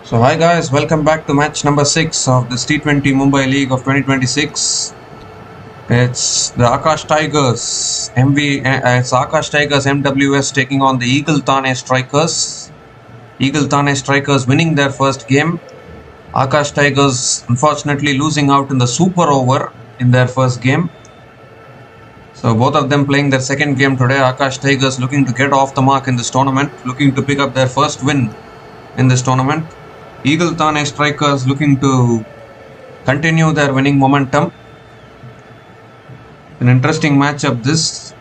So hi guys, welcome back to match number 6 of this T20 Mumbai League of 2026. It's the Akash Tigers it's Akash Tigers MWS taking on the Eagle Thane Strikers. Eagle Thane Strikers winning their first game. Akash Tigers unfortunately losing out in the super over in their first game. So both of them playing their second game today. Akash Tigers looking to get off the mark in this tournament, looking to pick up their first win in this tournament. Eagle Thane Strikers looking to continue their winning momentum. An interesting matchup this.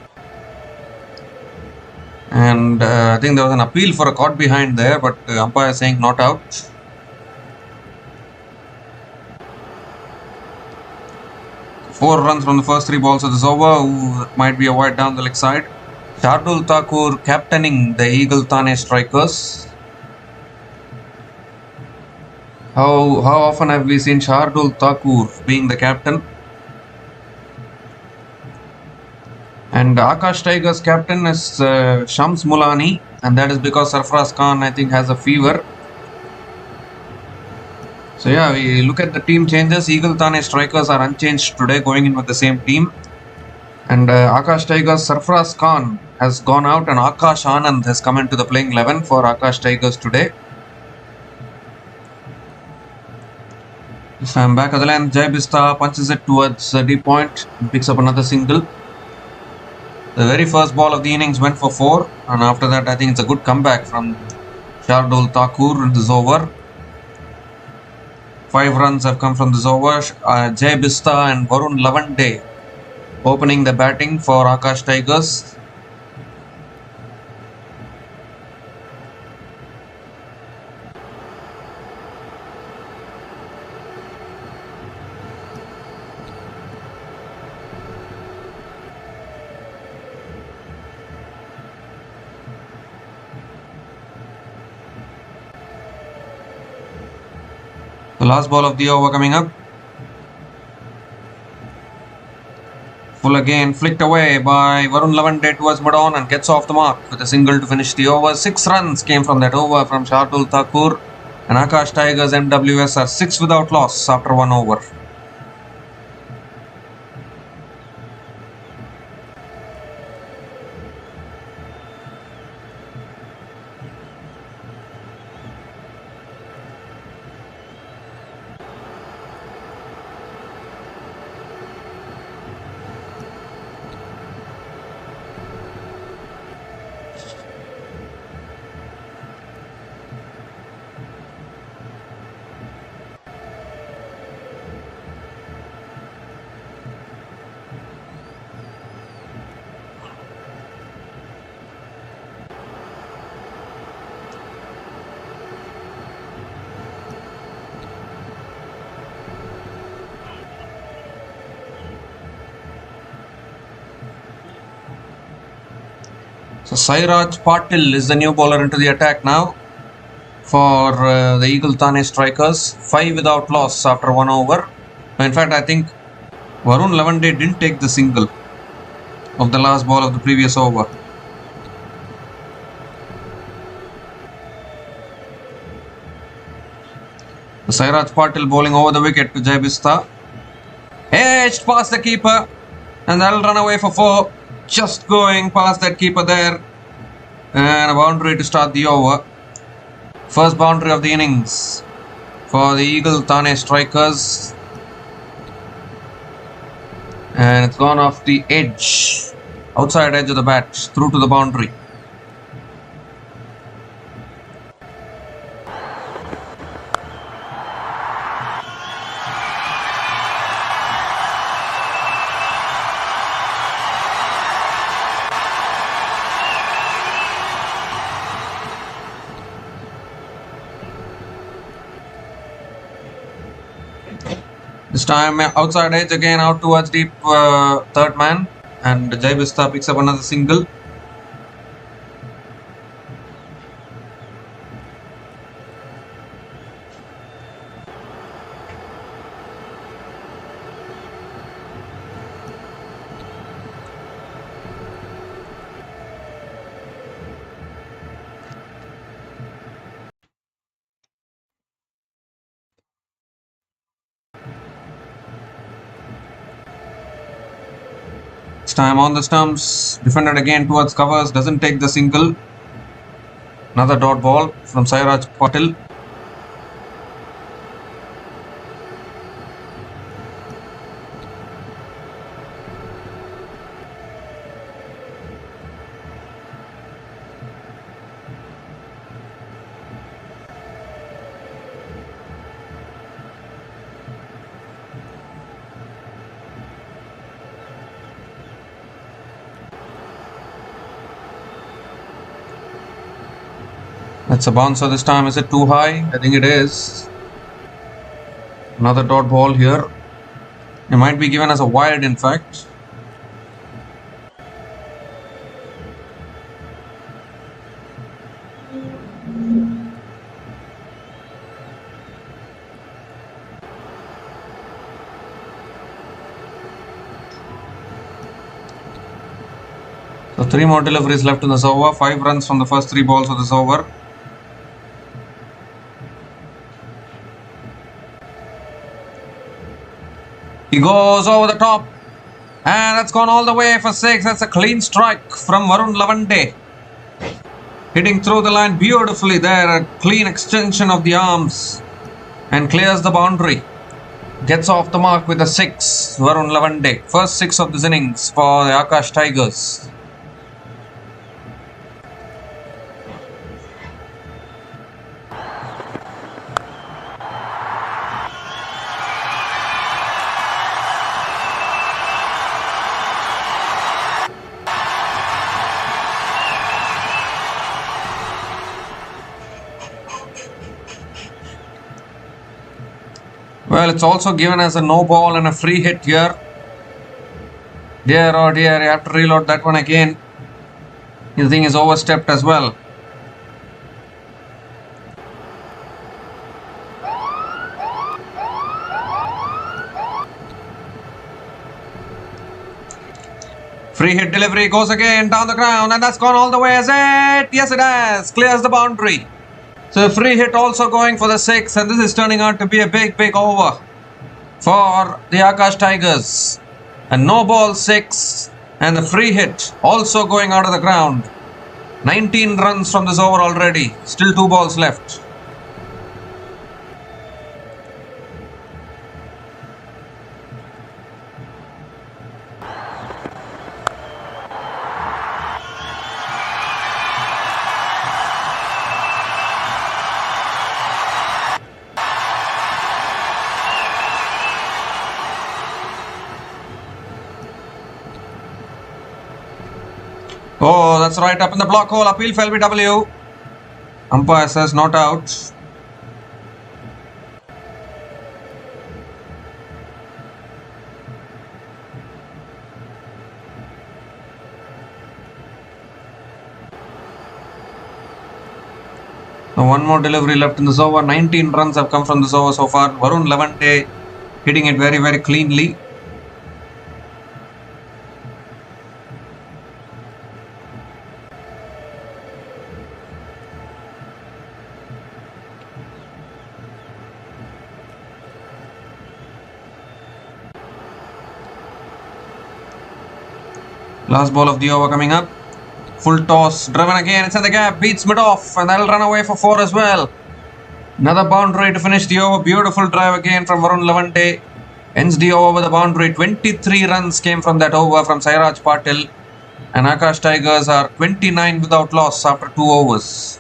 And I think there was an appeal for a caught behind there, but umpire saying not out. Four runs from the first three balls of this over. Ooh, might be a wide down the leg side. Shardul Thakur captaining the Eagle Thane Strikers. How often have we seen Shardul Thakur being the captain? And Akash Tigers captain is Shams Mulani, and that is because Sarfaraz Khan I think has a fever. So yeah, we look at the team changes. Eagle Thane Strikers are unchanged today, going in with the same team. And Akash Tigers Sarfaraz Khan has gone out, and Akash Anand has come into the playing 11 for Akash Tigers today. So I'm back at the line. Jai Bista punches it towards the deep point and picks up another single. The very first ball of the innings went for 4, and after that I think it's a good comeback from Shardul Thakur in this over. 5 runs have come from this over. Jai Bista and Varun Lavande opening the batting for Akash Tigers. The last ball of the over coming up. Full again, flicked away by Varun Lavande towards mid-on and gets off the mark with a single to finish the over. 6 runs came from that over from Shardul Thakur, and Akash Tigers MWS are 6 without loss after 1 over. So Sairaj Patil is the new bowler into the attack now for the Eagle Thane Strikers. 5 without loss after 1 over. In fact, I think Varun Lavande didn't take the single of the last ball of the previous over. The Sairaj Patil bowling over the wicket to Jai Bista. Edged past the keeper, and that'll run away for 4. Just going past that keeper there, and a boundary to start the over. First boundary of the innings for the Eagle Thane Strikers, and it's gone off the edge, outside edge of the bat, through to the boundary. This time outside edge again, out towards deep third man, and Jai Bista picks up another single. This time on the stumps, defended again towards covers, doesn't take the single. Another dot ball from Sairaj Patil. That's a bouncer this time. Is it too high? I think it is. Another dot ball here. It might be given as a wide, in fact. So 3 more deliveries left in this over. 5 runs from the first 3 balls of this over. He goes over the top, and that's gone all the way for 6. That's a clean strike from Varun Lavande. Hitting through the line beautifully there, a clean extension of the arms, and clears the boundary. Gets off the mark with a 6, Varun Lavande. First 6 of this innings for the Akash Tigers. Well, it's also given as a no ball and a free hit here. Dear oh dear, you have to reload that one again. This thing is overstepped as well. Free hit delivery goes again down the ground, and that's gone all the way, is it? Yes, it has. Clears the boundary. So free hit also going for the 6, and this is turning out to be a big over for the Akash Tigers. A no ball 6 and the free hit also going out of the ground. 19 runs from this over already. Still 2 balls left. Oh, that's right up in the block hole. Appeal for LBW. Umpire says not out. Now one more delivery left in this over. 19 runs have come from this over so far. Varun Lavande hitting it very cleanly. Last ball of the over coming up. Full toss, driven again, it's in the gap, beats mid off, and that'll run away for 4 as well. Another boundary to finish the over. Beautiful drive again from Varun Lavande. Ends the over with a boundary. 23 runs came from that over from Sairaj Patil. And Akash Tigers are 29 without loss after 2 overs.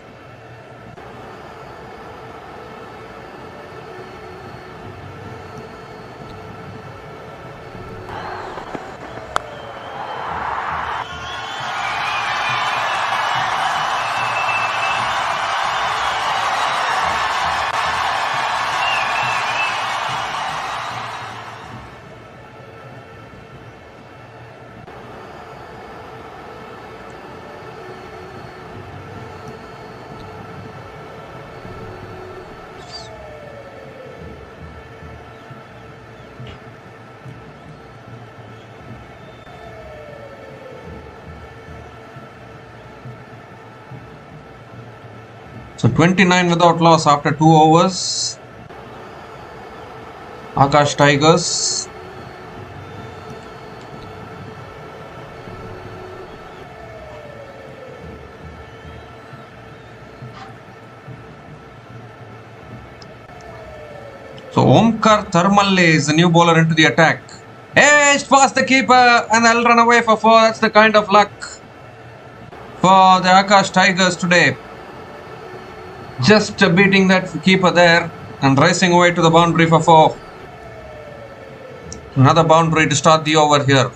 So 29 without loss after 2 overs. Akash Tigers. So Omkar Tharmalle is the new bowler into the attack. Edged past the keeper and they'll run away for 4. That's the kind of luck for the Akash Tigers today. Just beating that keeper there and racing away to the boundary for 4. Another boundary to start the over here.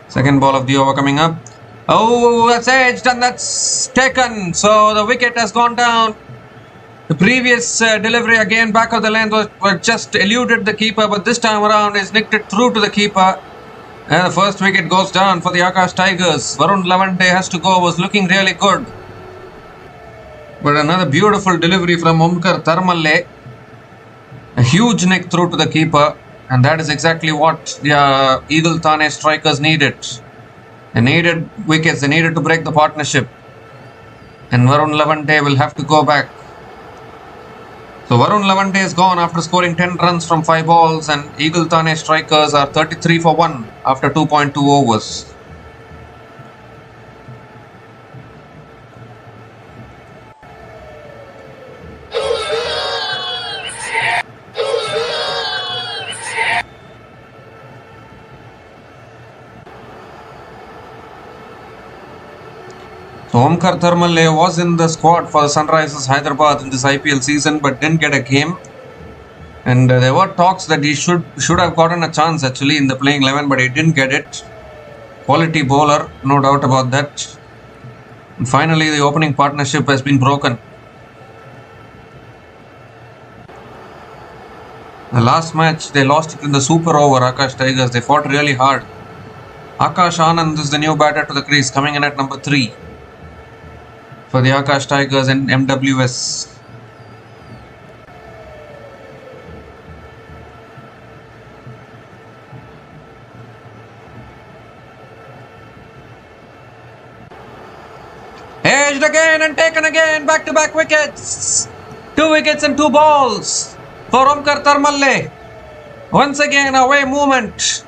Second ball of the over coming up. Oh, that's edged and that's taken. So the wicket has gone down. The previous delivery again back of the length was just eluded the keeper, but this time around is nicked it through to the keeper. And the first wicket goes down for the Akash Tigers. Varun Lavante has to go, was looking really good. But another beautiful delivery from Omkar Tharmalle. A huge nick through to the keeper. And that is exactly what the Eagle Thane strikers needed. They needed wickets, they needed to break the partnership. And Varun Lavante will have to go back. So Varun Lavante is gone after scoring 10 runs from 5 balls, and Eagle Thane strikers are 33 for 1 after 2.2 overs. So Omkar Tharmalle was in the squad for Sunrisers Hyderabad in this IPL season but didn't get a game. And there were talks that he should have gotten a chance actually in the playing 11, but he didn't get it. Quality bowler, no doubt about that. And finally the opening partnership has been broken. The last match they lost it in the super over, Akash Tigers. They fought really hard. Akash Anand is the new batter to the crease, coming in at number 3 for the Akash Tigers and MWS. Edged again and taken again, back-to-back wickets. 2 wickets and 2 balls for Omkar Tharmalle. Once again away movement.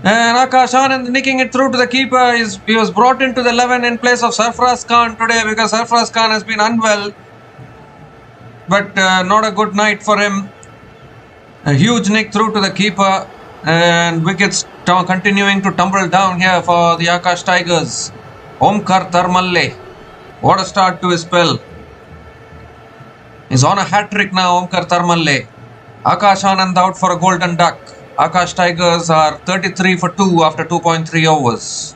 And Akash Anand nicking it through to the keeper. He was brought into the 11 in place of Sarfaraz Khan today because Sarfaraz Khan has been unwell. But not a good night for him. A huge nick through to the keeper. And wickets continuing to tumble down here for the Akash Tigers. Omkar Tharmalle. What a start to his spell. He's on a hat-trick now, Omkar Tharmalle. Akash Anand out for a golden duck. Akash Tigers are 33 for 2 after 2.3 overs.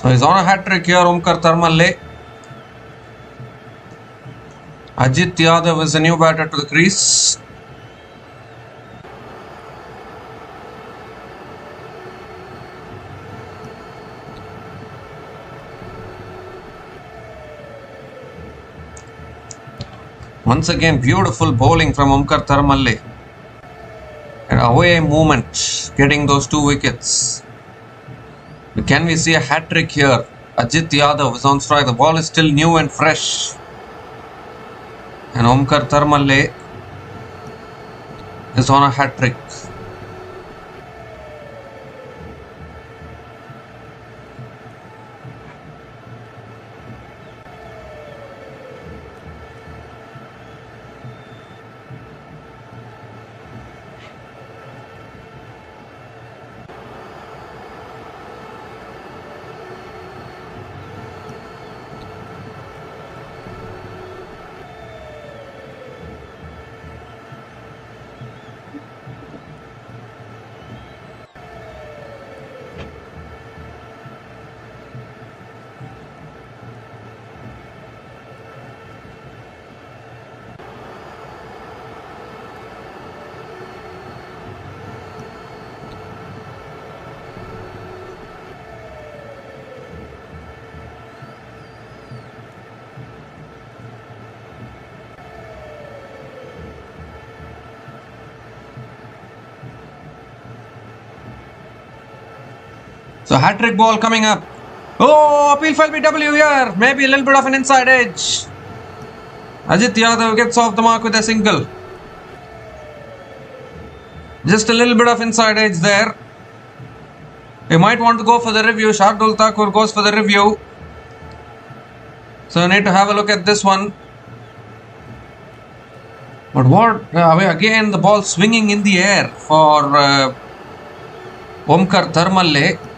So he's on a hat-trick here, Omkar Tharmalle. Ajit Yadav is the new batter to the crease. Once again, beautiful bowling from Omkar Tharmalle. An away movement, getting those 2 wickets. Can we see a hat-trick here? Ajit Yadav is on strike. The ball is still new and fresh. And Omkar Tharmalle is on a hat-trick. So hat-trick ball coming up. Oh, appeal for LBW here. Maybe a little bit of an inside edge. Ajit Yadav gets off the mark with a single. Just a little bit of inside edge there. You might want to go for the review. Shardul Thakur goes for the review. So you need to have a look at this one. But what? Again, the ball swinging in the air for Omkar Tharmalle.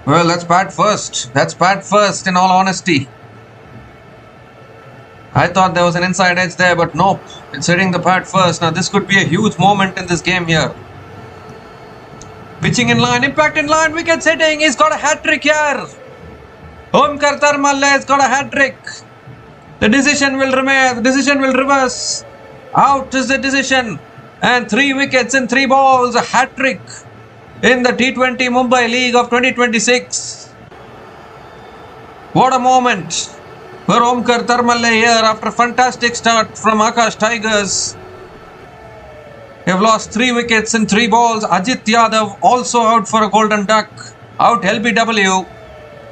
Well, that's bad first. That's bad first, in all honesty. I thought there was an inside edge there, but nope. It's hitting the pad first. Now, this could be a huge moment in this game here. Pitching in line, impact in line, wickets hitting. He's got a hat-trick here. Omkar Tharmalle has got a hat-trick. The decision will remain. The decision will reverse. Out is the decision. And 3 wickets in 3 balls. A hat-trick in the T20 Mumbai League of 2026. What a moment for Omkar Tharmalle here after a fantastic start from Akash Tigers. They have lost 3 wickets in 3 balls. Ajit Yadav also out for a golden duck. Out LBW.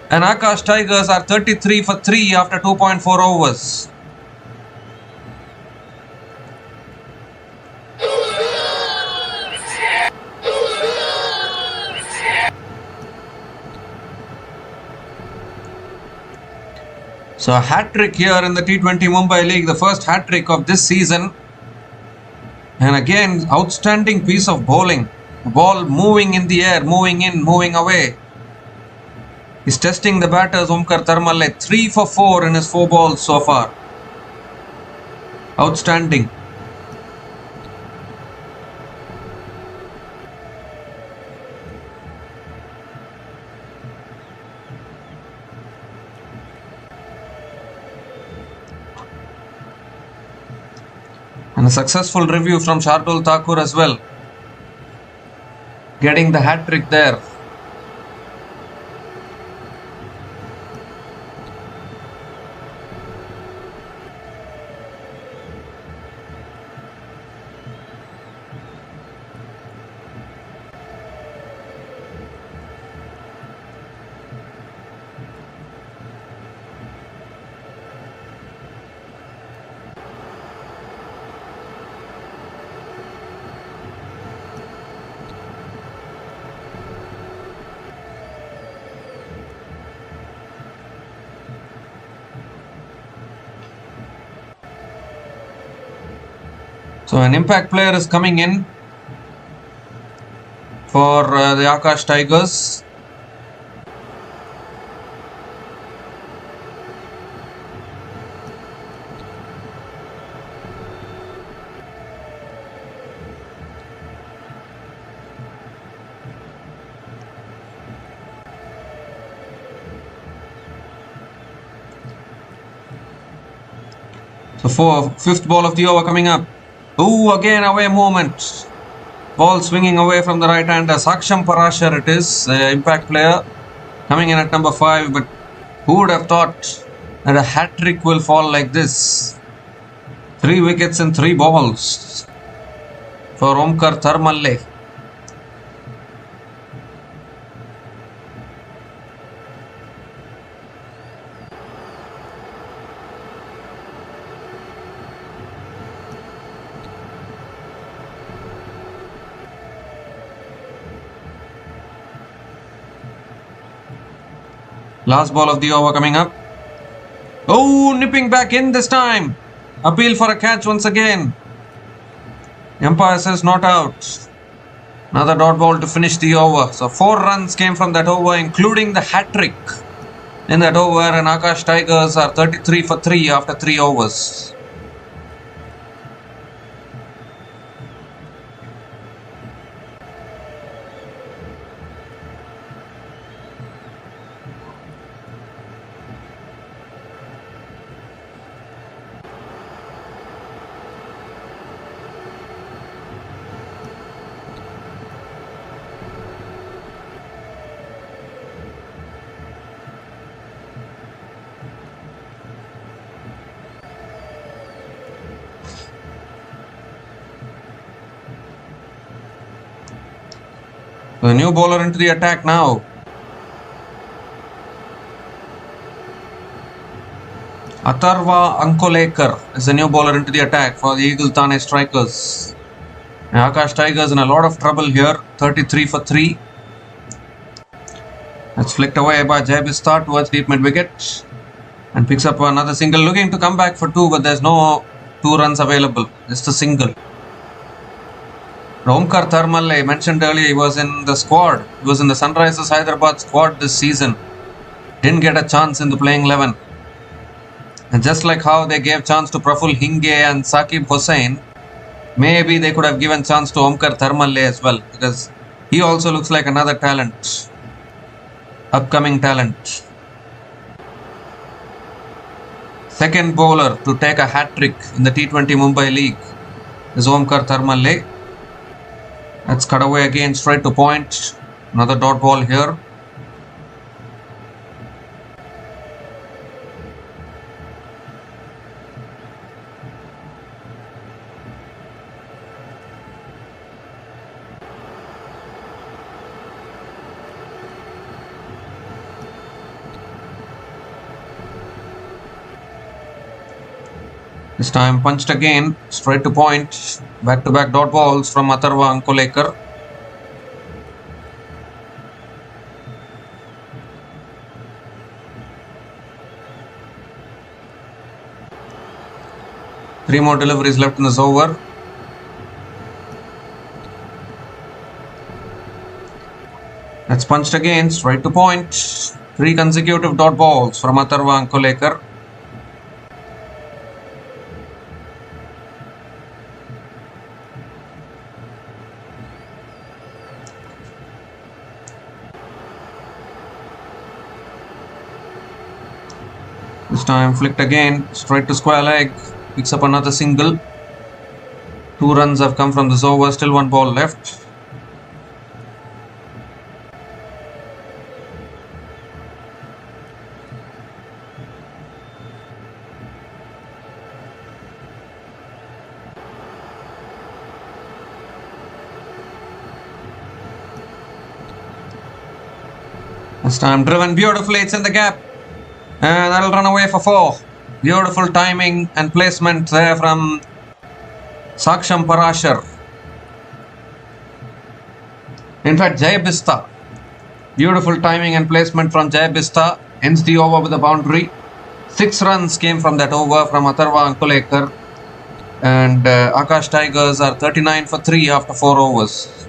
And Akash Tigers are 33 for 3 after 2.4 overs. So a hat-trick here in the T20 Mumbai League, the first hat-trick of this season. And again, outstanding piece of bowling. Ball moving in the air, moving in, moving away. He's testing the batters, Omkar Tharmalle. 3 for 4 in his 4 balls so far. Outstanding. And a successful review from Shardul Thakur as well. Getting the hat-trick there. So an impact player is coming in for the Akash Tigers. So fifth ball of the over coming up. Oh, again away moment. Ball swinging away from the right hander. Saksham Parashar it is, impact player, coming in at number 5. But who would have thought that a hat-trick will fall like this? 3 wickets in 3 balls for Omkar Tharmalle. Last ball of the over coming up. Oh, nipping back in this time. Appeal for a catch once again. Umpire says not out. Another dot ball to finish the over. So 4 runs came from that over, including the hat-trick in that over. And Akash Tigers are 33 for 3 after 3 overs. The new bowler into the attack now. Atharva Ankolekar is the new bowler into the attack for the Eagle Thane strikers. Akash Tigers in a lot of trouble here. 33 for 3. That's flicked away by Jai Bistar towards deep mid wicket. And picks up another single. Looking to come back for 2, but there's no 2 runs available. Just a single. Omkar Tharmalle, I mentioned earlier, he was in the squad. He was in the Sunrisers Hyderabad squad this season. Didn't get a chance in the playing 11. And just like how they gave chance to Praful Hinge and Saqib Hussain, maybe they could have given chance to Omkar Tharmalle as well, because he also looks like another talent. Upcoming talent. Second bowler to take a hat-trick in the T20 Mumbai League is Omkar Tharmalle. Let's cut away again, straight to point. Another dot ball here. This time punched again, straight to point. Back-to-back dot balls from Atharva Ankolekar. Three more deliveries left in this over. That's punched again, straight to point. 3 consecutive dot balls from Atharva Ankolekar. This time flicked again, straight to square leg, picks up another single. 2 runs have come from this over, still 1 ball left. This time driven beautifully, it's in the gap. And that'll run away for 4. Beautiful timing and placement there from Saksham Parashar. In fact, Jai Bistar. Beautiful timing and placement from Jai Bistar. Ends the over with a boundary. 6 runs came from that over from Atharva Ankolekar. And Akash Tigers are 39 for 3 after 4 overs.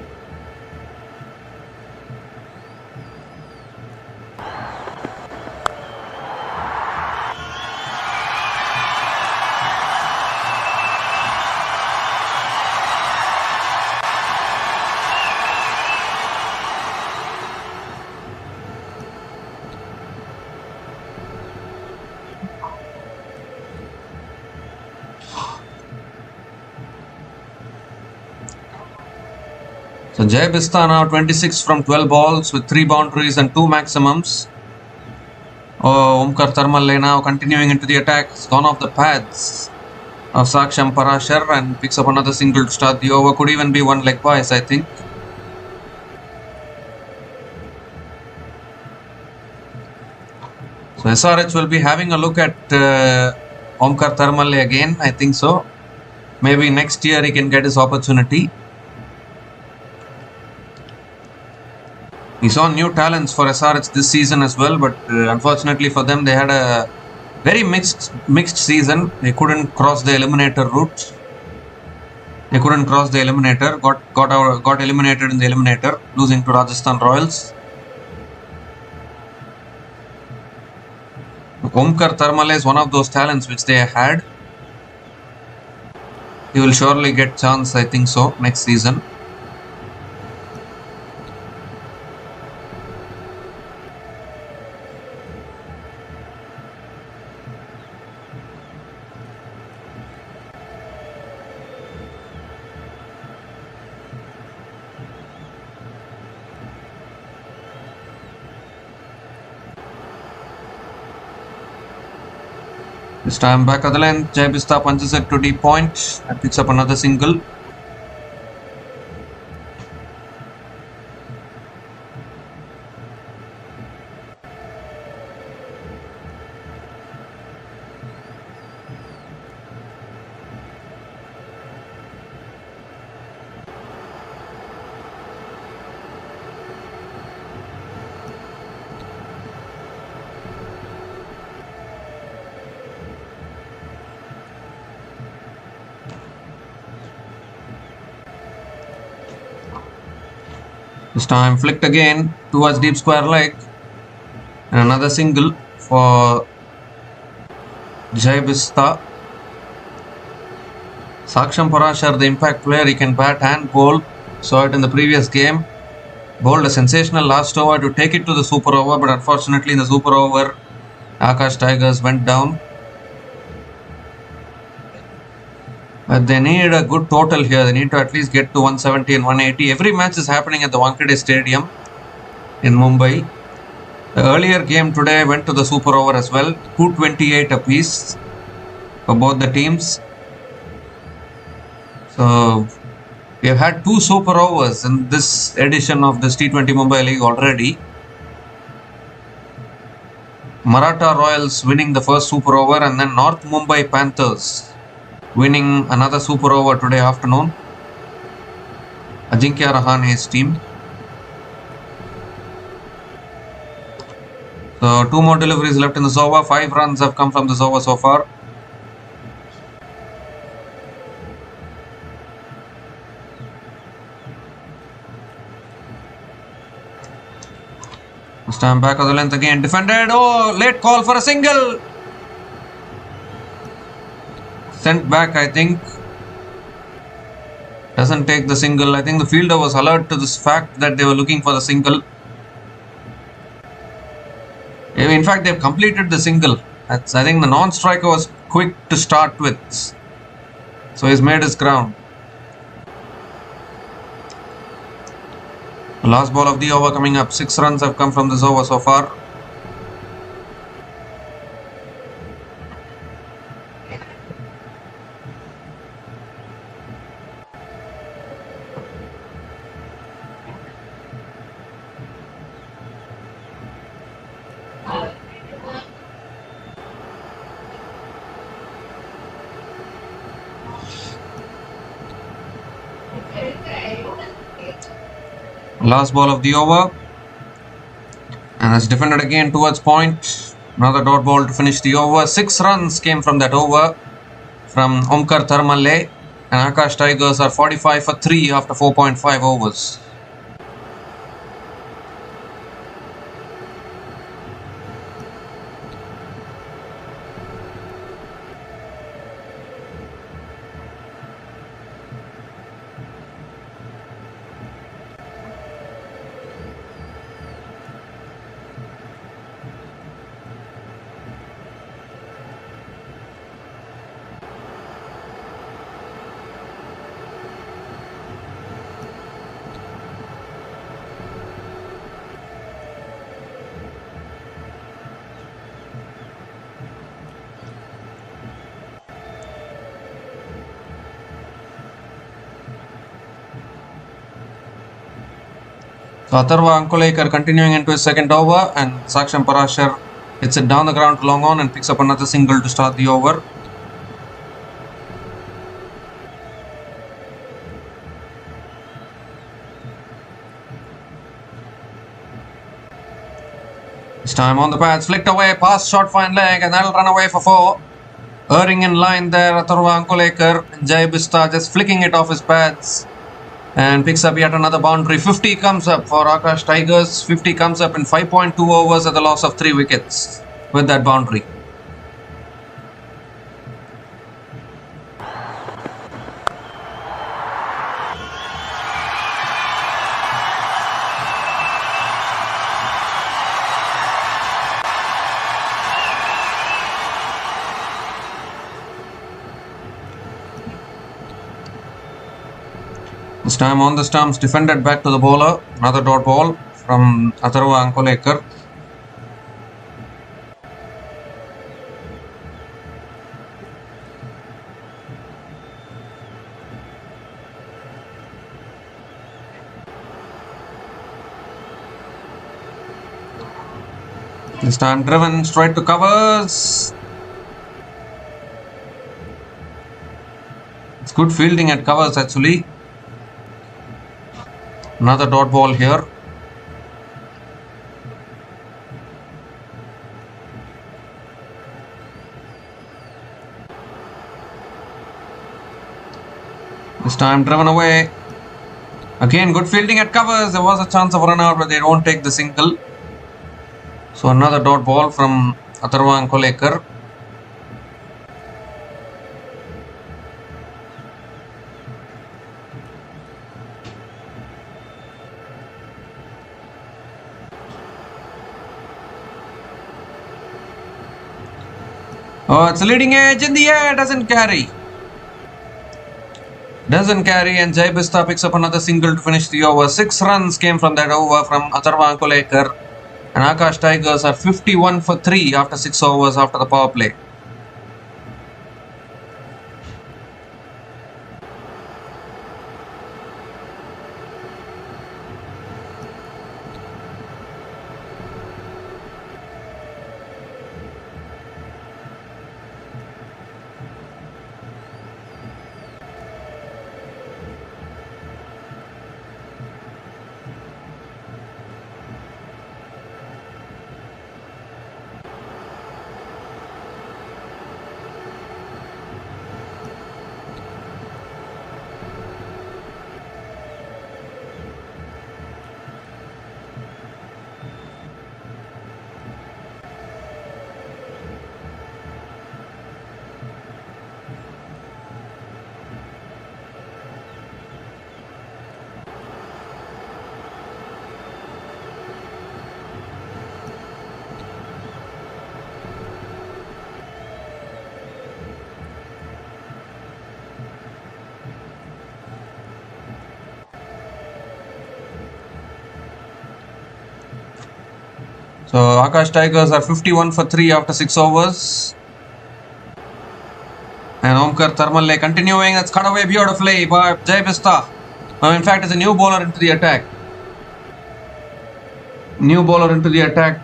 So Jai Bistar now 26 from 12 balls with 3 boundaries and 2 maximums. Omkar Tharmalle now continuing into the attack. It's gone off the pads of Saksham Parashar and picks up another single to start the over. Could even be 1 leg bias, I think. So SRH will be having a look at Omkar Tharmalle again, I think so. Maybe next year he can get his opportunity. He saw new talents for SRH this season as well, but unfortunately for them, they had a very mixed season. They couldn't cross the eliminator route. They couldn't cross the eliminator. Got eliminated in the eliminator, losing to Rajasthan Royals. Omkar Tharmalle is one of those talents which they had. He will surely get chance, I think so, next season. This time back at the length, Jai Bistar punches it to deep point and picks up another single. This time flicked again towards deep square leg. And another single for Jayabista. Saksham Parashar, the impact player, he can bat and bowl. Saw it in the previous game. Bowled a sensational last over to take it to the super over, but unfortunately in the super over, Akash Tigers went down. But they need a good total here. They need to at least get to 170 and 180. Every match is happening at the Wankhede Stadium in Mumbai. The earlier game today went to the super over as well. 228 apiece for both the teams. So we have had 2 super overs in this edition of this T20 Mumbai League already. Maratha Royals winning the first super over, and then North Mumbai Panthers winning another super over today afternoon. Ajinkya Rahane's team. So 2 more deliveries left in this over. 5 runs have come from this over so far. This time back of the length again. Defended. Oh, late call for a single. Sent back, I think. Doesn't take the single. I think the fielder was alert to this fact that they were looking for the single. In fact, they've completed the single. I think the non-striker was quick to start with. So he's made his ground. The last ball of the over coming up. 6 runs have come from this over so far. Last ball of the over, and it's defended again towards point. Another dot ball to finish the over. 6 runs came from that over from Omkar Tharmalle, and Akash Tigers are 45 for 3 after 4.5 overs. So Atharva Ankolekar continuing into his second over, and Saksham Parashar hits it down the ground to long on and picks up another single to start the over. This time on the pads, flicked away, past short fine leg, and that'll run away for 4. Erring in line there, Atharva Ankolekar, and Jayabista just flicking it off his pads. And picks up yet another boundary. 50 comes up for Akash Tigers. 50 comes up in 5.2 overs at the loss of 3 wickets with that boundary. This time on the stumps, defended back to the bowler. Another dot ball from Atharva Ankolekar. This time driven straight to covers. It's good fielding at covers actually. Another dot ball here. This time driven away. Again, good fielding at covers. There was a chance of run out, but they don't take the single. So another dot ball from Atharva Kolekar. Oh, it's a leading edge in the air. Doesn't carry. And Jai Bista picks up another single to finish the over. 6 runs came from that over from Atharva Kolekar. And Akash Tigers are 51 for 3 after 6 overs after the power play. So Akash Tigers are 51 for 3 after 6 overs. And Omkar Tharmalle continuing. That's cut away beautifully by Jai Bista. In fact, it's a new bowler into the attack. New bowler into the attack.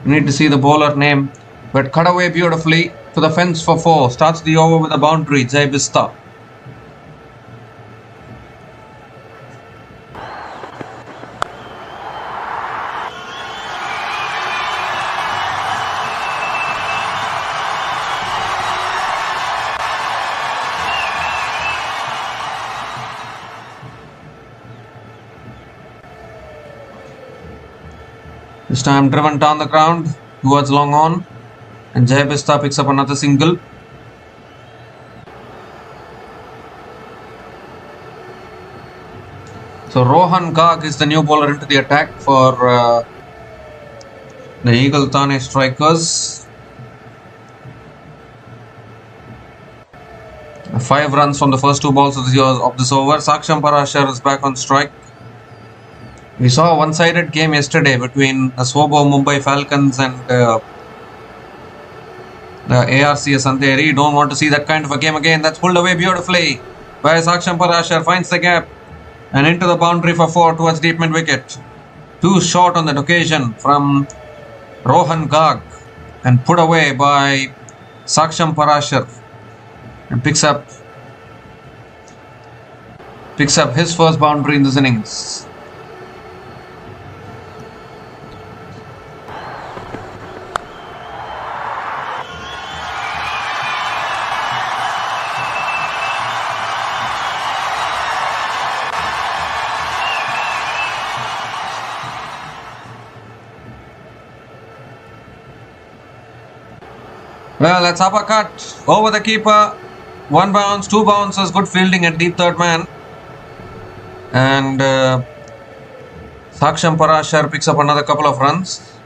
You need to see the bowler name. But cut away beautifully to the fence for 4. Starts the over with a boundary. Jai Bista. This time driven down the ground towards long on, and Jai Bista picks up another single. So Rohan Garg is the new bowler into the attack for the Eagle Thane strikers. 5 runs from the first 2 balls of this over. Saksham Parashar is back on strike. We saw a one-sided game yesterday between the Swobo Mumbai Falcons and the ARCS Andheri. Don't want to see that kind of a game again. That's pulled away beautifully by Saksham Parashar. Finds the gap and into the boundary for 4 towards deep mid wicket. Too short on that occasion from Rohan Garg and put away by Saksham Parashar, and picks up his first boundary in this innings. Well, that's uppercut over the keeper. 1 bounce, 2 bounces, good fielding at deep third man. And Saksham Parashar picks up another couple of runs.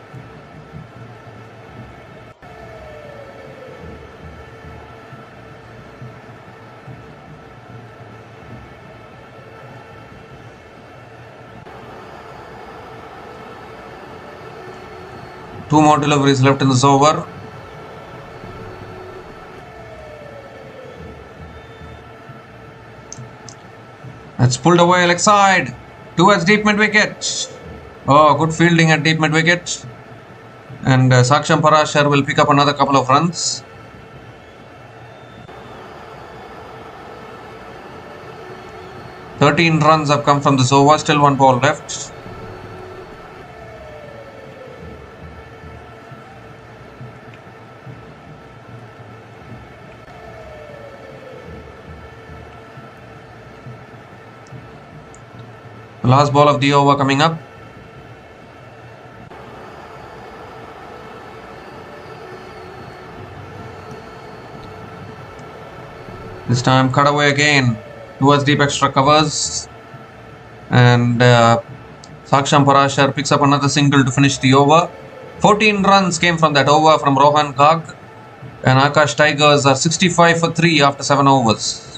Two more deliveries left in this over. That's pulled away leg side towards deep mid wicket. Oh, good fielding at deep mid wicket. And Saksham Parashar will pick up another couple of runs. "13 runs have come from this over. Still 1 ball left. Last ball of the over coming up. This time cut away again towards deep extra covers, and Saksham Parashar picks up another single to finish the over. 14 runs came from that over from Rohan Gag, and Akash Tigers are 65 for 3 after 7 overs.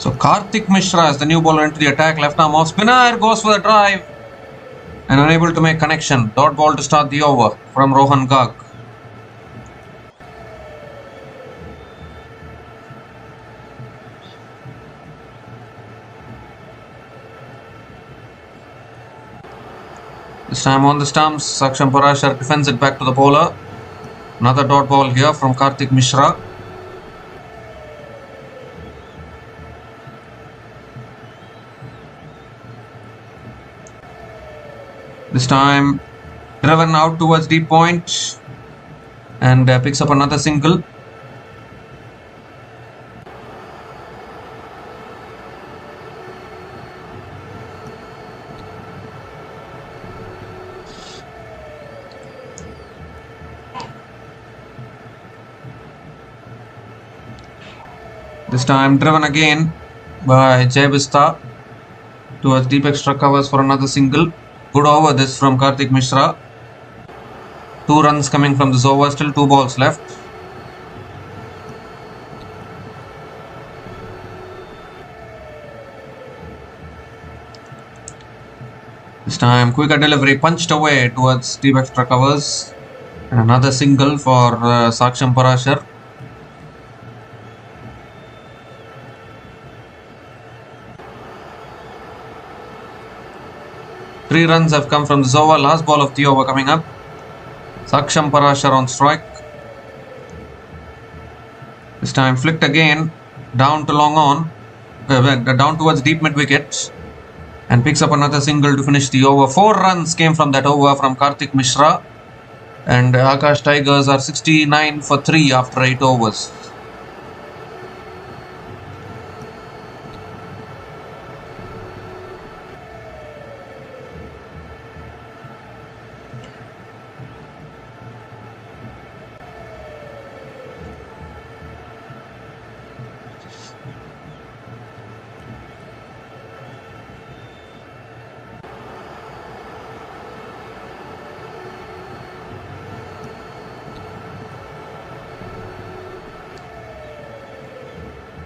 So Karthik Mishra is the new bowler into the attack. Left arm off spinner, goes for the drive and unable to make connection. Dot ball to start the over from Rohan Gag. This time on the stumps, Saksham Parashar defends it back to the bowler. Another dot ball here from Karthik Mishra. This time driven out towards deep point and picks up another single. This time driven again by Jai Bista towards deep extra covers for another single. Good over this from Karthik Mishra. 2 runs coming from this over, still 2 balls left. This time quicker delivery punched away towards deep extra covers. And another single for Saksham Parashar. Three runs have come from this over. Last ball of the over coming up. Saksham Parashar on strike. This time flicked again down to long on, down towards deep mid wicket, and picks up another single to finish the over. 4 runs came from that over from Karthik Mishra, and Akash Tigers are 69 for 3 after 8 overs.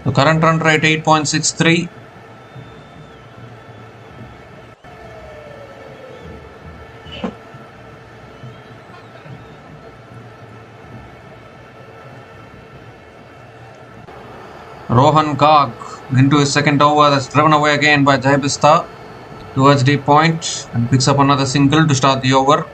The current run rate 8.63. Rohan Gag into his second over. That's driven away again by Jai Bista towards deep point and picks up another single to start the over.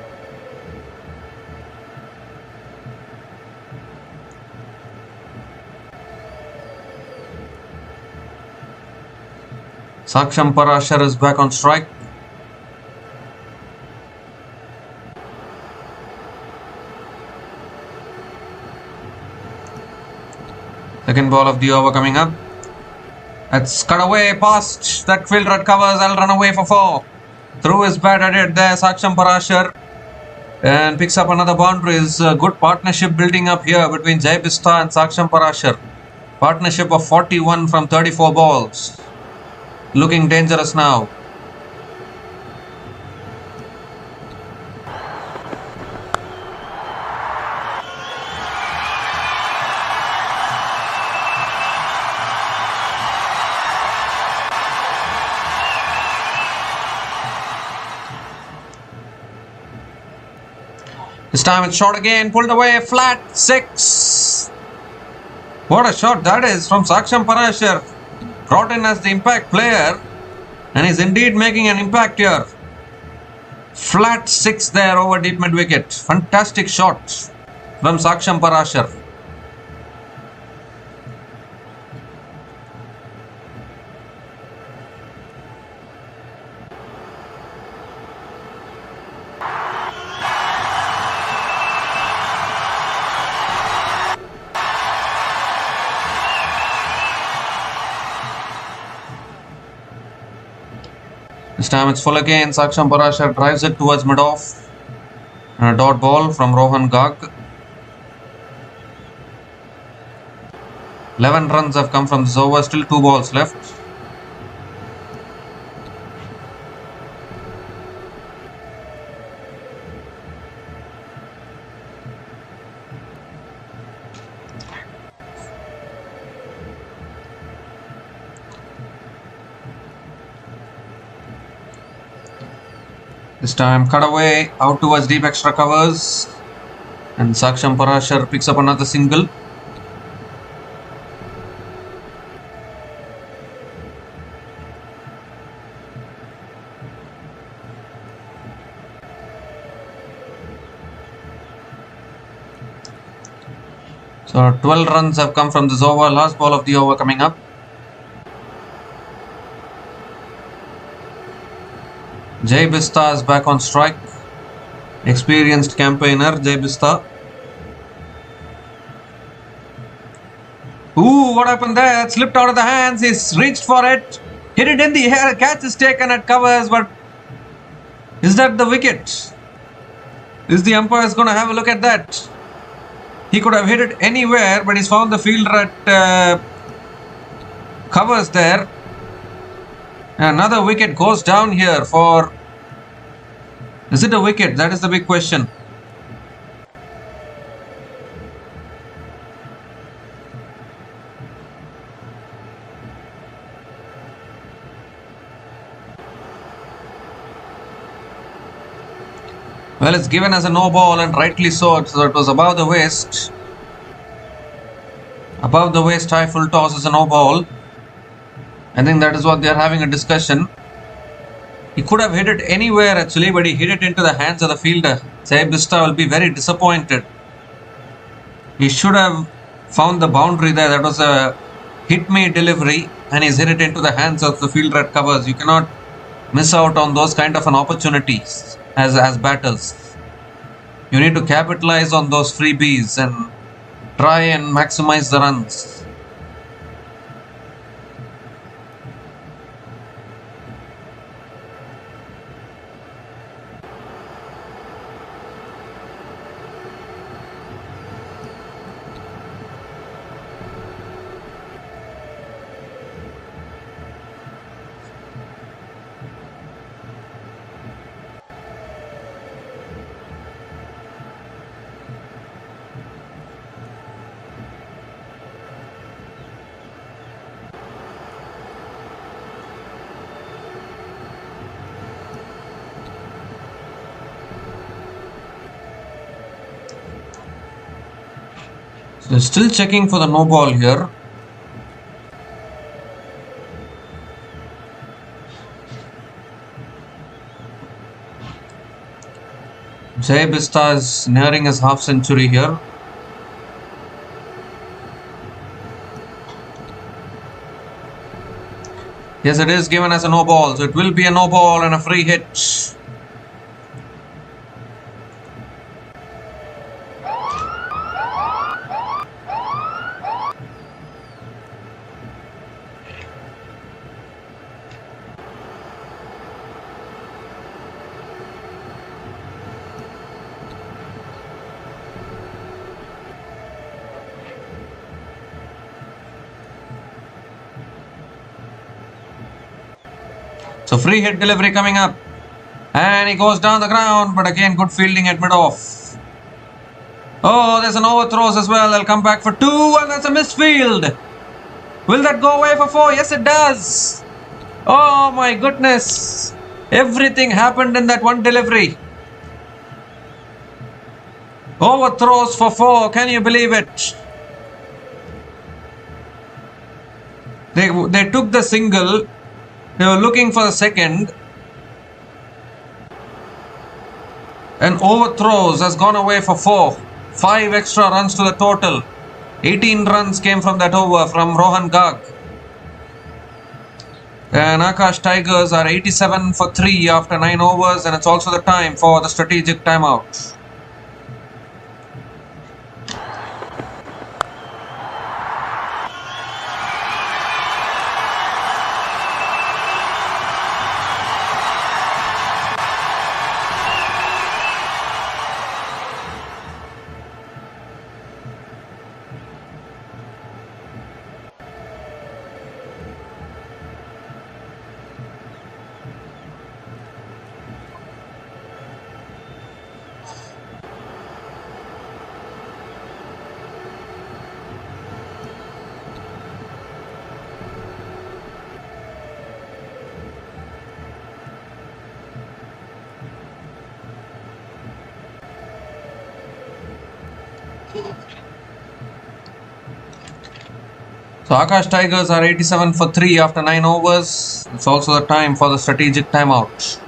Saksham Parashar is back on strike. Second ball of the over coming up. That's cut away past that fielder at covers. I'll run away for 4. Through his bat at it there, Saksham Parashar, and picks up another boundary. Is a good partnership building up here between Jai Bista and Saksham Parashar. Partnership of 41 from 34 balls. Looking dangerous now. This time it's shot again, pulled away, flat 6. What a shot that is from Saksham Parashar. Brought in as the impact player, and he's indeed making an impact here. Flat 6 there over deep mid wicket. Fantastic shot from Saksham Parashar. This time it's full again. Saksham Parashar drives it towards mid-off. And a dot ball from Rohan Gag. 11 runs have come from this over. Still 2 balls left. This time cut away out towards deep extra covers, and Saksham Parashar picks up another single. So 12 runs have come from this over. Last ball of the over coming up. Jai Bista is back on strike. Experienced campaigner Jai Bista. Ooh, what happened there? It slipped out of the hands. He's reached for it. Hit it in the air. Catch is taken at covers, but is that the wicket? Is the umpire going to have a look at that? He could have hit it anywhere, but he's found the fielder at covers there. Another wicket goes down here for... Is it a wicket? That is the big question. Well, it's given as a no ball, and rightly so. So it was above the waist. Above the waist high full toss is a no ball. I think that is what they are having a discussion. He could have hit it anywhere actually, but he hit it into the hands of the fielder. Jai Bista will be very disappointed. He should have found the boundary there. That was a hit me delivery, and he's hit it into the hands of the fielder at covers. You cannot miss out on those kind of an opportunities as batters. You need to capitalize on those freebies and try and maximize the runs. So still checking for the no ball here. Jai Bista is nearing his half century here. Yes, it is given as a no ball, so it will be a no ball and a free hit. So free hit delivery coming up, and he goes down the ground, but again good fielding at mid-off. Oh, there's an overthrows as well. They'll come back for 2, and that's a missed field. Will that go away for 4? Yes, it does. Oh my goodness. Everything happened in that one delivery. Overthrows for 4. Can you believe it? They took the single. They were looking for the second. And overthrows has gone away for 4. 5 extra runs to the total. 18 runs came from that over from Rohan Gag. And Akash Tigers are 87 for 3 after 9 overs, and it's also the time for the strategic timeout. So Akash Tigers are 87 for 3 after 9 overs. It's also the time for the strategic timeout.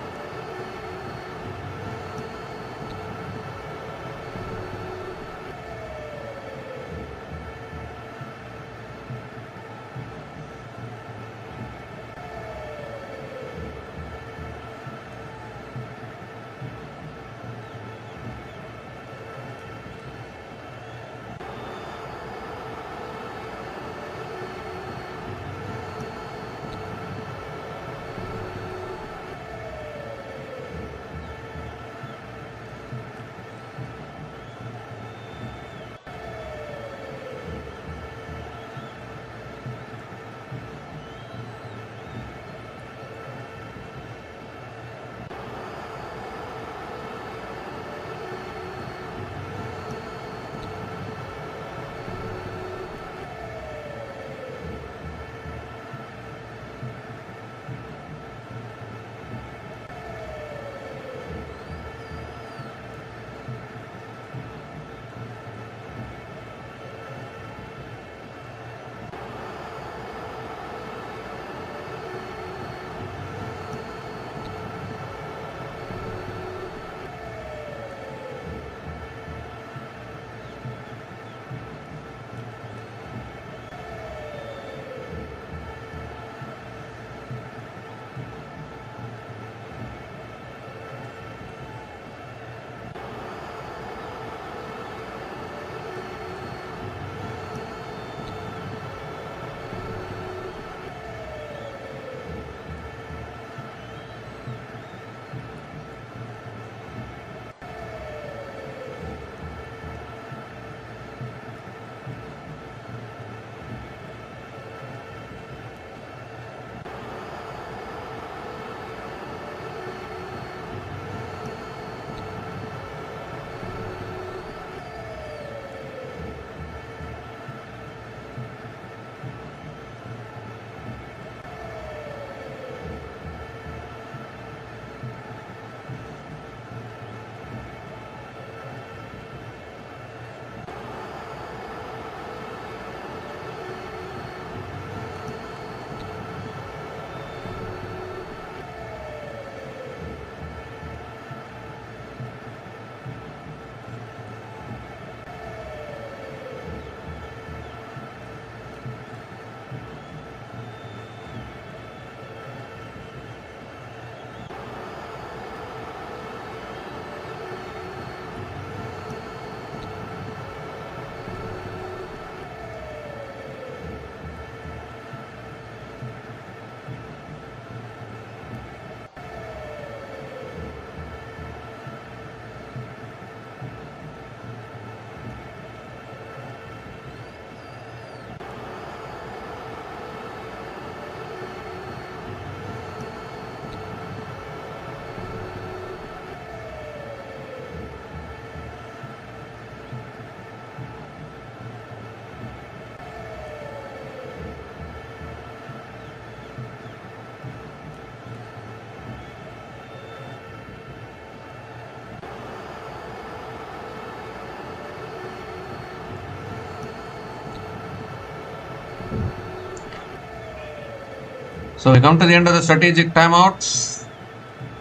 So we come to the end of the strategic timeouts.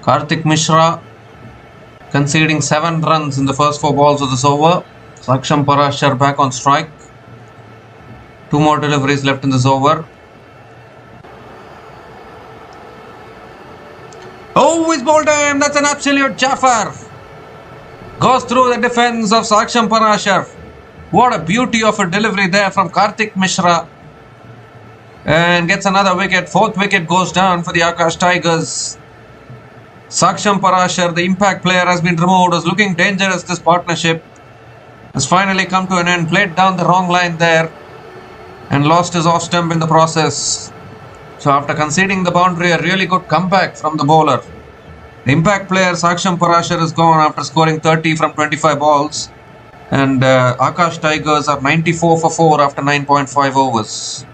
Karthik Mishra conceding 7 runs in the first 4 balls of this over. Saksham Parashar back on strike. 2 more deliveries left in this over. Oh, he's bowled him. That's an absolute jaffer. Goes through the defense of Saksham Parashar. What a beauty of a delivery there from Karthik Mishra. And gets another wicket. 4th wicket goes down for the Akash Tigers. Saksham Parashar, the impact player, has been removed. Was looking dangerous. This partnership has finally come to an end. Played down the wrong line there and lost his off stump in the process. So after conceding the boundary, a really good comeback from the bowler. The impact player Saksham Parashar is gone after scoring 30 from 25 balls. And Akash Tigers are 94 for 4 after 9.5 overs.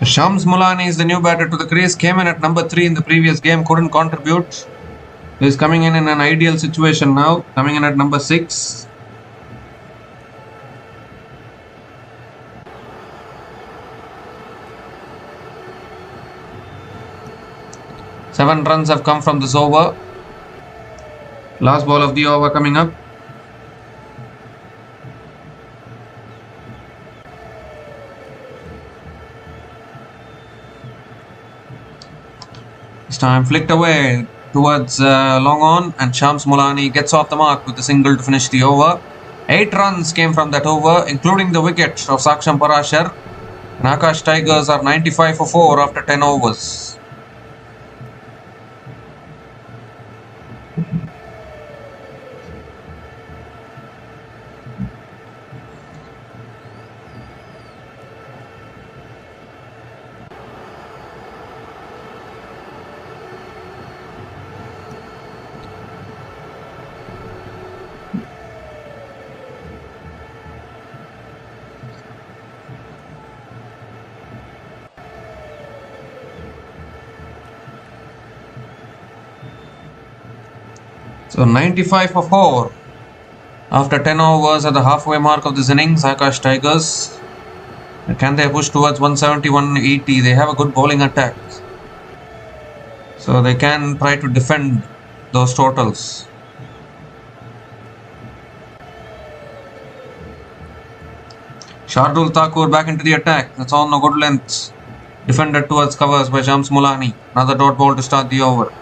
Shams Mulani is the new batter to the crease. Came in at number 3 in the previous game. Couldn't contribute. He's coming in an ideal situation now. Coming in at number 6. Seven runs have come from this over. Last ball of the over coming up. This time flicked away towards long on, and Shams Mulani gets off the mark with a single to finish the over. 8 runs came from that over, including the wicket of Saksham Parashar. And Akash Tigers are 95 for 4 after 10 overs. So 95 for 4 after 10 overs at the halfway mark of this innings. Akash Tigers, can they push towards 170, 180? They have a good bowling attack, so they can try to defend those totals. Shardul Thakur back into the attack. That's on a good length. Defended towards covers by Shams Mulani. Another dot ball to start the over.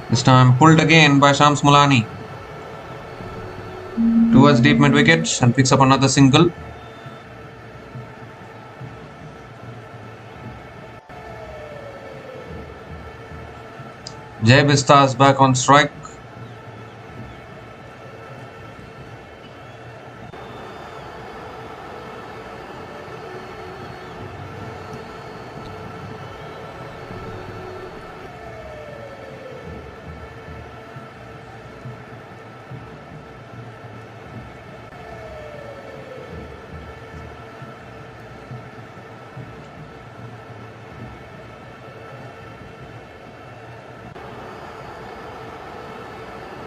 This time pulled again by Shams Mulani towards deep mid wicket and picks up another single. Jai Bista is back on strike.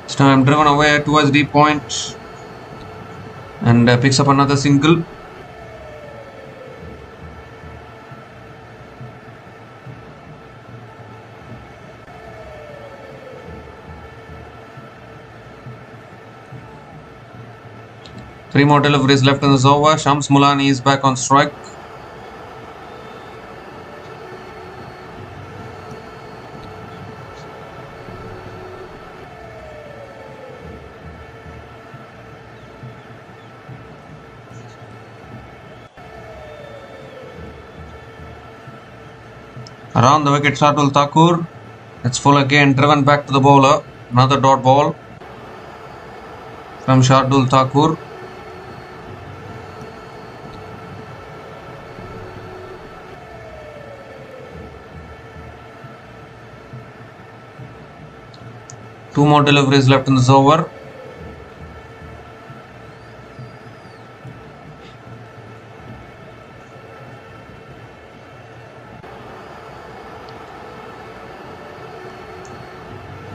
This time driven away towards deep point and picks up another single. 3 more deliveries left in this over. Shams Mulani is back on strike. Around the wicket, Shardul Thakur. It's full again, driven back to the bowler. Another dot ball from Shardul Thakur. Two more deliveries left in this over.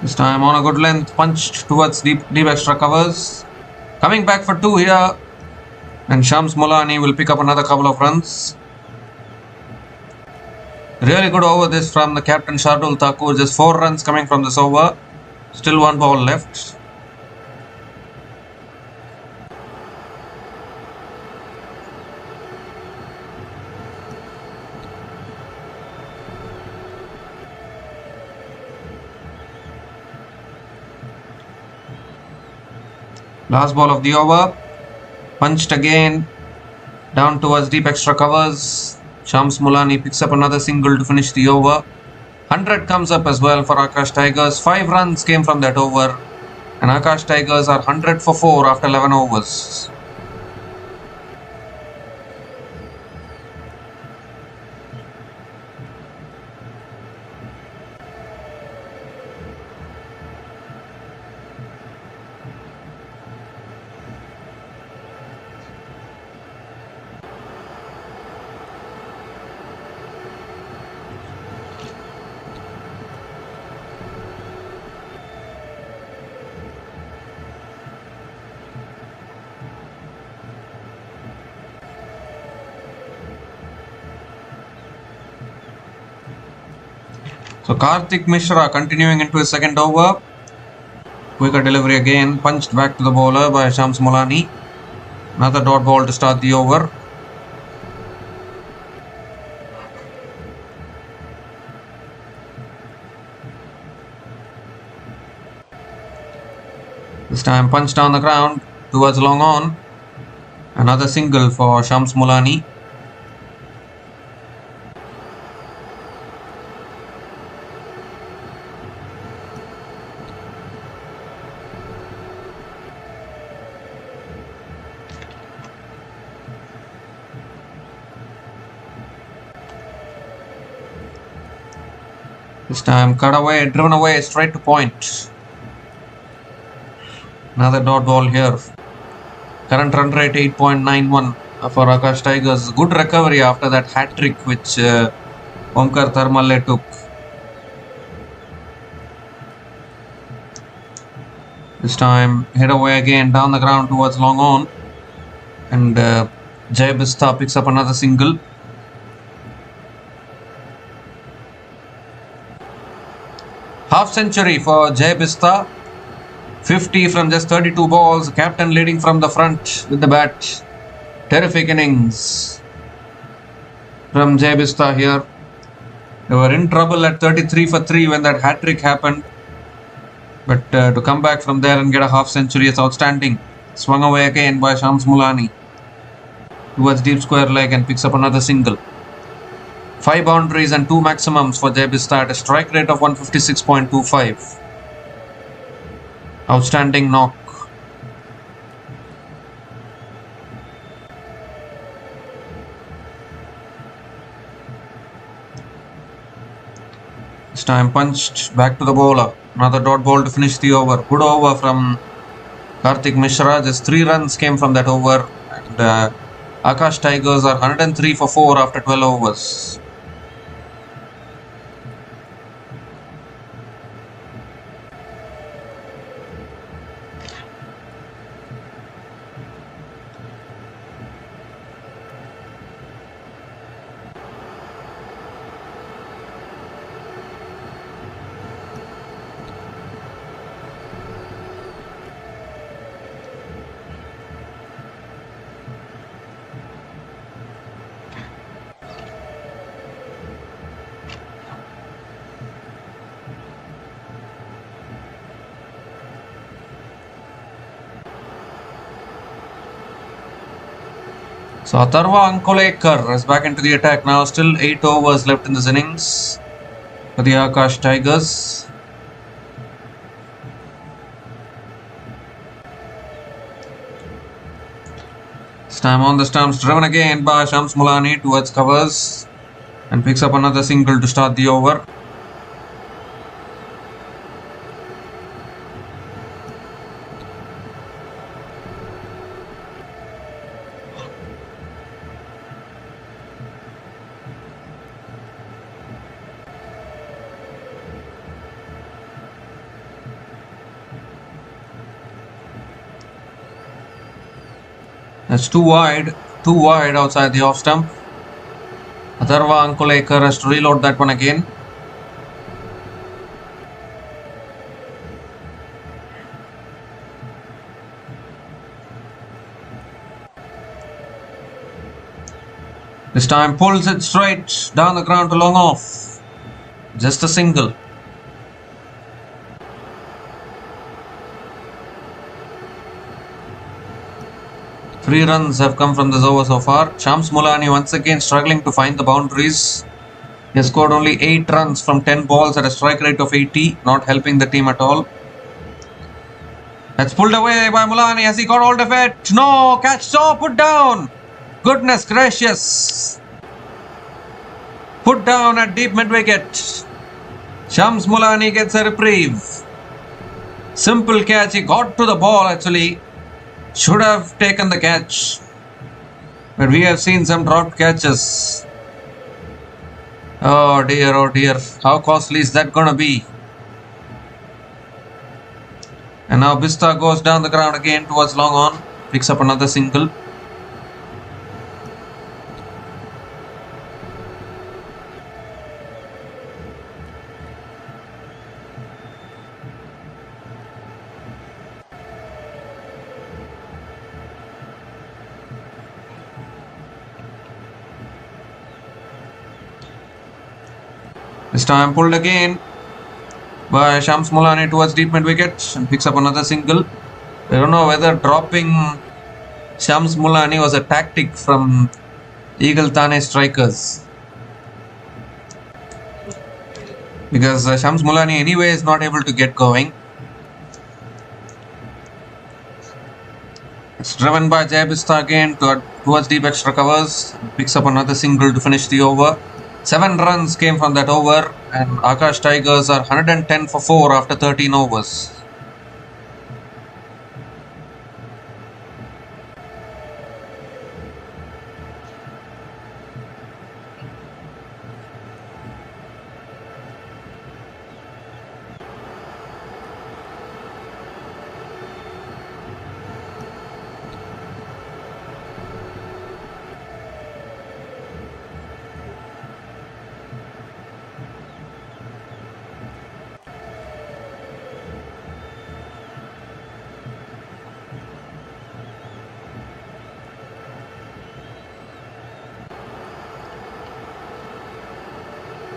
This time on a good length, punched towards deep extra covers. Coming back for 2 here. And Shams Mulani will pick up another couple of runs. Really good over this from the captain Shardul Thakur. Just 4 runs coming from this over. Still 1 ball left. Last ball of the over. Punched again. Down towards deep extra covers. Shams Mulani picks up another single to finish the over. 100 comes up as well for Akash Tigers. 5 runs came from that over. And Akash Tigers are 100 for 4 after 11 overs. So Karthik Mishra continuing into his second over. Quicker delivery again, punched back to the bowler by Shams Mulani. Another dot ball to start the over. This time punched down the ground towards long on. Another single for Shams Mulani. This time cut away, driven away straight to point. Another dot ball here. Current run rate 8.91 for Akash Tigers. Good recovery after that hat trick which Omkar Tharmalle took. This time head away again down the ground towards long on. And Jai Bista picks up another single. Half century for Jai Bista. 50 from just 32 balls. Captain leading from the front with the bat. Terrific innings from Jai Bista here. They were in trouble at 33 for 3 when that hat trick happened. But to come back from there and get a half century is outstanding. Swung away again by Shams Mulani towards deep square leg and picks up another single. 5 boundaries and 2 maximums for Jai Bista at a strike rate of 156.25. Outstanding knock. This time punched back to the bowler. Another dot ball to finish the over. Good over from Karthik Mishra. Just 3 runs came from that over. And Akash Tigers are 103 for 4 after 12 overs. So Atharva Ankolekar is back into the attack now. Still 8 overs left in this innings for the Akash Tigers. This time on the stumps, driven again by Shams Mulani towards covers and picks up another single to start the over. That's too wide outside the off stump. Atharva Ankolekar has to reload that one again. This time pulls it straight down the ground to long off. Just a single. Three runs have come from this over so far. Shams Mulani once again struggling to find the boundaries. He has scored only 8 runs from 10 balls at a strike rate of 80, not helping the team at all. That's pulled away by Mulani. Has he got hold of it? No, catch so put down. Goodness gracious. Put down at deep mid wicket. Shams Mulani gets a reprieve. Simple catch. He got to the ball actually. Should have taken the catch. But we have seen some dropped catches. Oh dear, oh dear. How costly is that going to be? And now Bista goes down the ground again towards long on. Picks up another single. This time pulled again by Shams Mulani towards deep mid wicket and picks up another single. I don't know whether dropping Shams Mulani was a tactic from Eagle Thane strikers, because Shams Mulani anyway is not able to get going. It's driven by Jai Bista again towards deep extra covers and picks up another single to finish the over. 7 runs came from that over and Akash Tigers are 110 for 4 after 13 overs.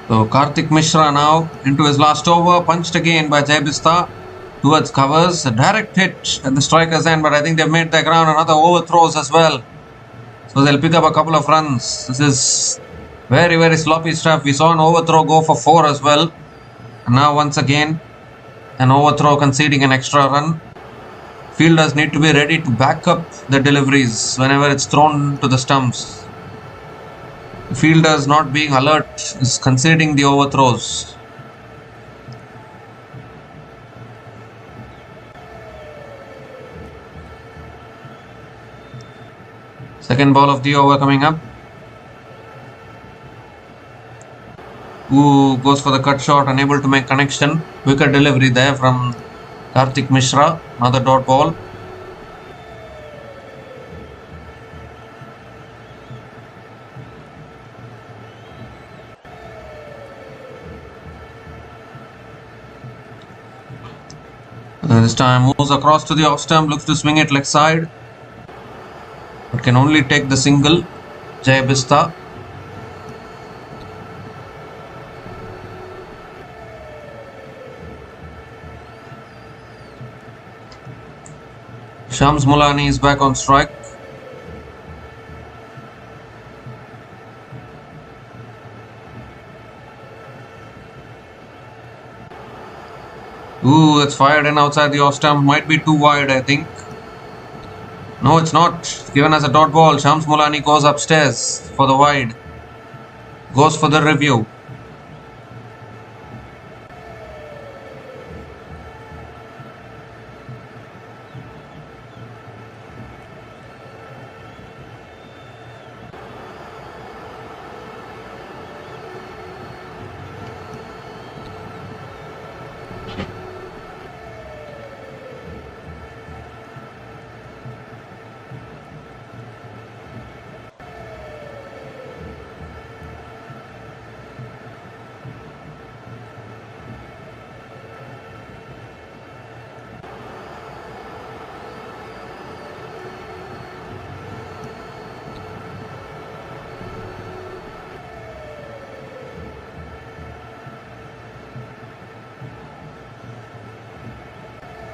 So Karthik Mishra now into his last over, punched again by Jai Bista towards covers. A direct hit at the striker's end, but I think they've made their ground. Another overthrows as well. So they'll pick up a couple of runs. This is very, very sloppy stuff. We saw an overthrow go for 4 as well. And now once again, an overthrow conceding an extra run. Fielders need to be ready to back up the deliveries whenever it's thrown to the stumps. The fielders not being alert is conceding the overthrows. Second ball of the over coming up. Who goes for the cut shot, unable to make connection. Quicker delivery there from Karthik Mishra. Another dot ball. This time moves across to the off stump, looks to swing it leg side, but can only take the single. Jai Bista. Shams Mulani is back on strike. Ooh, it's fired in outside the off stump. Might be too wide, I think. No, it's not. Given as a dot ball. Shams Mulani goes upstairs for the wide. Goes for the review.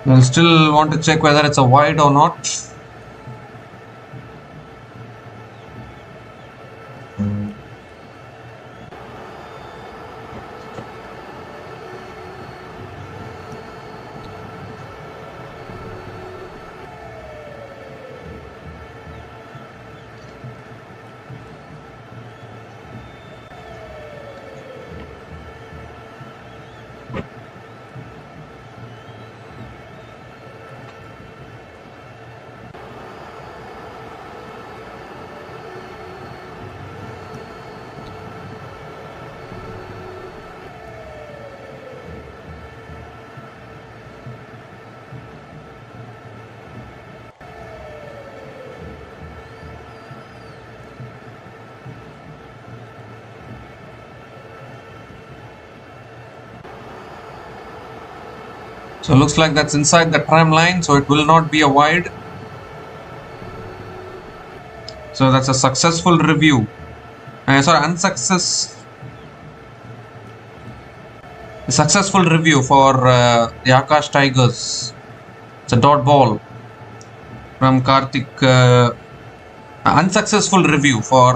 We'll still want to check whether it's a wide or not. So it looks like that's inside the tram line, so it will not be a wide. So that's a successful review. Successful review for the Akash Tigers. It's a dot ball from Karthik. Unsuccessful review for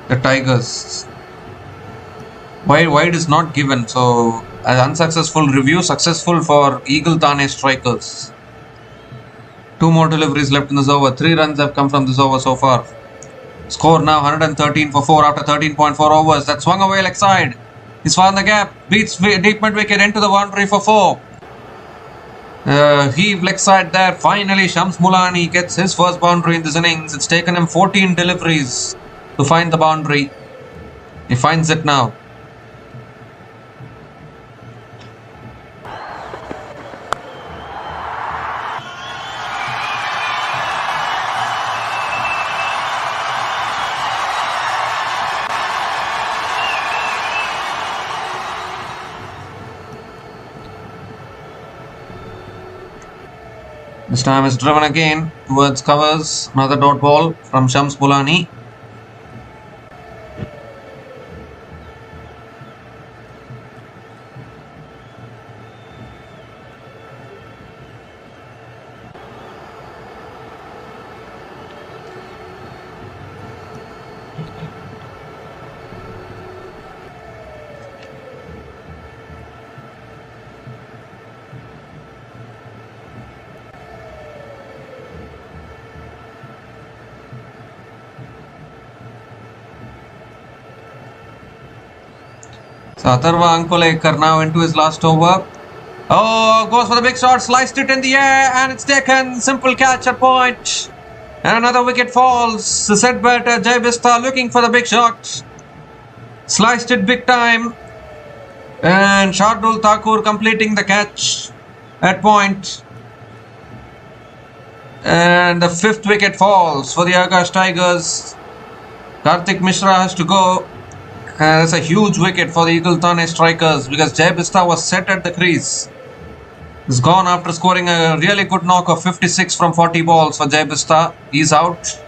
the Tigers. Wide is not given, so as unsuccessful review, successful for Eagle Thane strikers. 2 more deliveries left in this over. 3 runs have come from this over so far. Score now 113 for 4 after 13.4 overs. That swung away leg side. He's found the gap. Beats deep mid wicket into the boundary for 4. Heave leg side there. Finally, Shams Mulani gets his first boundary in this innings. It's taken him 14 deliveries to find the boundary. He finds it now. This time is driven again towards covers. Another dot ball from Shams Mulani. So Atharva Ankolekar now into his last over. Oh, goes for the big shot, sliced it in the air, and it's taken. Simple catch at point. And another wicket falls. The set batter Jai Bista looking for the big shot. Sliced it big time. And Shardul Thakur completing the catch at point. And the 5th wicket falls for the Akash Tigers. Karthik Mishra has to go. That's a huge wicket for the Eagle Thane strikers because Jai Bista was set at the crease. He's gone after scoring a really good knock of 56 from 40 balls for Jai Bista. He's out.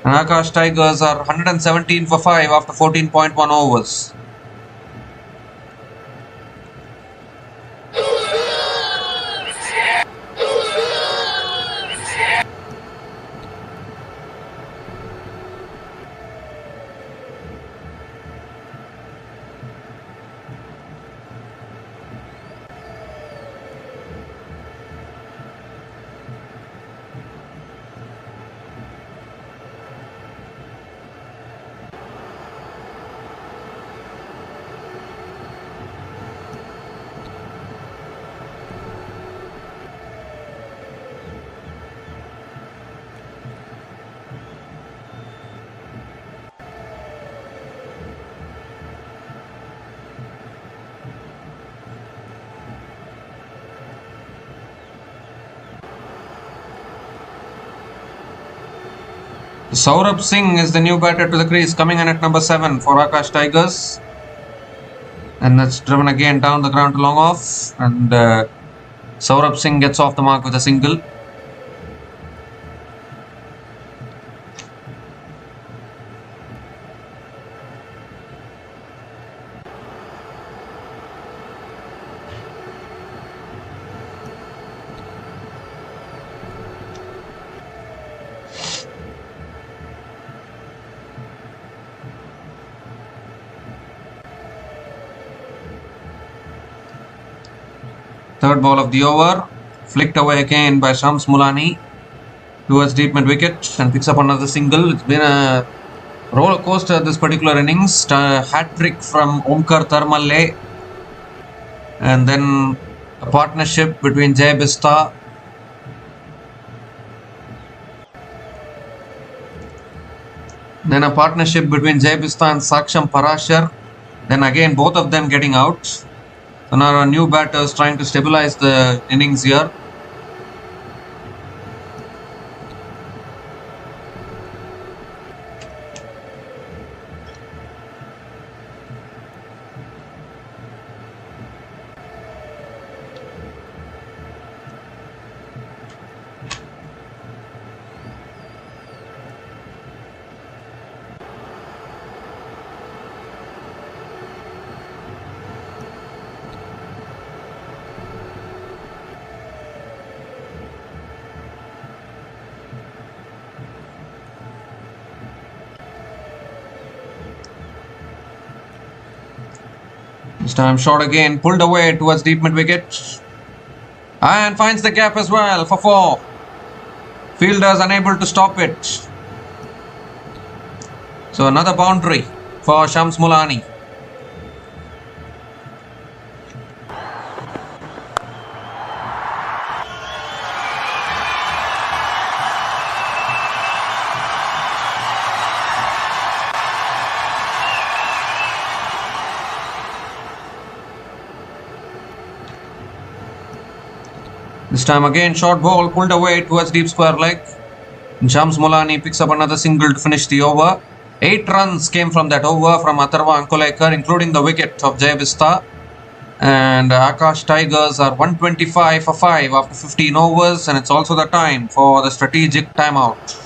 And Akash Tigers are 117 for 5 after 14.1 overs. Saurabh Singh is the new batter to the crease, coming in at number 7 for Akash Tigers. And that's driven again down the ground to long off. And Saurabh Singh gets off the mark with a single. Third ball of the over, flicked away again by Shams Mulani towards deep mid wicket and picks up another single. It's been a roller coaster this particular innings. Hat trick from Omkar Tharmalle, and then a partnership between Jay Bista, then a partnership between Jay Bista and Saksham Parashar, then again both of them getting out. So now our new batters trying to stabilize the innings here. This time shot again, pulled away towards deep mid wicket and finds the gap as well for 4. Fielders unable to stop it. So another boundary for Shams Mulani. This time again short ball pulled away towards deep square leg. And Shams Mulani picks up another single to finish the over. 8 runs came from that over from Atharva Ankolekar, including the wicket of Jay Bista. And Akash Tigers are 125 for 5 after 15 overs, and it's also the time for the strategic timeout.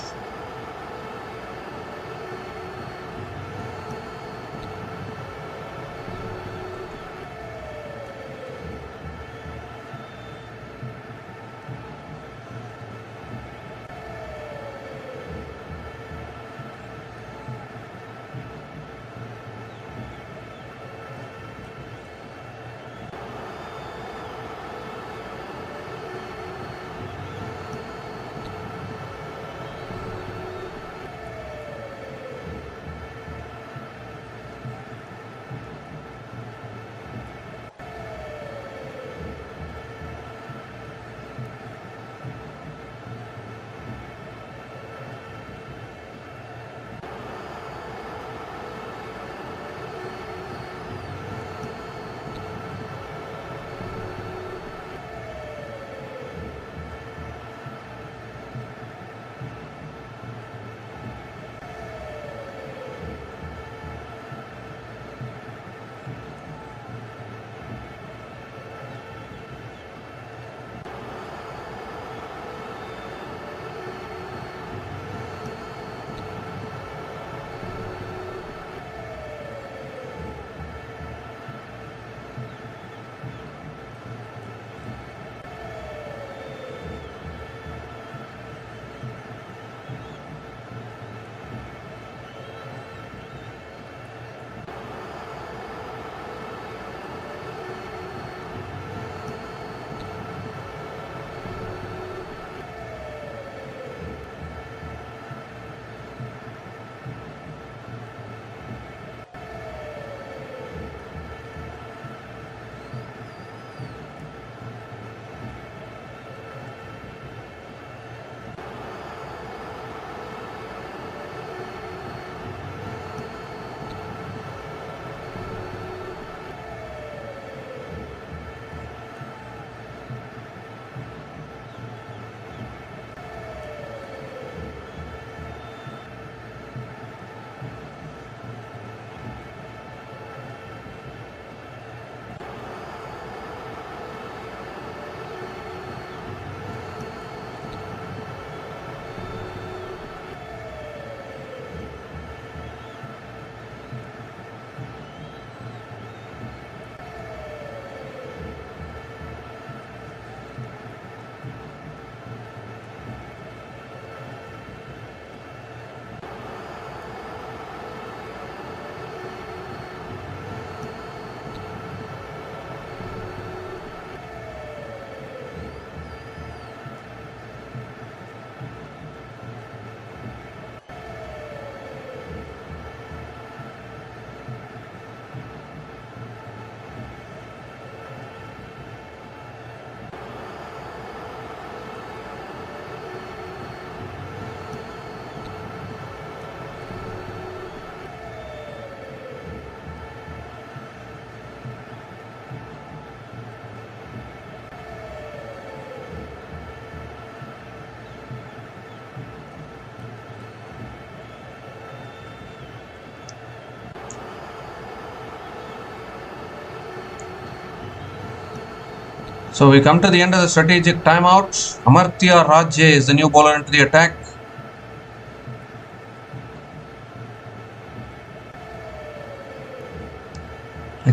So we come to the end of the strategic timeout. Amartya Rajye is the new bowler into the attack.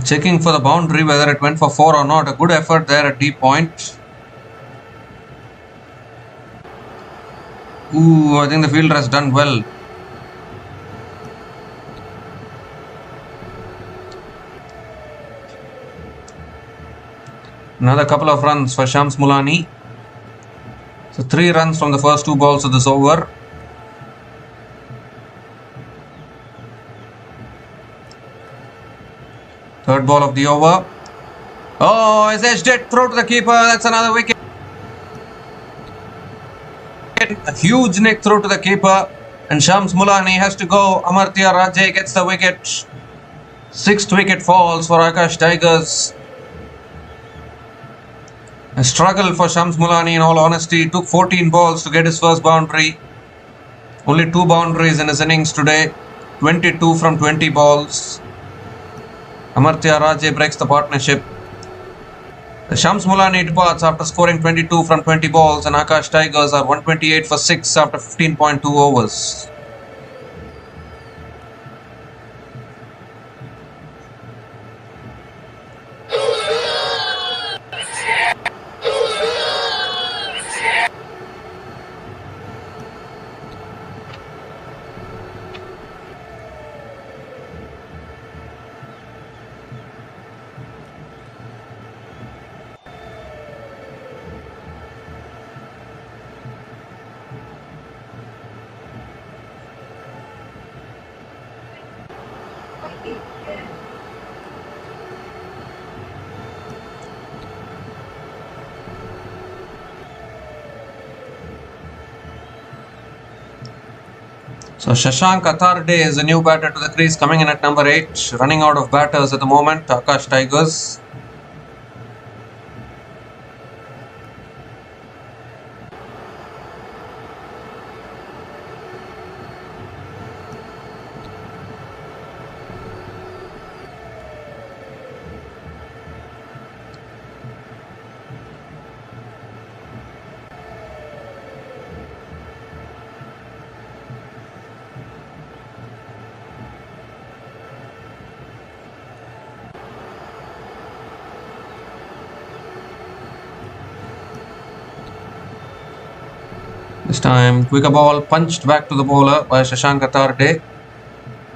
Checking for the boundary, whether it went for 4 or not. A good effort there at deep point. Ooh, I think the fielder has done well. Another couple of runs for Shams Mulani. So 3 runs from the first 2 balls of this over. Third ball of the over. Oh, it's edged it through to the keeper. That's another wicket. A huge nick through to the keeper. And Shams Mulani has to go. Amartya Rajye gets the wicket. 6th wicket falls for Akash Tigers. A struggle for Shams Mulani, in all honesty. He took 14 balls to get his first boundary. Only 2 boundaries in his innings today. 22 from 20 balls. Amartya Rajye breaks the partnership. Shams Mulani departs after scoring 22 from 20 balls, and Akash Tigers are 128 for 6 after 15.2 overs. So Shashank Atharde is a new batter to the crease, coming in at number 8. Running out of batters at the moment, Akash Tigers. This time, quicker ball punched back to the bowler by Shashank Atharde.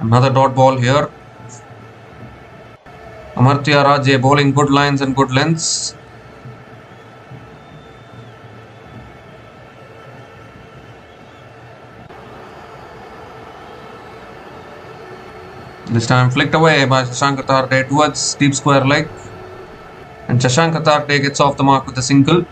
Another dot ball here. Amartya Rajye bowling good lines and good lengths. This time flicked away by Shashank Atharde towards deep square leg. And Shashank Atharde gets off the mark with a single.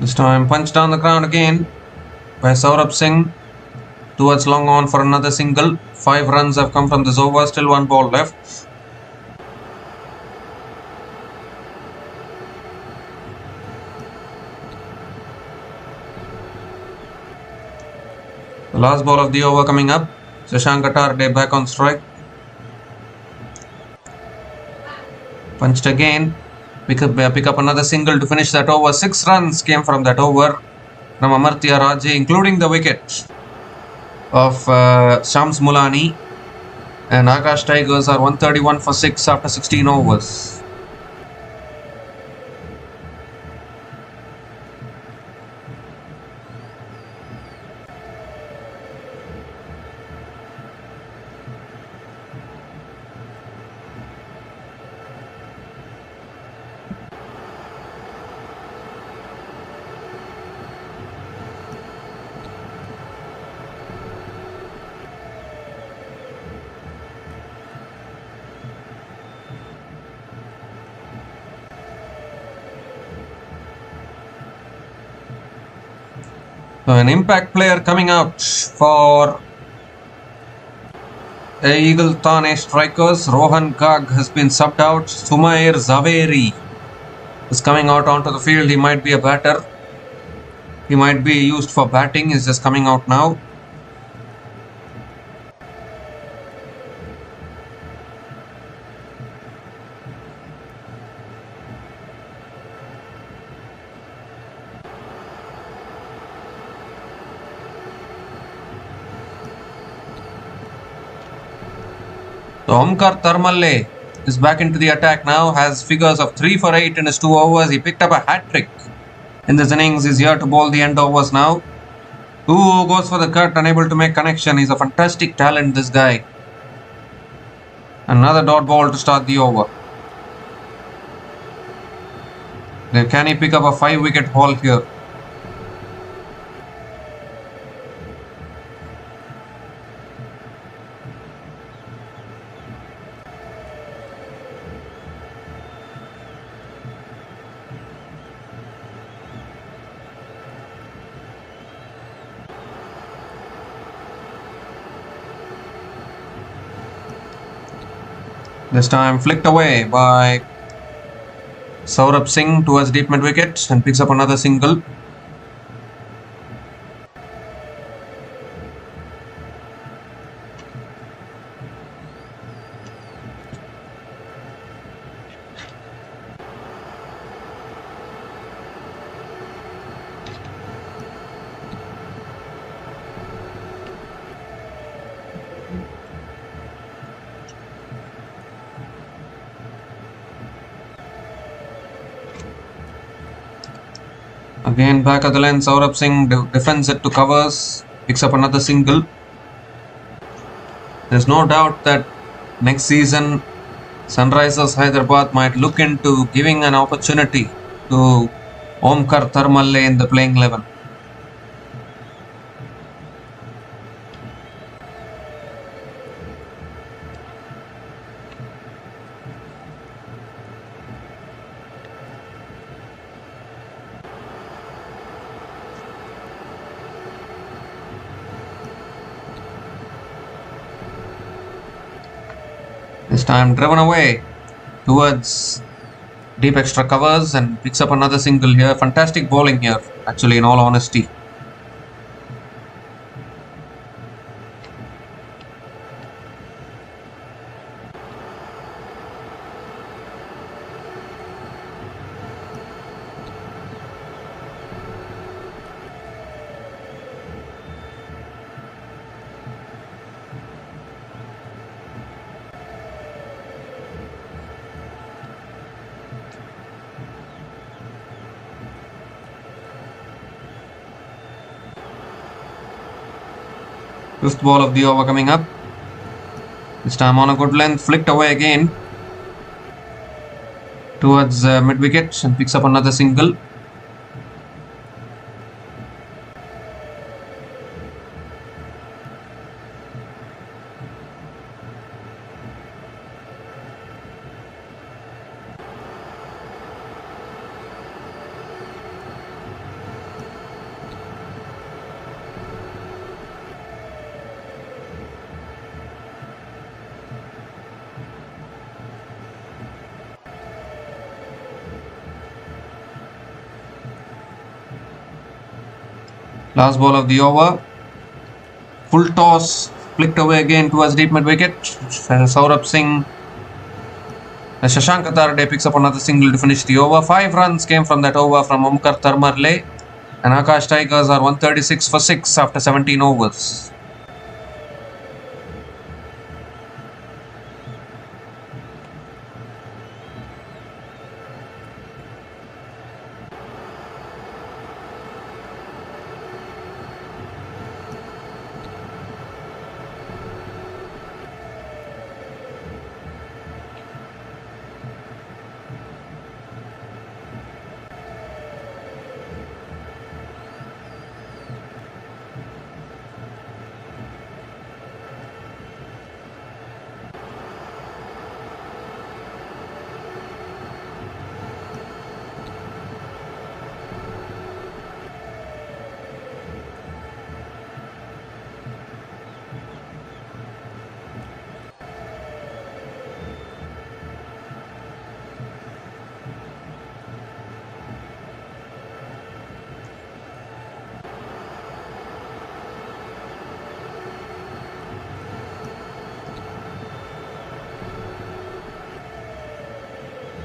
This time punched down the ground again by Saurabh Singh towards long on for another single. 5 runs have come from this over, still 1 ball left. The last ball of the over coming up. Shashank Atharde back on strike. Punched again. Pick up another single to finish that over. 6 runs came from that over from Amartya Rajye, including the wicket of Shams Mulani. And Akash Tigers are 131 for 6 after 16 overs. So an impact player coming out for Eagle Thane strikers. Rohan Gag has been subbed out. Sumair Zaveri is coming out onto the field. He might be a batter. He might be used for batting. He's just coming out now. So Omkar Tharmalle is back into the attack now, has figures of 3 for 8 in his 2 overs. He picked up a hat-trick in this innings. He's here to bowl the end overs now. Ooh, goes for the cut, unable to make connection. He's a fantastic talent, this guy. Another dot ball to start the over. Can he pick up a 5-wicket haul here? This time flicked away by Saurabh Singh towards deep mid wicket and picks up another single. Again back at the lane, Saurabh Singh defends it to covers, picks up another single. There's no doubt that next season Sunrisers Hyderabad might look into giving an opportunity to Omkar Tharmalle in the playing 11. This time driven away towards deep extra covers and picks up another single here. Fantastic bowling here, actually, in all honesty. Fifth ball of the over coming up. This time on a good length, flicked away again towards mid wicket and picks up another single. Last ball of the over. Full toss, flicked away again towards deep mid wicket. Saurabh Singh, Shashank Atarde picks up another single to finish the over. 5 runs came from that over from Omkar Tharmalle, and Akash Tigers are 136 for 6 after 17 overs.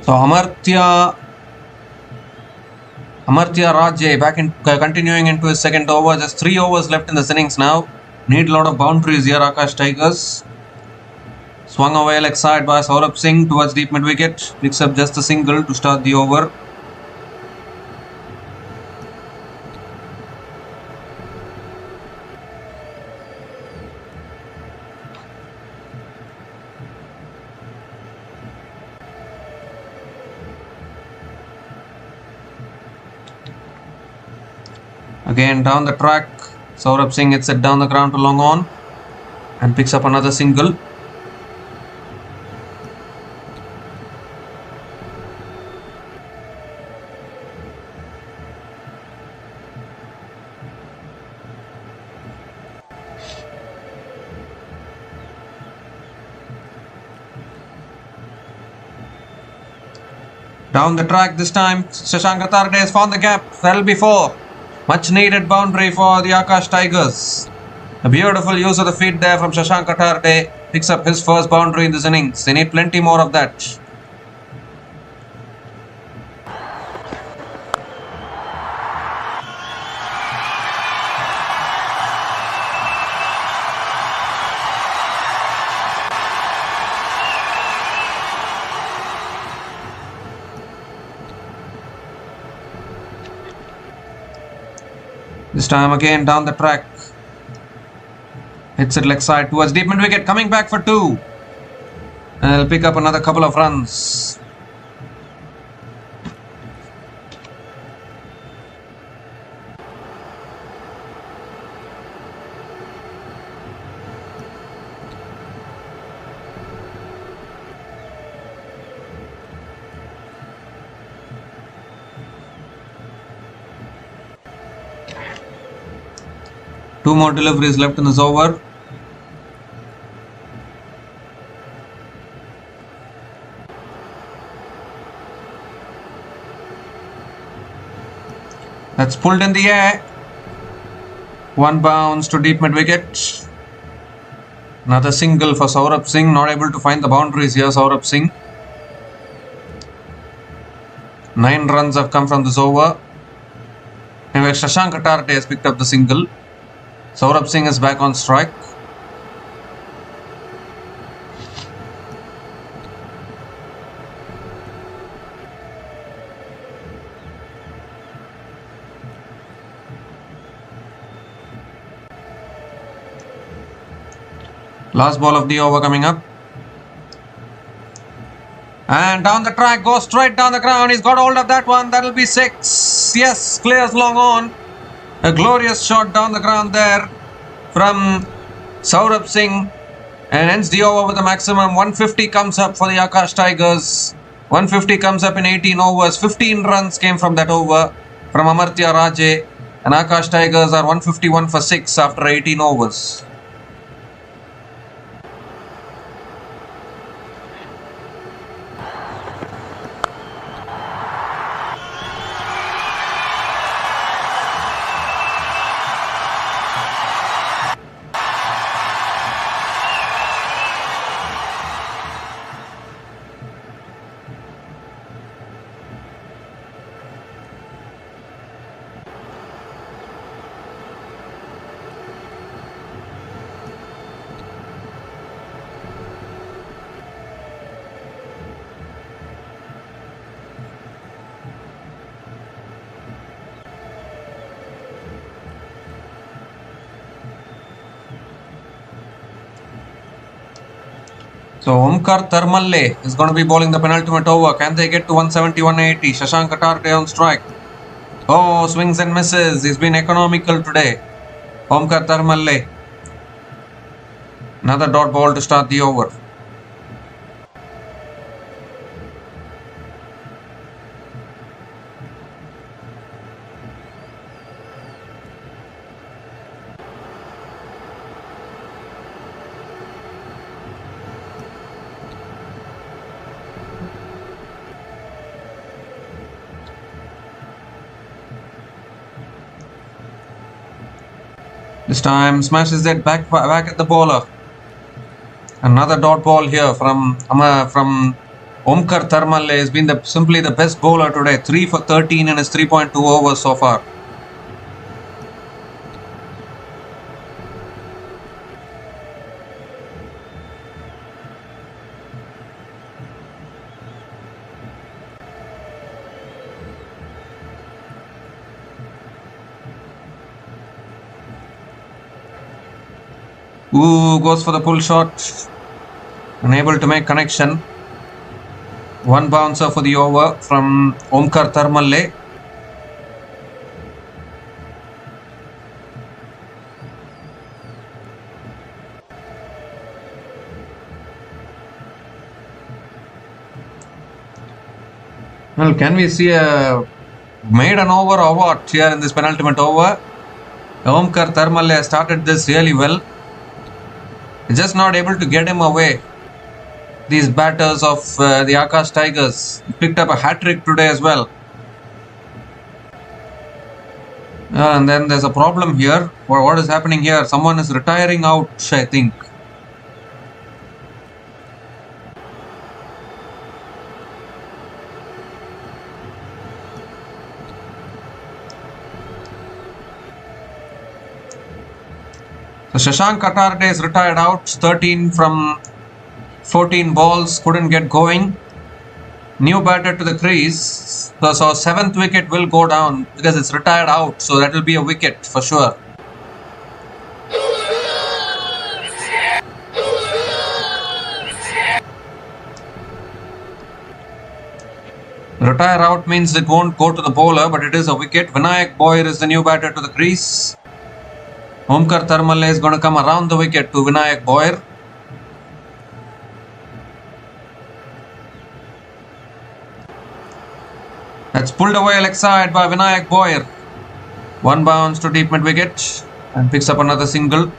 So Amartya Rajay continuing into his second over. Just 3 overs left in the innings now. Need a lot of boundaries here, Akash Tigers. Swung away leg side by Saurabh Singh towards deep mid wicket. Picks up just a single to start the over. Again down the track, Saurabh Singh hits it down the ground to long on and picks up another single. Down the track this time, Shashank Atharde has found the gap. That'll be 4. Much needed boundary for the Akash Tigers. A beautiful use of the feet there from Shashank Atharde. Picks up his first boundary in this innings. They need plenty more of that. This time again down the track. Hits it leg side towards deep mid wicket. Coming back for 2. And he'll pick up another couple of runs. Two more deliveries left in this over. That's pulled in the air. One bounce to deep mid wicket. Another single for Saurabh Singh. Not able to find the boundaries here, Saurabh Singh. 9 runs have come from this over. Anyway, Shashank Atharde has picked up the single. Saurabh Singh is back on strike. Last ball of the over coming up. And down the track, goes straight down the ground. He's got hold of that one. That'll be 6. Yes, clears long on. A glorious shot down the ground there from Saurabh Singh, and ends the over with a maximum. 150 comes up for the Akash Tigers. 150 comes up in 18 overs. 15 runs came from that over from Amartya Rajay, and Akash Tigers are 151 for 6 after 18 overs. So Omkar Tharmalle is going to be bowling the penultimate over. Can they get to 170, 180? Shashank Atharde on strike. Oh, swings and misses. He's been economical today. Omkar Tharmalle. Another dot ball to start the over. This time smashes it back at the bowler. Another dot ball here from Omkar Tharmalle has been simply the best bowler today. 3 for 13 in his 3.2 overs so far. Ooh, goes for the pull shot. Unable to make connection. One bouncer for the over from Omkar Tharmalle. Well, can we see a maiden over or what here in this penultimate over? Omkar Tharmalle has started this really well. Just not able to get him away. These batters of the Akash Tigers picked up a hat-trick today as well. And then there's a problem here. What is happening here? Someone is retiring out, I think. So Shashank Katarde is retired out. 13 from 14 balls, couldn't get going. New batter to the crease. So 7th wicket will go down because it's retired out. So that will be a wicket for sure. Retire out means it won't go to the bowler, but it is a wicket. Vinayak Boyer is the new batter to the crease. Omkar Tharmalle is going to come around the wicket to Vinayak Boyer. That's pulled away leg side by Vinayak Boyer. One bounce to deep mid wicket and picks up another single.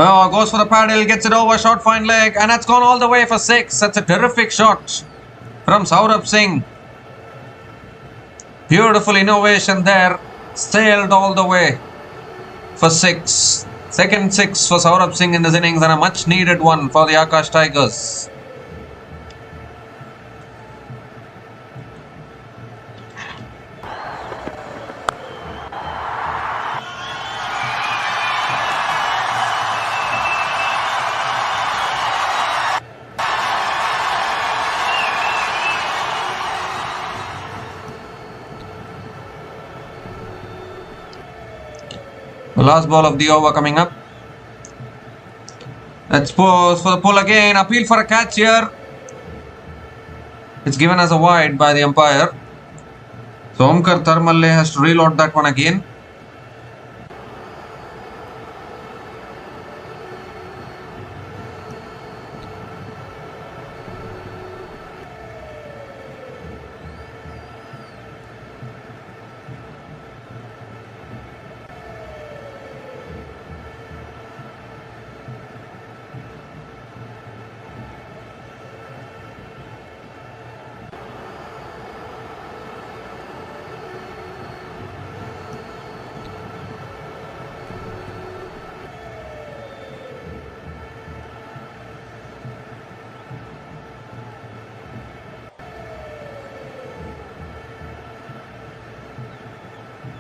Oh, goes for the paddle, gets it over, short fine leg, and that's gone all the way for 6. That's a terrific shot from Saurabh Singh. Beautiful innovation there. Sailed all the way for 6. Second 6 for Saurabh Singh in this innings and a much needed one for the Akash Tigers. The last ball of the over coming up. Let's pause for the pull again. Appeal for a catch here. It's given as a wide by the umpire. So Omkar Tharmalle has to reload that one again.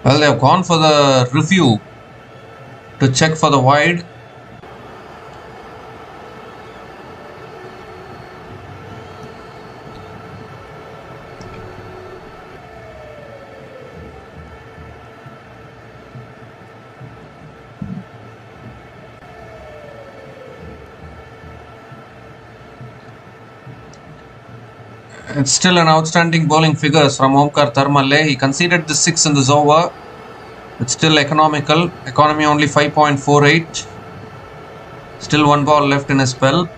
Well, they have gone for the review to check for the wide. It's still an outstanding bowling figures from Omkar Tharmalle. He conceded the 6 in this over. It's still economical. Economy only 5.48. Still one ball left in his spell.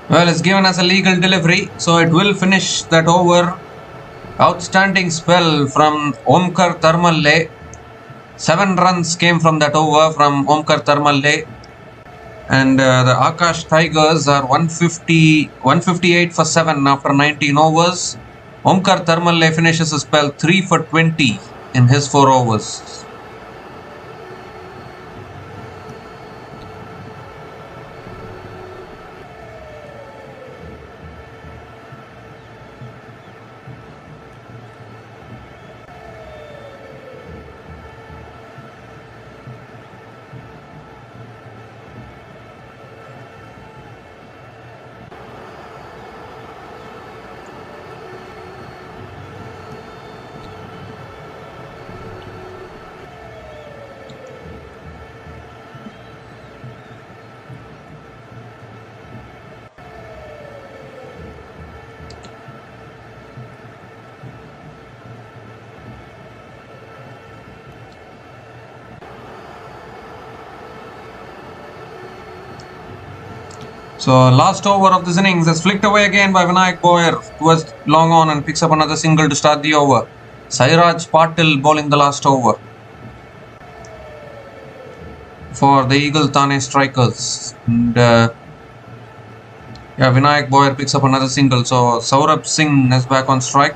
Well, it's given as a legal delivery, so it will finish that over. Outstanding spell from Omkar Tharmalle. 7 runs came from that over from Omkar Tharmalle. And the Akash Tigers are 158 for 7 after 19 overs. Omkar Tharmalle finishes his spell 3 for 20 in his 4 overs. So last over of this innings is flicked away again by Vinayak Boyer towards long on and picks up another single to start the over. Sairaj Patil bowling the last over for the Eagle Thane strikers. And Vinayak Boyer picks up another single. So Saurabh Singh is back on strike.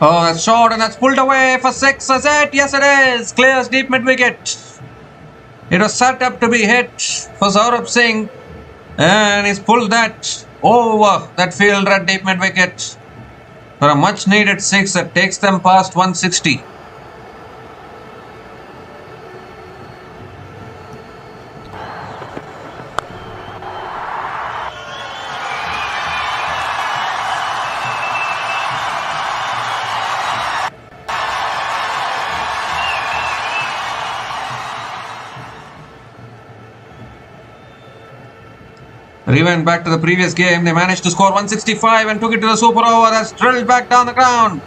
Oh, that's short and that's pulled away for 6. Is it? Yes, it is. Clears deep mid wicket. It was set up to be hit for Saurabh Singh and he's pulled that over that field at deep mid wicket for a much needed 6 that takes them past 160. Rewind back to the previous game. They managed to score 165 and took it to the super over. That's drilled back down the ground.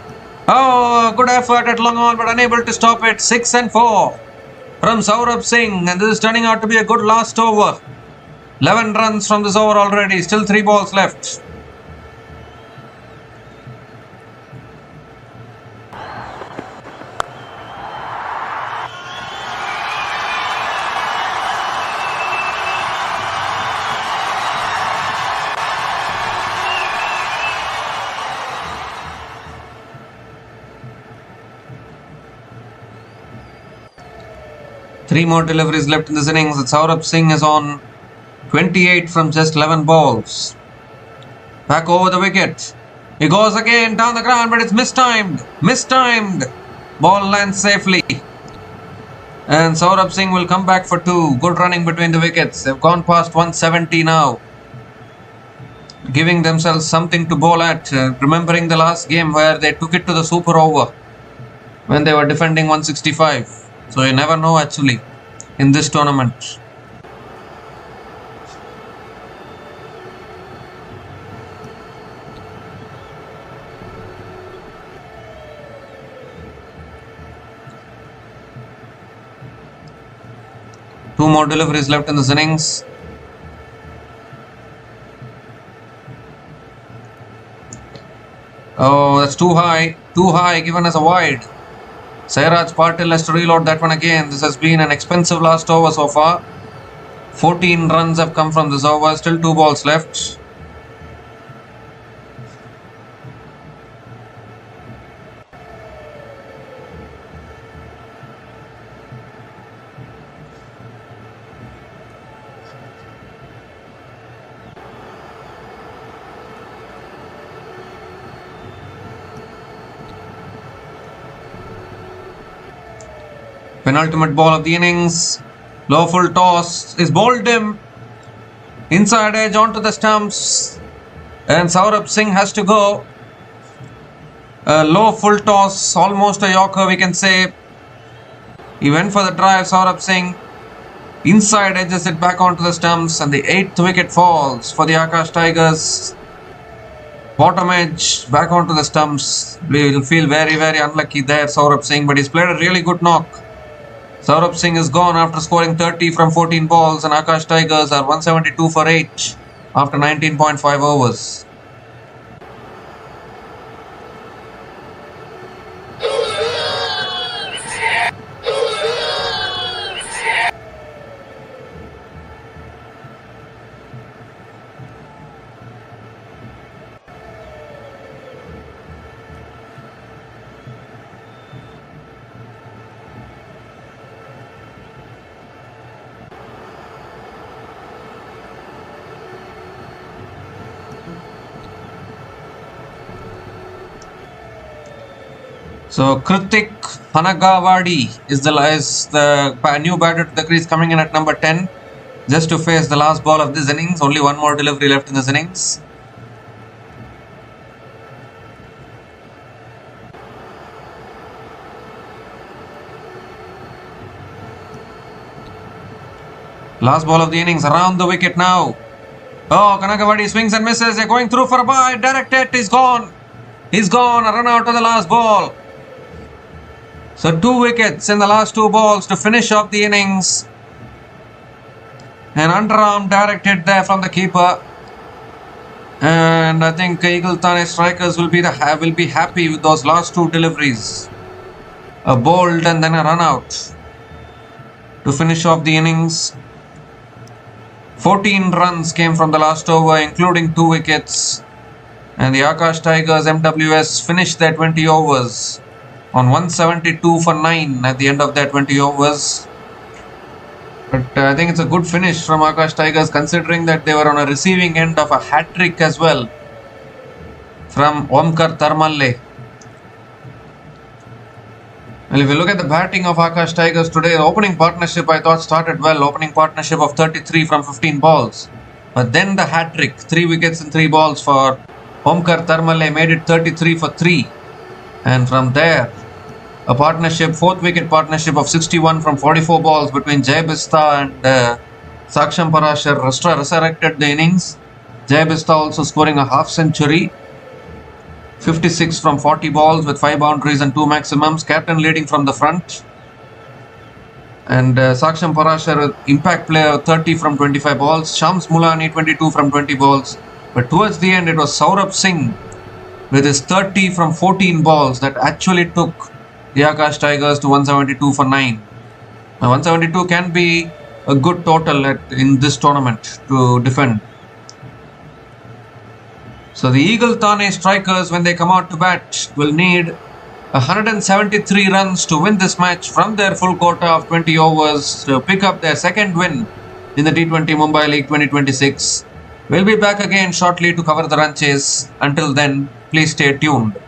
Oh, good effort at long on, but unable to stop it. 6 and 4 from Saurabh Singh, and this is turning out to be a good last over. 11 runs from this over already. Still 3 balls left. Three more deliveries left in this innings. Saurabh Singh is on 28 from just 11 balls. Back over the wicket. He goes again down the ground, but it's mistimed. Mistimed. Ball lands safely. And Saurabh Singh will come back for 2. Good running between the wickets. They've gone past 170 now. Giving themselves something to bowl at. Remembering the last game where they took it to the super over when they were defending 165. So you never know actually in this tournament. Two more deliveries left in this innings. Oh, that's too high, given as a wide. Sairaj Patil has to reload that one again. This has been an expensive last over so far. 14 runs have come from this over. Still 2 balls left. Penultimate ball of the innings. Low full toss is bowled him. Inside edge onto the stumps. And Saurabh Singh has to go. A low full toss, almost a yorker we can say. He went for the drive, Saurabh Singh. Inside edges it back onto the stumps, and the 8th wicket falls for the Akash Tigers. Bottom edge back onto the stumps. We will feel very, very unlucky there, Saurabh Singh, but he's played a really good knock. Saurabh Singh is gone after scoring 30 from 14 balls, and Akash Tigers are 172 for 8 after 19.5 overs. So Kritik Hanagawadi is the new batter to the crease, coming in at number 10, just to face the last ball of this innings. Only one more delivery left in this innings. Last ball of the innings, around the wicket now. Oh, Kanagawadi swings and misses. They're going through for a bite. Direct hit. He's gone. He's gone. A run out of the last ball. So 2 wickets in the last 2 balls to finish off the innings. An underarm direct hit there from the keeper. And I think Eagle Thane strikers will be happy with those last 2 deliveries. A bold and then a run out to finish off the innings. 14 runs came from the last over, including 2 wickets. And the Akash Tigers MWS finished their 20 overs on 172 for 9 at the end of their 20 overs. But I think it's a good finish from Akash Tigers, considering that they were on a receiving end of a hat-trick as well from Omkar Tharmalle. Well, if you look at the batting of Akash Tigers today, the opening partnership I thought started well. Opening partnership of 33 from 15 balls. But then the hat-trick, 3 wickets and 3 balls for Omkar Tharmalle made it 33 for 3. And from there, a partnership, 4th wicket partnership of 61 from 44 balls between Jai Bista and Saksham Parashar resurrected the innings. Jai Bista also scoring a half century. 56 from 40 balls with 5 boundaries and 2 maximums. Captain leading from the front. And Saksham Parashar, impact player, 30 from 25 balls. Shams Mulani, 22 from 20 balls. But towards the end, it was Saurabh Singh with his 30 from 14 balls that actually took the Akash Tigers to 172 for 9. Now 172 can be a good total in this tournament to defend. So the Eagle Thane strikers, when they come out to bat, will need 173 runs to win this match from their full quota of 20 overs to pick up their second win in the T20 Mumbai League 2026. We'll be back again shortly to cover the run chase. Until then, please stay tuned.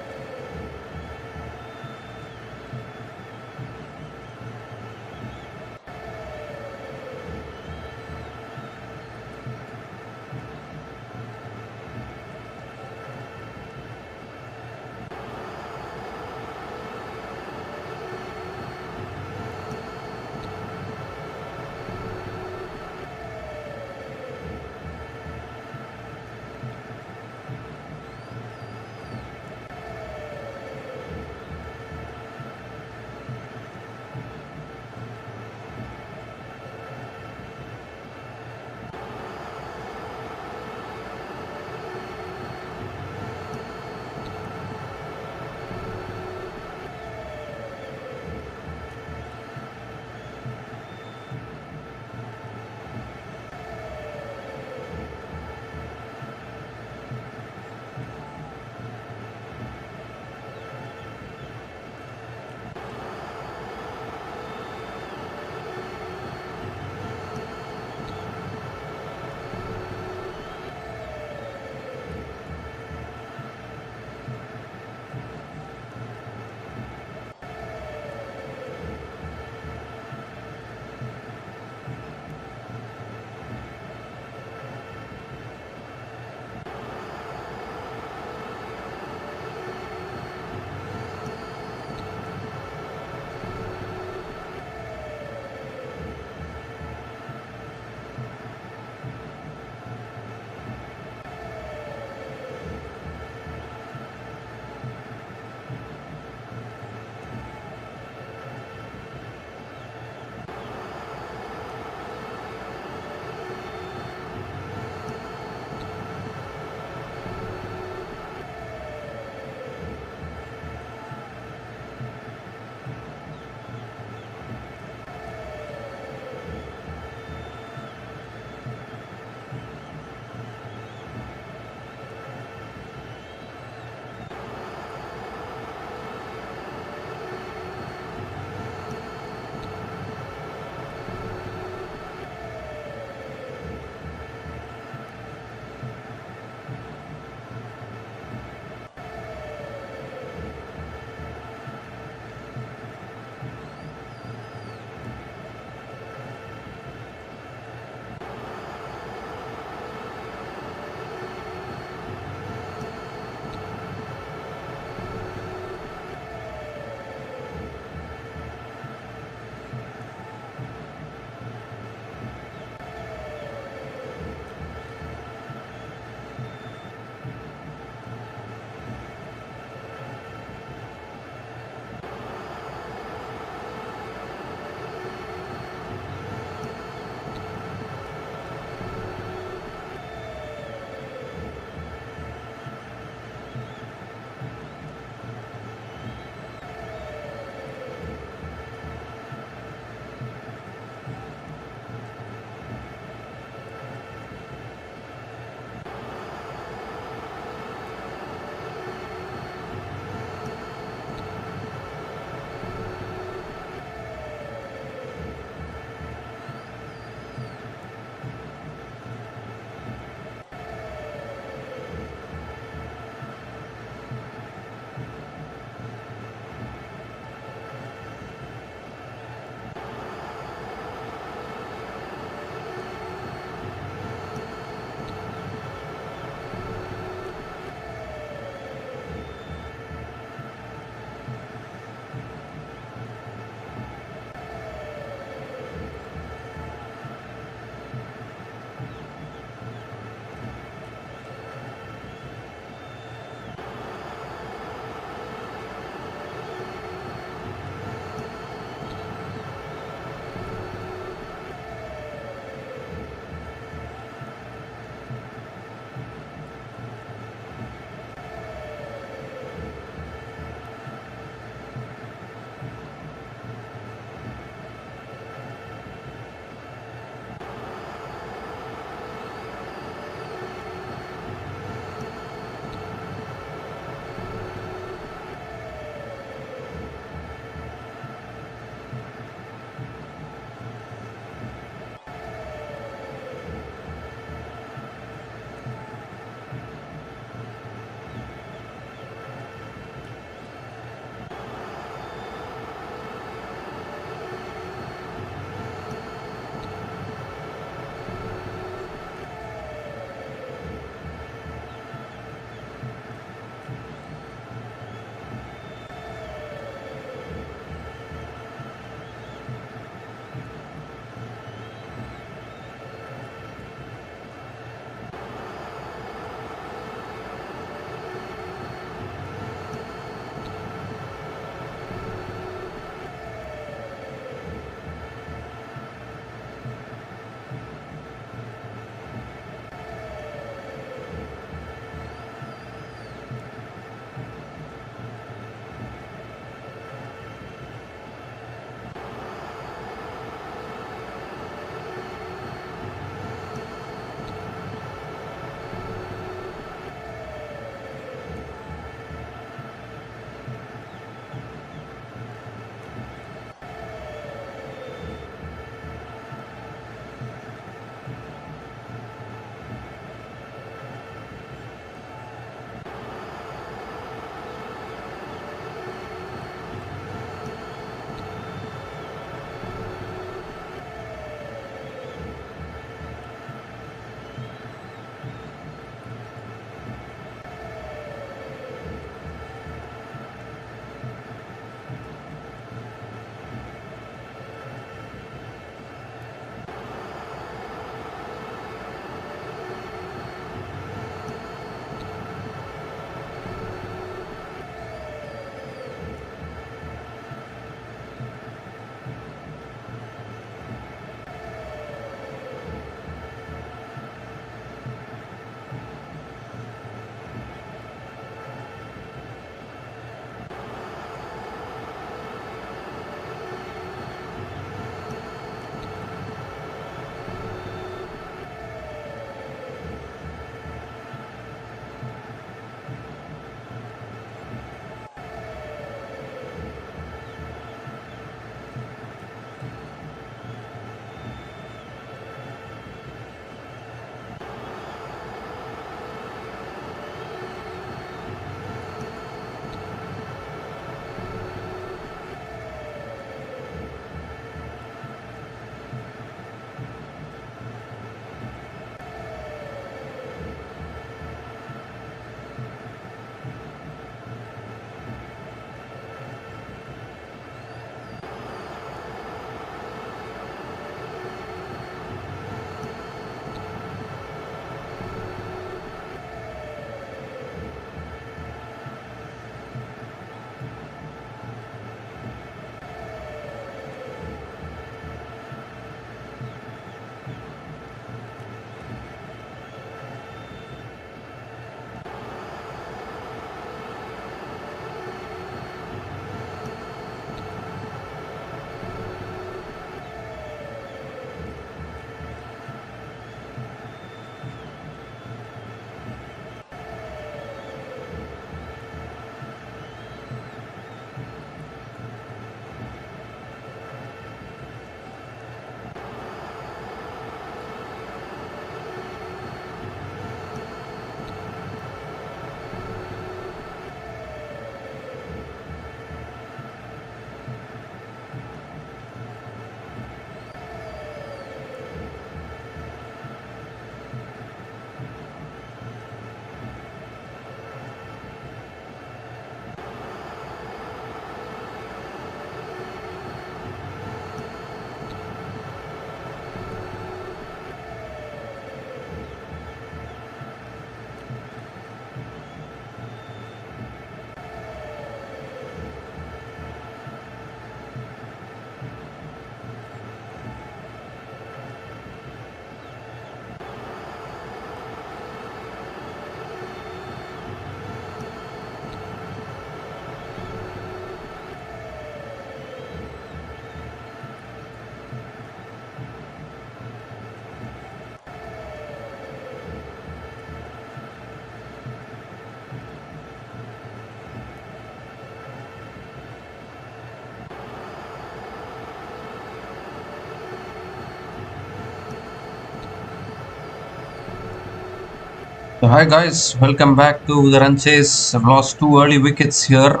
Hi guys, welcome back to the run chase. I've lost two early wickets here.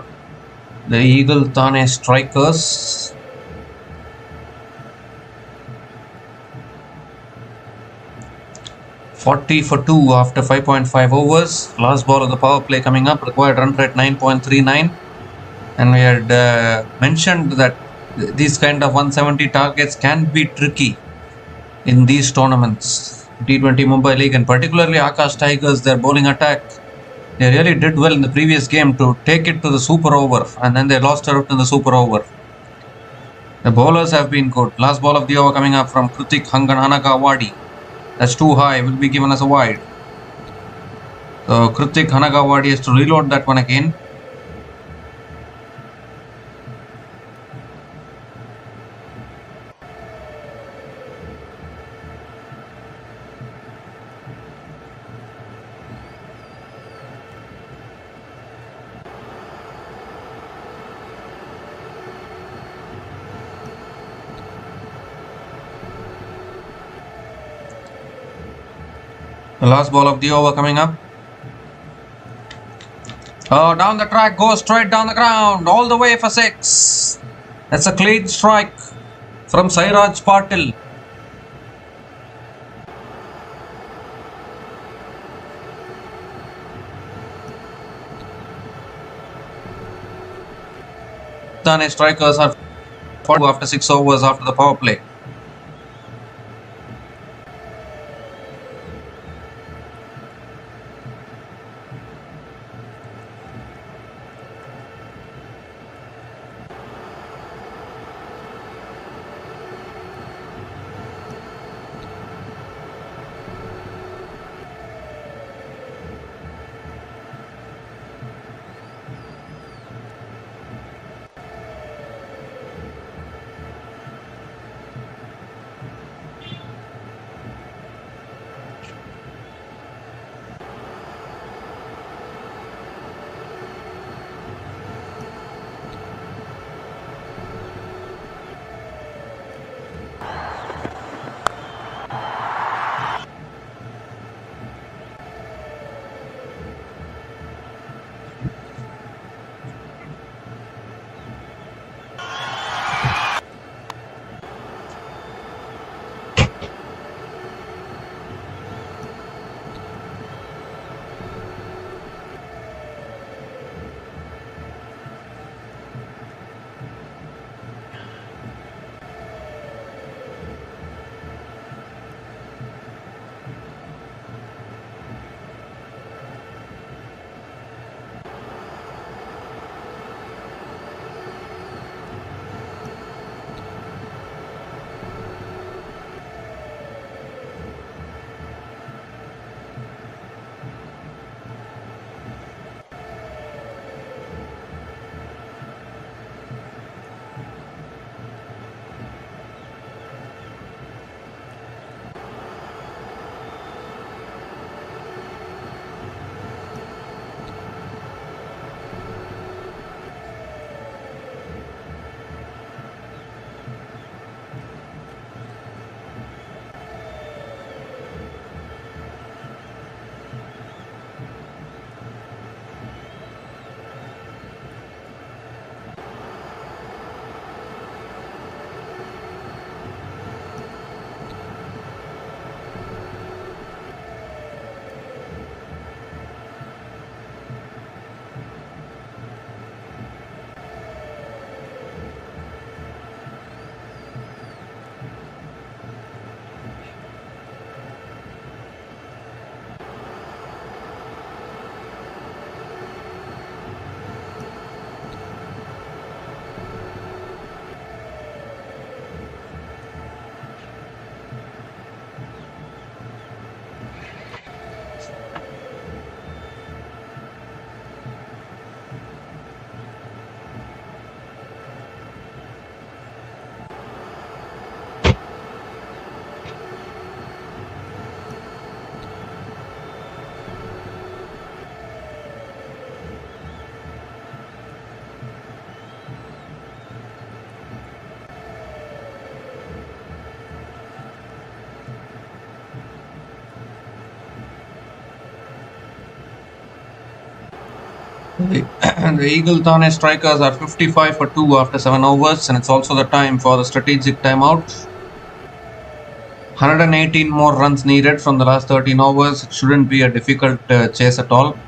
The Eagle Thane strikers. "40 for 2 after 5.5 overs. Last ball of the power play coming up. Required run rate 9.39. And we had mentioned that these kind of 170 targets can be tricky in these tournaments. T20 Mumbai League and particularly Akash Tigers, their bowling attack. They really did well in the previous game to take it to the super over, and then they lost out in the super over. The bowlers have been good. Last ball of the over coming up from Kritik Hanagawadi. That's too high, will be given as a wide. So Kritik Hanagawadi has to reload that one again. The last ball of the over coming up. Oh, down the track, goes straight down the ground, all the way for 6. That's a clean strike from Sairaj Patil. Thane strikers are 42 after 6 overs after the power play. The Eagle Thane strikers are 55 for 2 after 7 overs, and it's also the time for the strategic timeout. 118 more runs needed from the last 13 overs. It shouldn't be a difficult chase at all.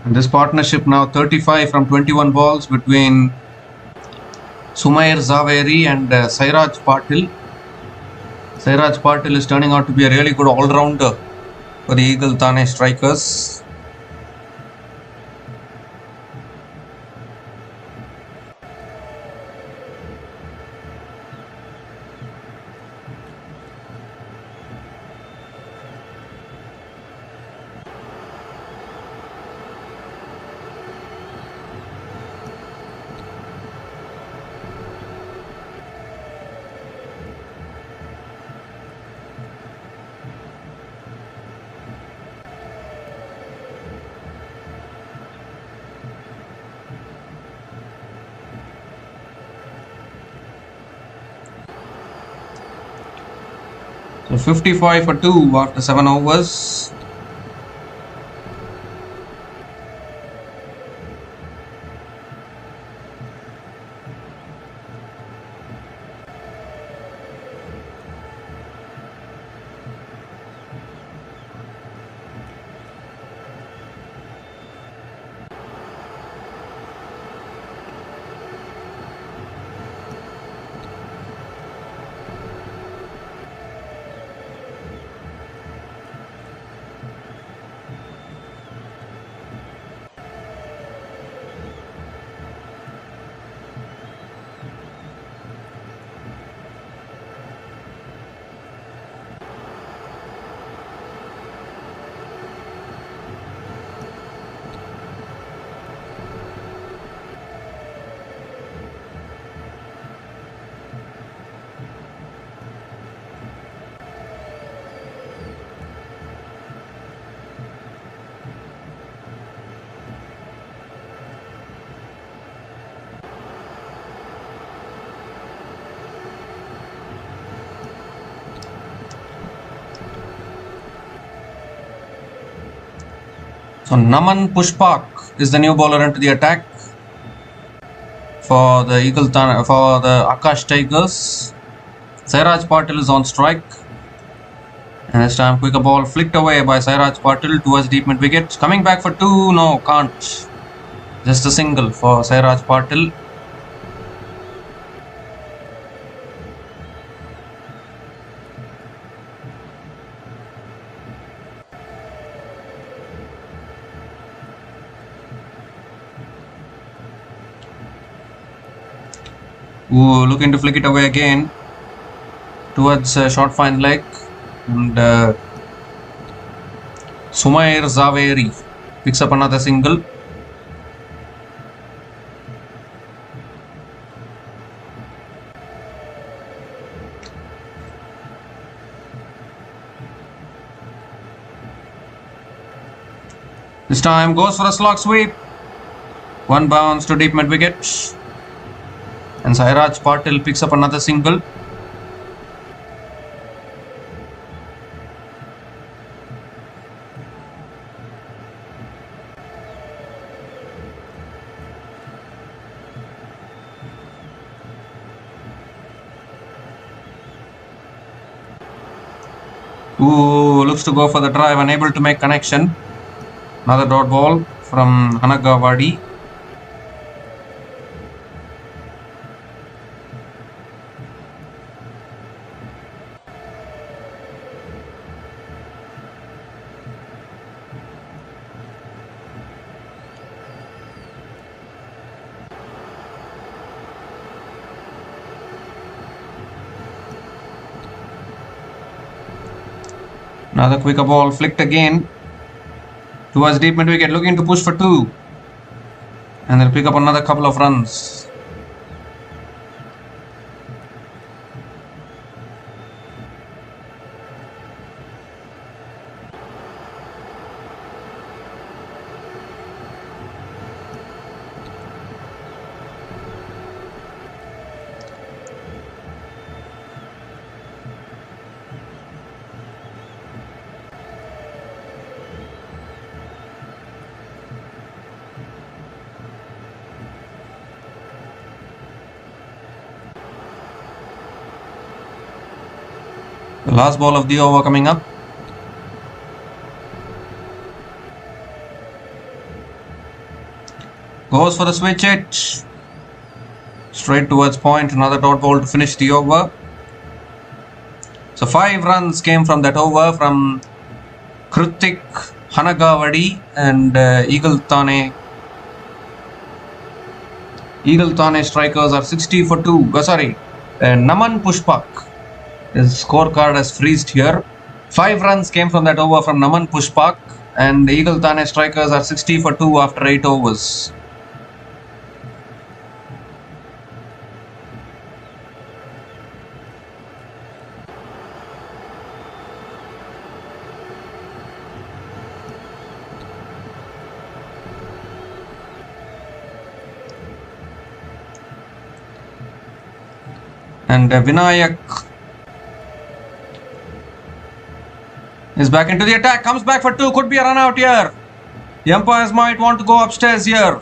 And this partnership now 35 from 21 balls between Sumair Zaveri and Sairaj Patil. Sairaj Patil is turning out to be a really good all-rounder for the Eagle Thane strikers. So 55 for 2 after 7 overs. So Naman Pushpak is the new bowler into the attack for the for the Akash Tigers. Sairaj Patil is on strike. And this time quicker ball flicked away by Sairaj Patil towards deep mid wicket. Coming back for 2, no, can't. Just a single for Sairaj Patil. Ooh, looking to flick it away again towards short fine leg, and Sumair Zaveri picks up another single. This time goes for a slog sweep. One bounce to deep mid wicket. And Sairaj Patil picks up another single. Ooh, looks to go for the drive, unable to make connection. Another dot ball from Hanagawadi. Another quicker ball flicked again towards deep mid wicket, looking to push for 2. And they'll pick up another couple of runs. The last ball of the over coming up. Goes for the switch hit. Straight towards point. Another dot ball to finish the over. So 5 runs came from that over from Krithik Hanagavadi and Thane. Thane strikers are 60 for 2. Naman Pushpak. His scorecard has freezed here. 5 runs came from that over from Naman Pushpak, and the Thane strikers are 60 for 2 after 8 overs. And Vinayak is back into the attack, comes back for 2, could be a run out here. The umpires might want to go upstairs here.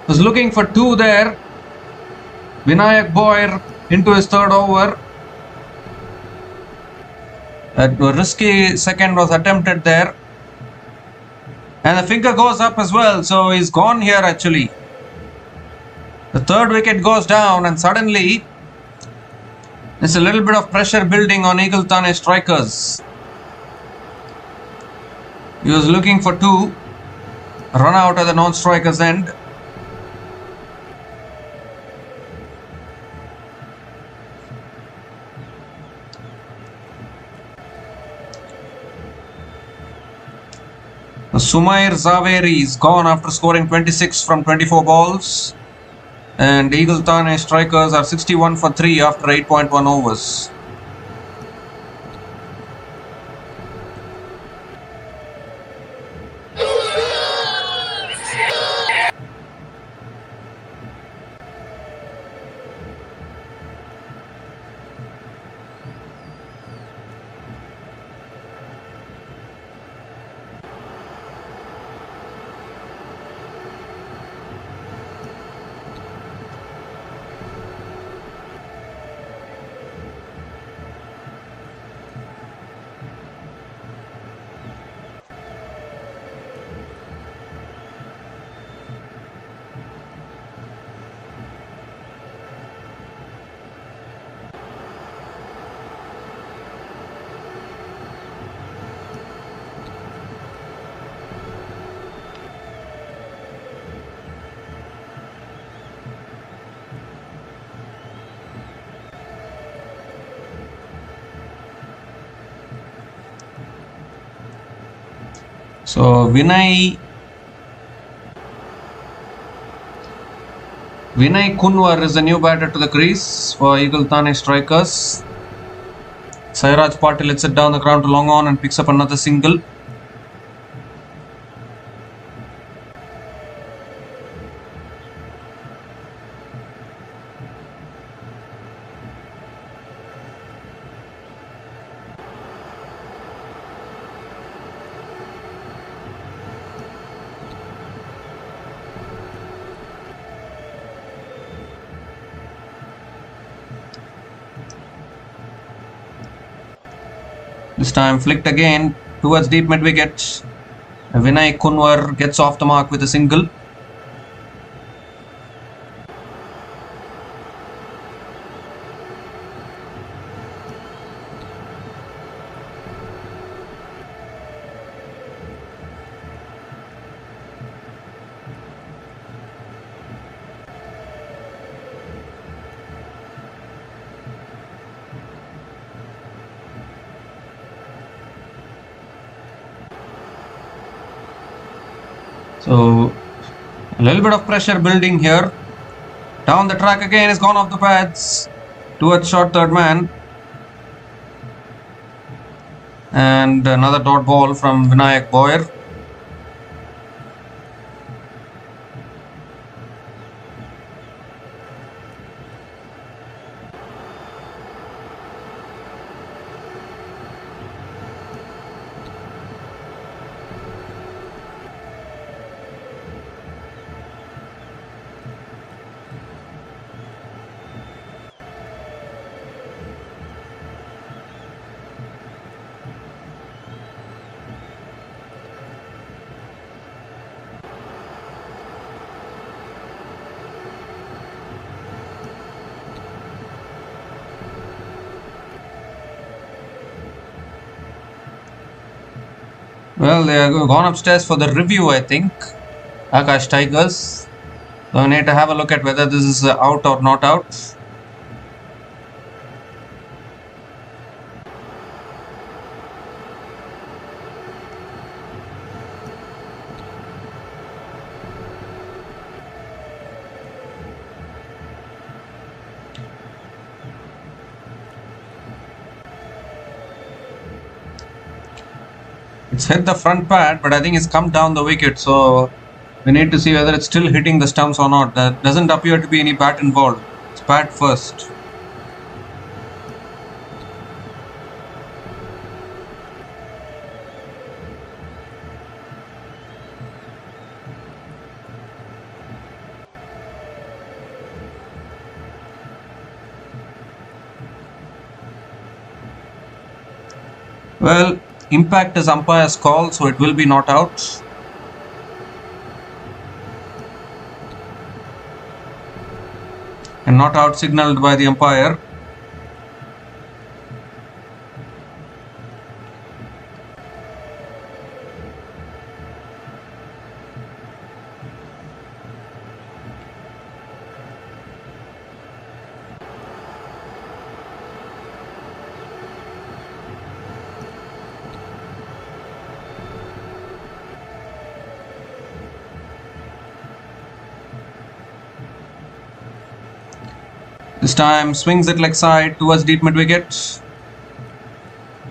Was looking for 2 there. Vinayak Boyer into his 3rd over. A risky second was attempted there. And the finger goes up as well, so he's gone here actually. The 3rd wicket goes down, and suddenly there's a little bit of pressure building on Thane strikers. He was looking for 2. Run out at the non-striker's end. Sumair Zaveri is gone after scoring 26 from 24 balls. And Thane strikers are 61 for 3 after 8.1 overs. So Vinay Kunwar is the new batter to the crease for Thane strikers. Sairaj Patil lets it down the ground to long on and picks up another single. This time flicked again towards deep mid wicket. Vinay Kunwar gets off the mark with a single. So a little bit of pressure building here. Down the track again, is gone off the pads towards short 3rd man. And another dot ball from Vinayak Boyer. Well, they are gone upstairs for the review, I think. Akash Tigers. So we need to have a look at whether this is out or not out. It's hit the front pad, but I think it's come down the wicket, so we need to see whether it's still hitting the stumps or not. There doesn't appear to be any bat involved. It's pad first. Well, impact is umpire's call, so it will be not out. And not out signaled by the umpire. This time swings it leg side towards deep mid wicket.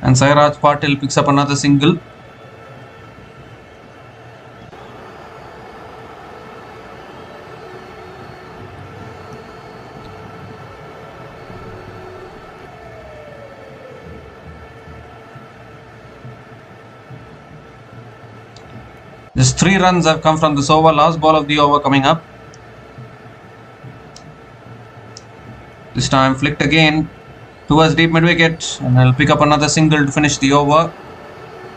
And Sairaj Patil picks up another single. Just 3 runs have come from this over. Last ball of the over coming up. This time flicked again towards deep mid wicket, and I'll pick up another single to finish the over.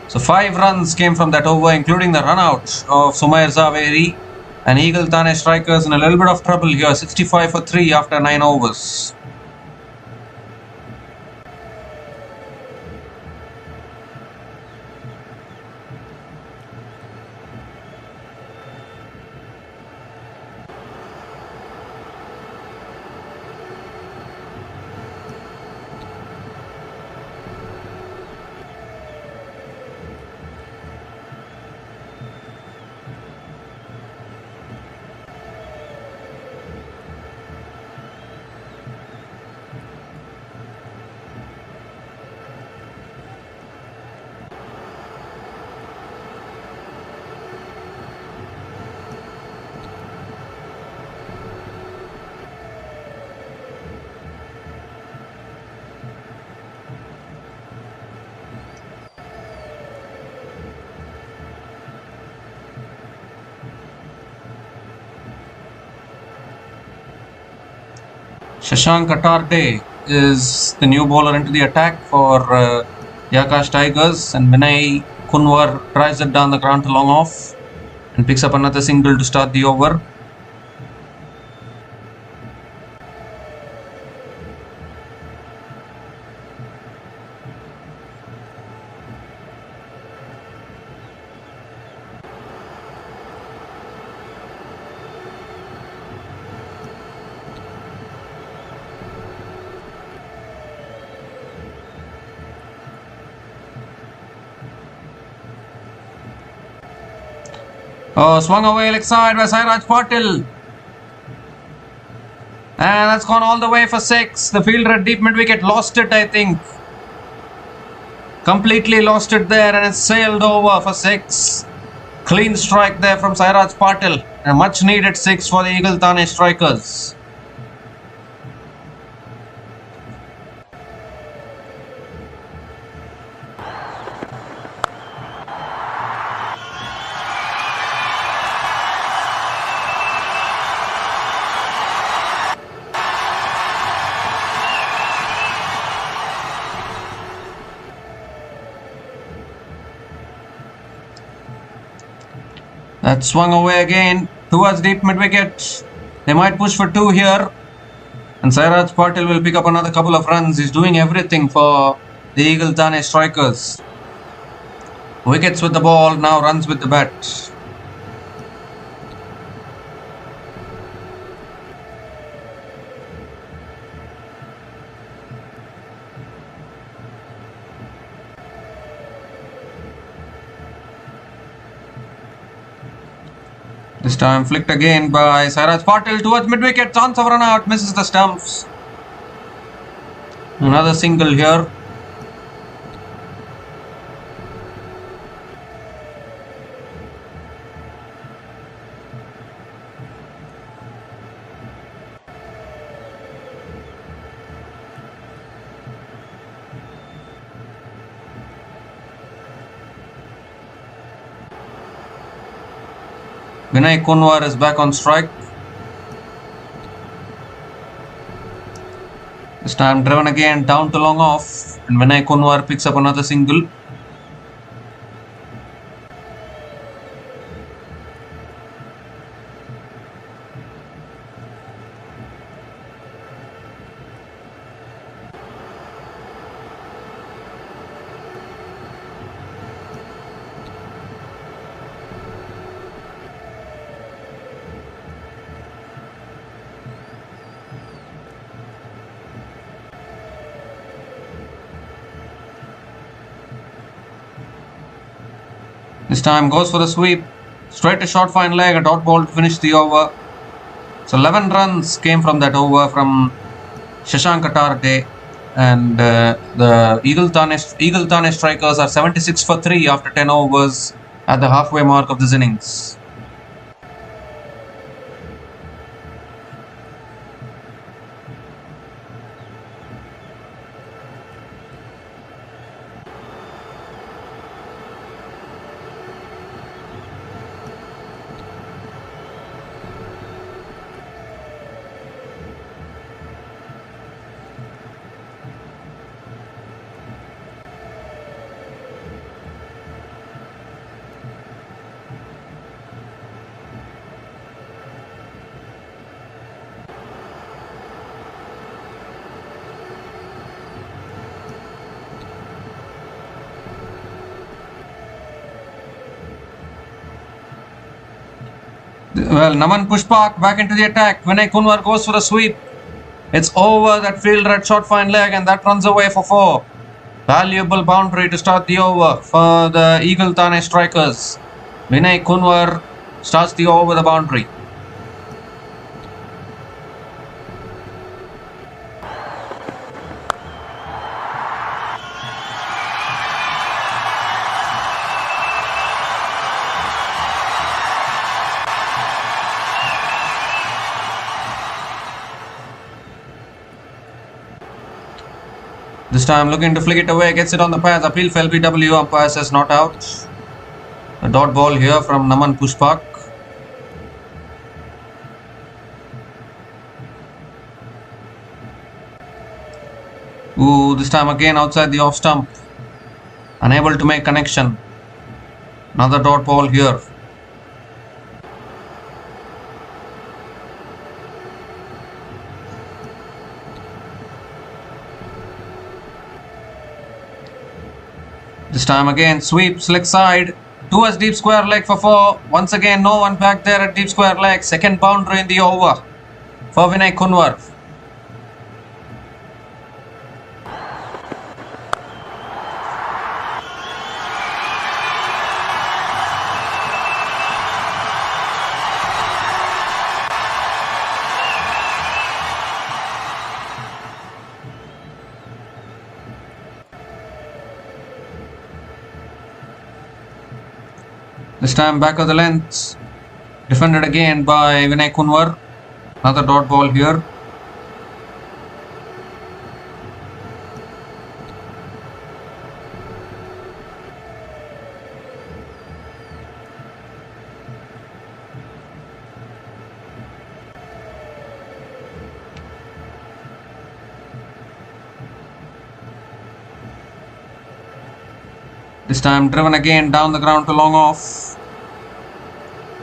So 5 runs came from that over, including the run out of Sumair Zaveri. And Eagle Thane strikers in a little bit of trouble here. 65 for 3 after 9 overs. Shashank Atarde is the new bowler into the attack for Akash Tigers, and Vinay Kunwar drives it down the ground to long off and picks up another single to start the over. Oh, swung away leg side by Sairaj Patil. And that's gone all the way for 6. The fielder at deep mid wicket lost it, I think. Completely lost it there, and it sailed over for 6. Clean strike there from Sairaj Patil. A much needed 6 for the Eagle Thane strikers. That swung away again towards deep mid wicket. They might push for 2 here. And Sairaj Patil will pick up another couple of runs. He's doing everything for the Eagle Thane strikers. Wickets with the ball, now runs with the bat. This time flicked again by Sairaj Patil towards mid-wicket. Chance of run out, misses the stumps. Another single here. Vinay Kunwar is back on strike. This time driven again down to long off, and Vinay Kunwar picks up another single. This time goes for the sweep, straight to short fine leg, a dot ball to finish the over. So 11 runs came from that over from Shashank Atarde, and the Eagle Thane strikers are 76 for 3 after 10 overs at the halfway mark of this innings. Well, Naman Pushpak back into the attack. Vinay Kunwar goes for the sweep. It's over that fielder at short fine leg, and that runs away for 4. Valuable boundary to start the over for the Eagle Thane strikers. Vinay Kunwar starts the over with the boundary. This time looking to flick it away, gets it on the pads. Appeal for LBW, umpire says not out. A dot ball here from Naman Pushpak. Ooh, this time again outside the off stump. Unable to make connection. Another dot ball here. This time again sweep, slick side, towards deep square leg for 4. Once again no one back there at deep square leg. Second boundary in the over for Vinay Kunwar. This time back of the length, defended again by Vinay Kunwar. Another dot ball here. This time driven again down the ground to long off.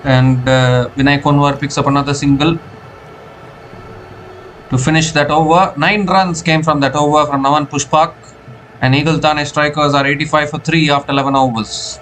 And Vinay Kunwar picks up another single to finish that over. 9 runs came from that over from Naman Pushpak, and Eagle Thane strikers are 85 for 3 after 11 overs.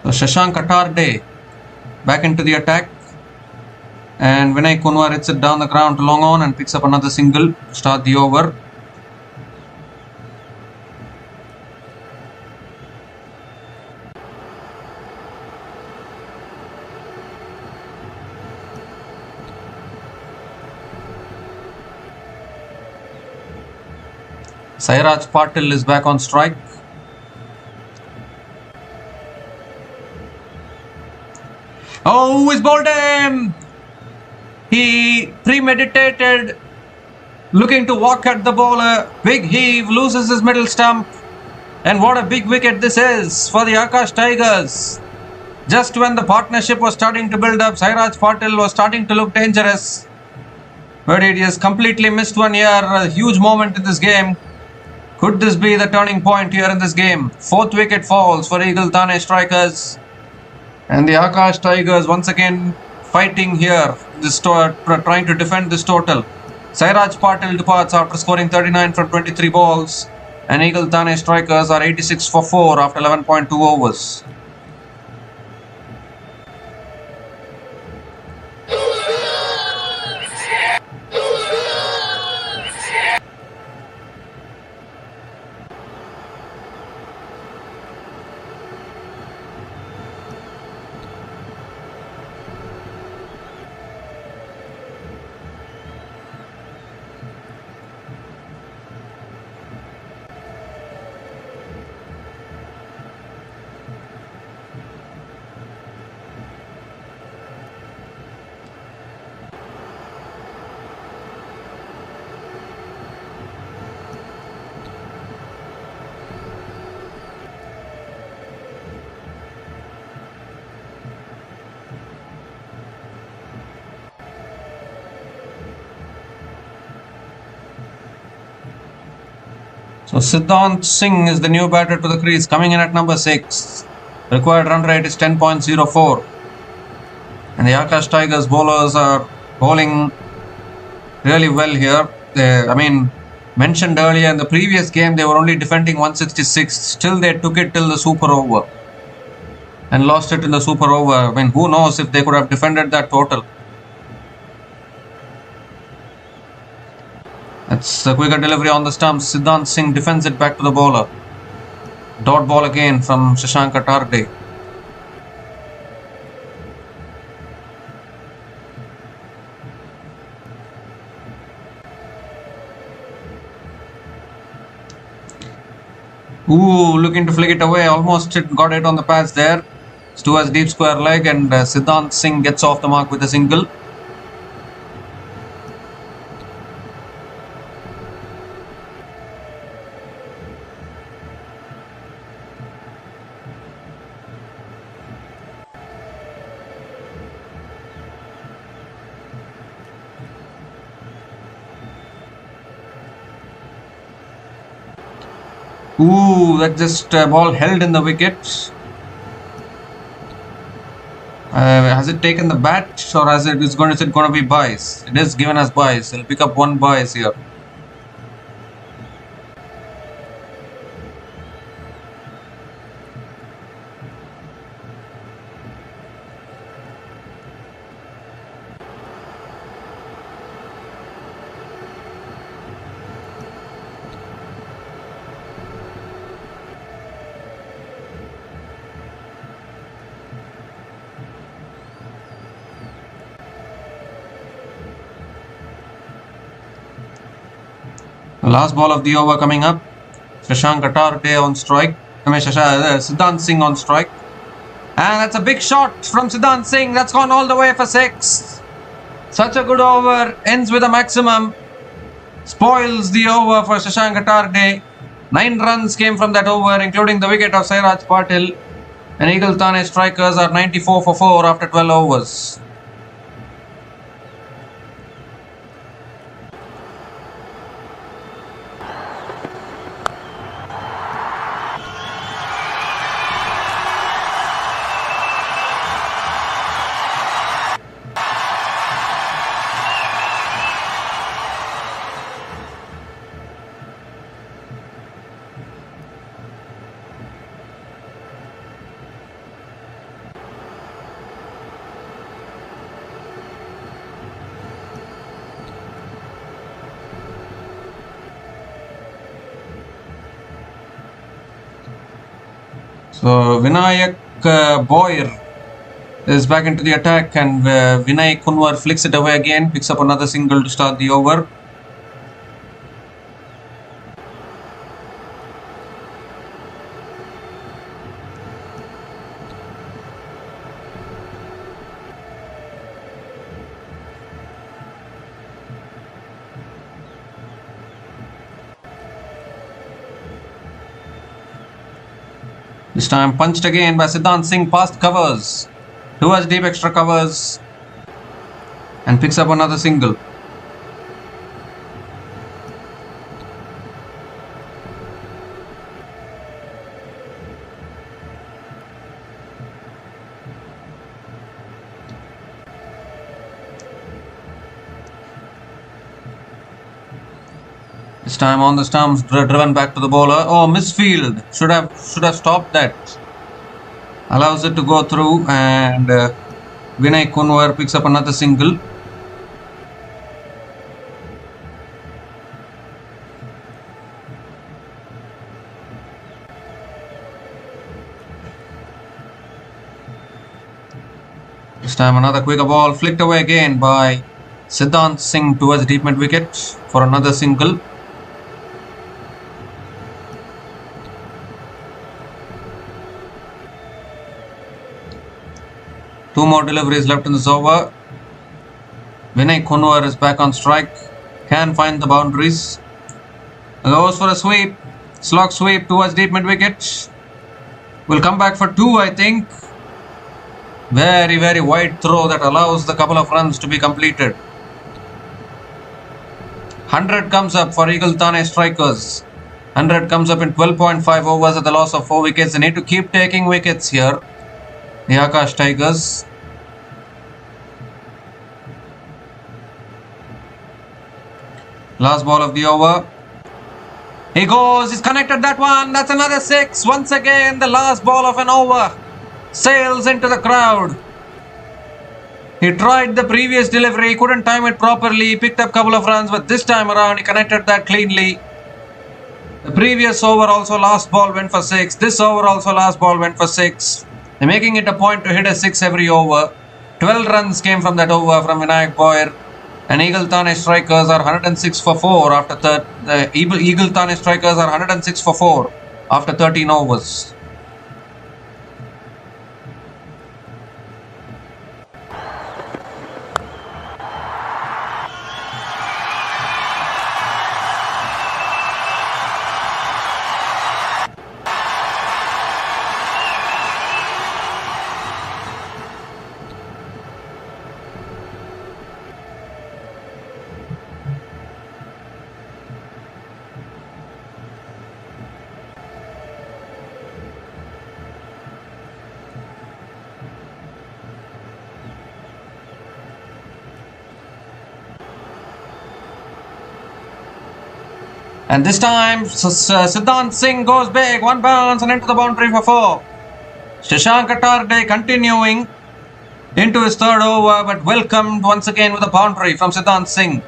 So Shashank Atarde back into the attack. And Vinay Kunwar hits it down the ground to long on and picks up another single to start the over. Sairaj Patil is back on strike. Oh, he's bowled him! He premeditated, looking to walk at the bowler. Big heave, loses his middle stump. And what a big wicket this is for the Akash Tigers. Just when the partnership was starting to build up, Sairaj Patil was starting to look dangerous. But it has completely missed one here. A huge moment in this game. Could this be the turning point here in this game? Fourth wicket falls for Eagle Thane strikers. And the Akash Tigers once again fighting here, trying to defend this total. Sairaj Patil departs after scoring 39 from 23 balls. And Eagle Thane strikers are 86 for 4 after 11.2 overs. So Siddhant Singh is the new batter to the crease, coming in at number 6. Required run rate is 10.04. And the Akash Tigers bowlers are bowling really well here. Mentioned earlier in the previous game, they were only defending 166. Still they took it till the super over. And lost it in the super over. Who knows if they could have defended that total. That's a quicker delivery on the stumps. Siddhant Singh defends it back to the bowler. Dot ball again from Shashank Atarde. Ooh, looking to flick it away. Almost got it on the pads there. It's towards deep square leg and Siddhant Singh gets off the mark with a single. Ooh, that just ball held in the wicket. Has it taken the bat or is it going to be byes? It is given as byes. It'll pick up one byes here. The last ball of the over coming up. Shashank Atarde on strike. Siddhant Singh on strike. And that's a big shot from Siddhant Singh. That's gone all the way for 6. Such a good over. Ends with a maximum. Spoils the over for Shashank Atarde. 9 runs came from that over, including the wicket of Sairaj Patil. And Eagle Thane strikers are 94 for 4 after 12 overs. So Vinayak Boyer is back into the attack, and Vinay Kunwar flicks it away again, picks up another single to start the over. This time punched again by Siddhant Singh past covers, towards deep extra covers, and picks up another single. This time on the stumps, driven back to the bowler. Oh, misfield. Should have stopped that. Allows it to go through, and Vinay Kunwar picks up another single. This time another quicker ball flicked away again by Siddhant Singh towards deep mid wicket for another single. Two more deliveries left in this over. Vinay Kunwar is back on strike. Can find the boundaries. Goes for a sweep. Slog sweep towards deep mid wicket. Will come back for two, I think. Very, very wide throw that allows the couple of runs to be completed. 100 comes up for Eagle Thane strikers. 100 comes up in 12.5 overs at the loss of 4 wickets. They need to keep taking wickets here. The Akash Tigers. Last ball of the over. He goes, he's connected that one. That's another 6. Once again, the last ball of an over sails into the crowd. He tried the previous delivery, couldn't time it properly. He picked up a couple of runs, but this time around, he connected that cleanly. The previous over also last ball went for 6. This over also last ball went for 6. They're making it a point to hit a 6 every over. 12 runs came from that over from Vinayak Boyer. And Eagle Thane strikers are 106 for 4 after Eagle Thane strikers are 106 for 4 after 13 overs. And this time, Siddhant Singh goes big, one bounce and into the boundary for 4. Shashank Atarde continuing into his third over, but welcomed once again with a boundary from Siddhant Singh.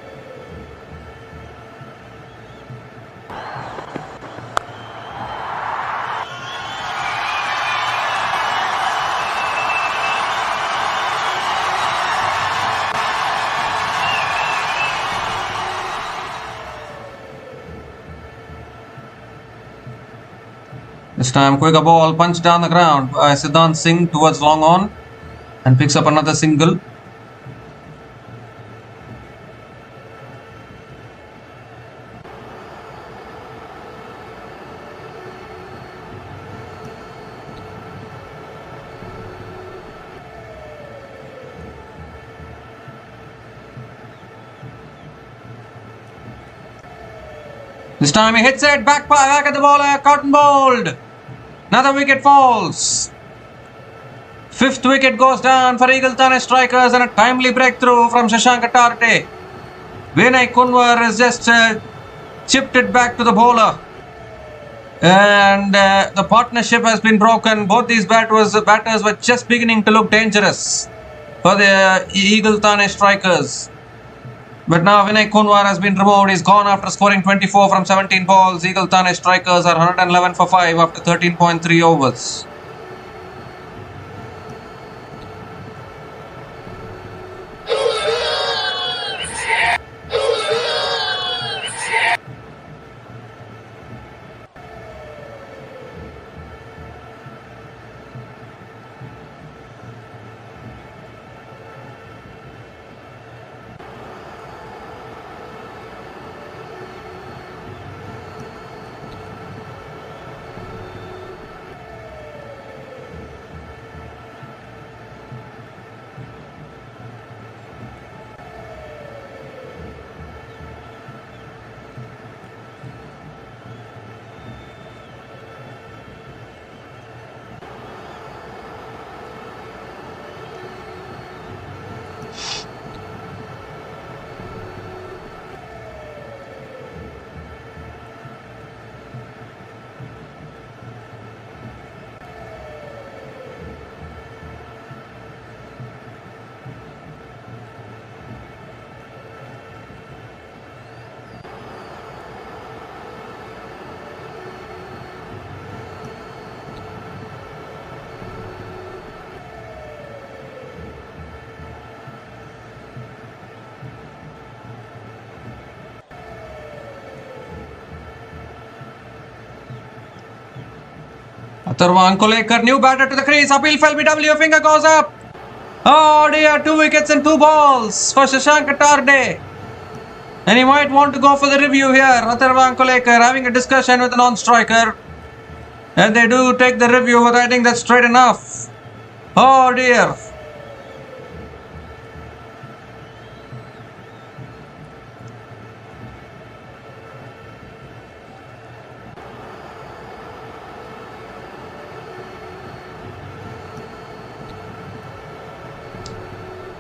This time, quicker ball punched down the ground by Siddhant Singh towards long on and picks up another single. This time he hits it back at the bowler, cotton bowled. Another wicket falls. 5th wicket goes down for Eagle Thane strikers and a timely breakthrough from Shashank Atarde. Vinay Kunwar has just chipped it back to the bowler. And the partnership has been broken. Both these batters were just beginning to look dangerous for the Eagle Thane strikers. But now Vinay Kunwar has been removed. He's gone after scoring 24 from 17 balls. Eagle Thane strikers are 111 for 5 after 13.3 overs. Atharva Ankolekar, new batter to the crease. Appeal fell, BW, finger goes up. Oh dear, 2 wickets and 2 balls for Shashank Atarde. And he might want to go for the review here. Atharva Ankolekar having a discussion with a non-striker. And they do take the review, but I think that's straight enough. Oh dear.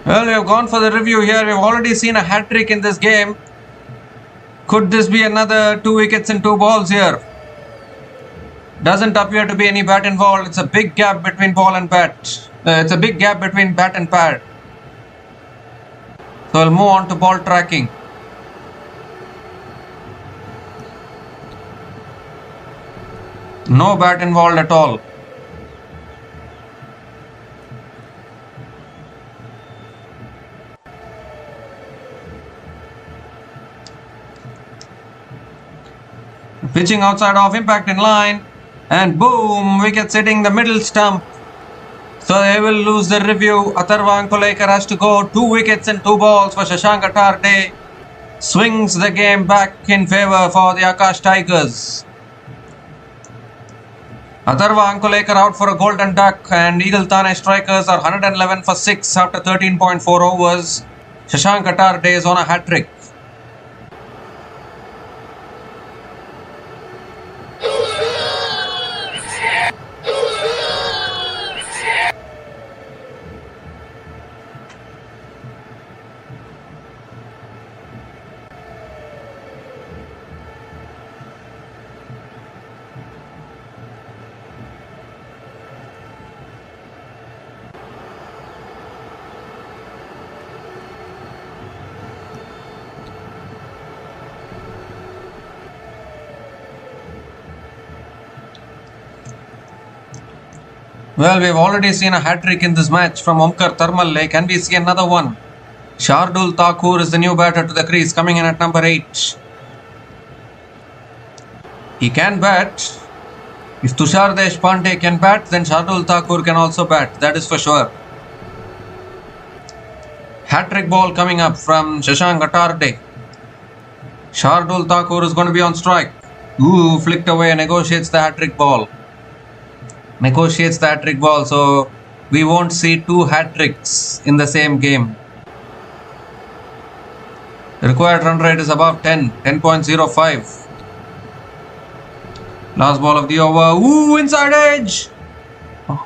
Well, we have gone for the review here. We've already seen a hat-trick in this game. Could this be another 2 wickets and 2 balls here? Doesn't appear to be any bat involved. It's a big gap between ball and bat. It's a big gap between bat and pad. So we'll move on to ball tracking. No bat involved at all. Pitching outside off, impact in line, and boom, wickets hitting the middle stump. So they will lose the review. Atharva Ankolekar has to go. 2 wickets and 2 balls for Shashank Atarde. Swings the game back in favour for the Akash Tigers. Atharva Ankolekar out for a golden duck, and Eagle Thane strikers are 111 for 6 after 13.4 overs. Shashank Atarde is on a hat-trick. Well, we've already seen a hat-trick in this match from Omkar Tharmal. Can we see another one? Shardul Thakur is the new batter to the crease, coming in at number 8. He can bat. If Tushar Deshpande can bat, then Shardul Thakur can also bat. That is for sure. Hat-trick ball coming up from Shashank Atarde. Shardul Thakur is going to be on strike. Ooh, flicked away, negotiates the hat-trick ball. So we won't see 2 hat-tricks in the same game. The required run rate is above 10.05. Last ball of the over. Ooh, inside edge.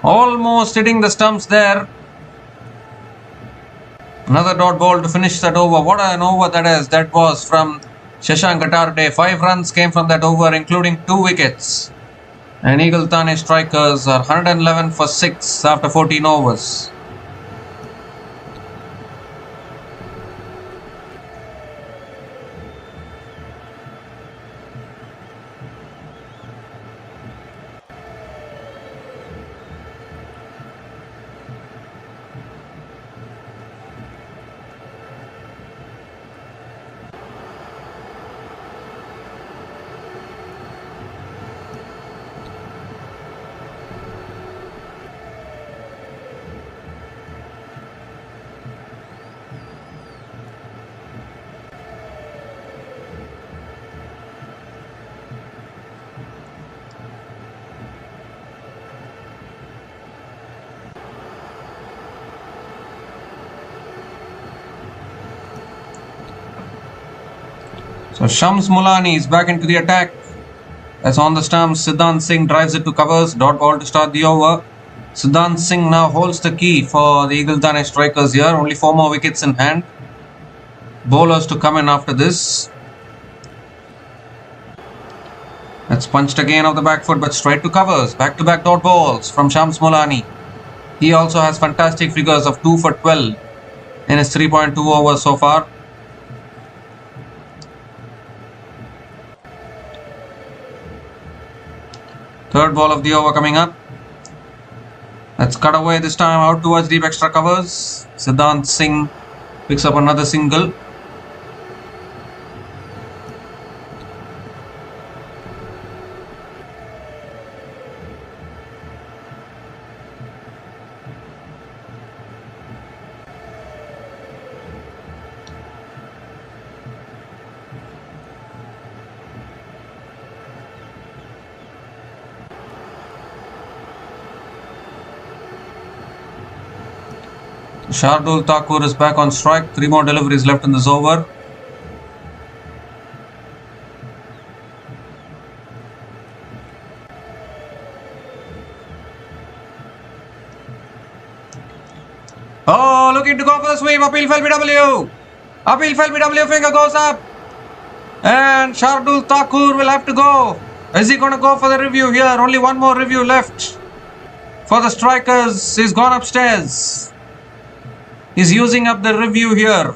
Almost hitting the stumps there. Another dot ball to finish that over. What an over that is. That was from Shashank Atarde. 5 runs came from that over, including 2 wickets. And Eagle Thane strikers are 111 for 6 after 14 overs. So Shams Mulani is back into the attack. As on the stumps, Siddhant Singh drives it to covers. Dot ball to start the over. Siddhant Singh now holds the key for the Eagle Thane strikers here. Only 4 more wickets in hand. Bowlers to come in after this. That's punched again off the back foot, but straight to covers. Back-to-back dot balls from Shams Mulani. He also has fantastic figures of 2 for 12 in his 3.2 overs so far. Third ball of the over coming up. That's cut away this time out towards deep extra covers. Siddhant Singh picks up another single. Shardul Thakur is back on strike. 3 more deliveries left in this over. Oh, looking to go for the sweep. Appeal fell BW. Appeal fell BW. Finger goes up. And Shardul Thakur will have to go. Is he going to go for the review here? Only one more review left for the strikers. He's gone upstairs. He's using up the review here.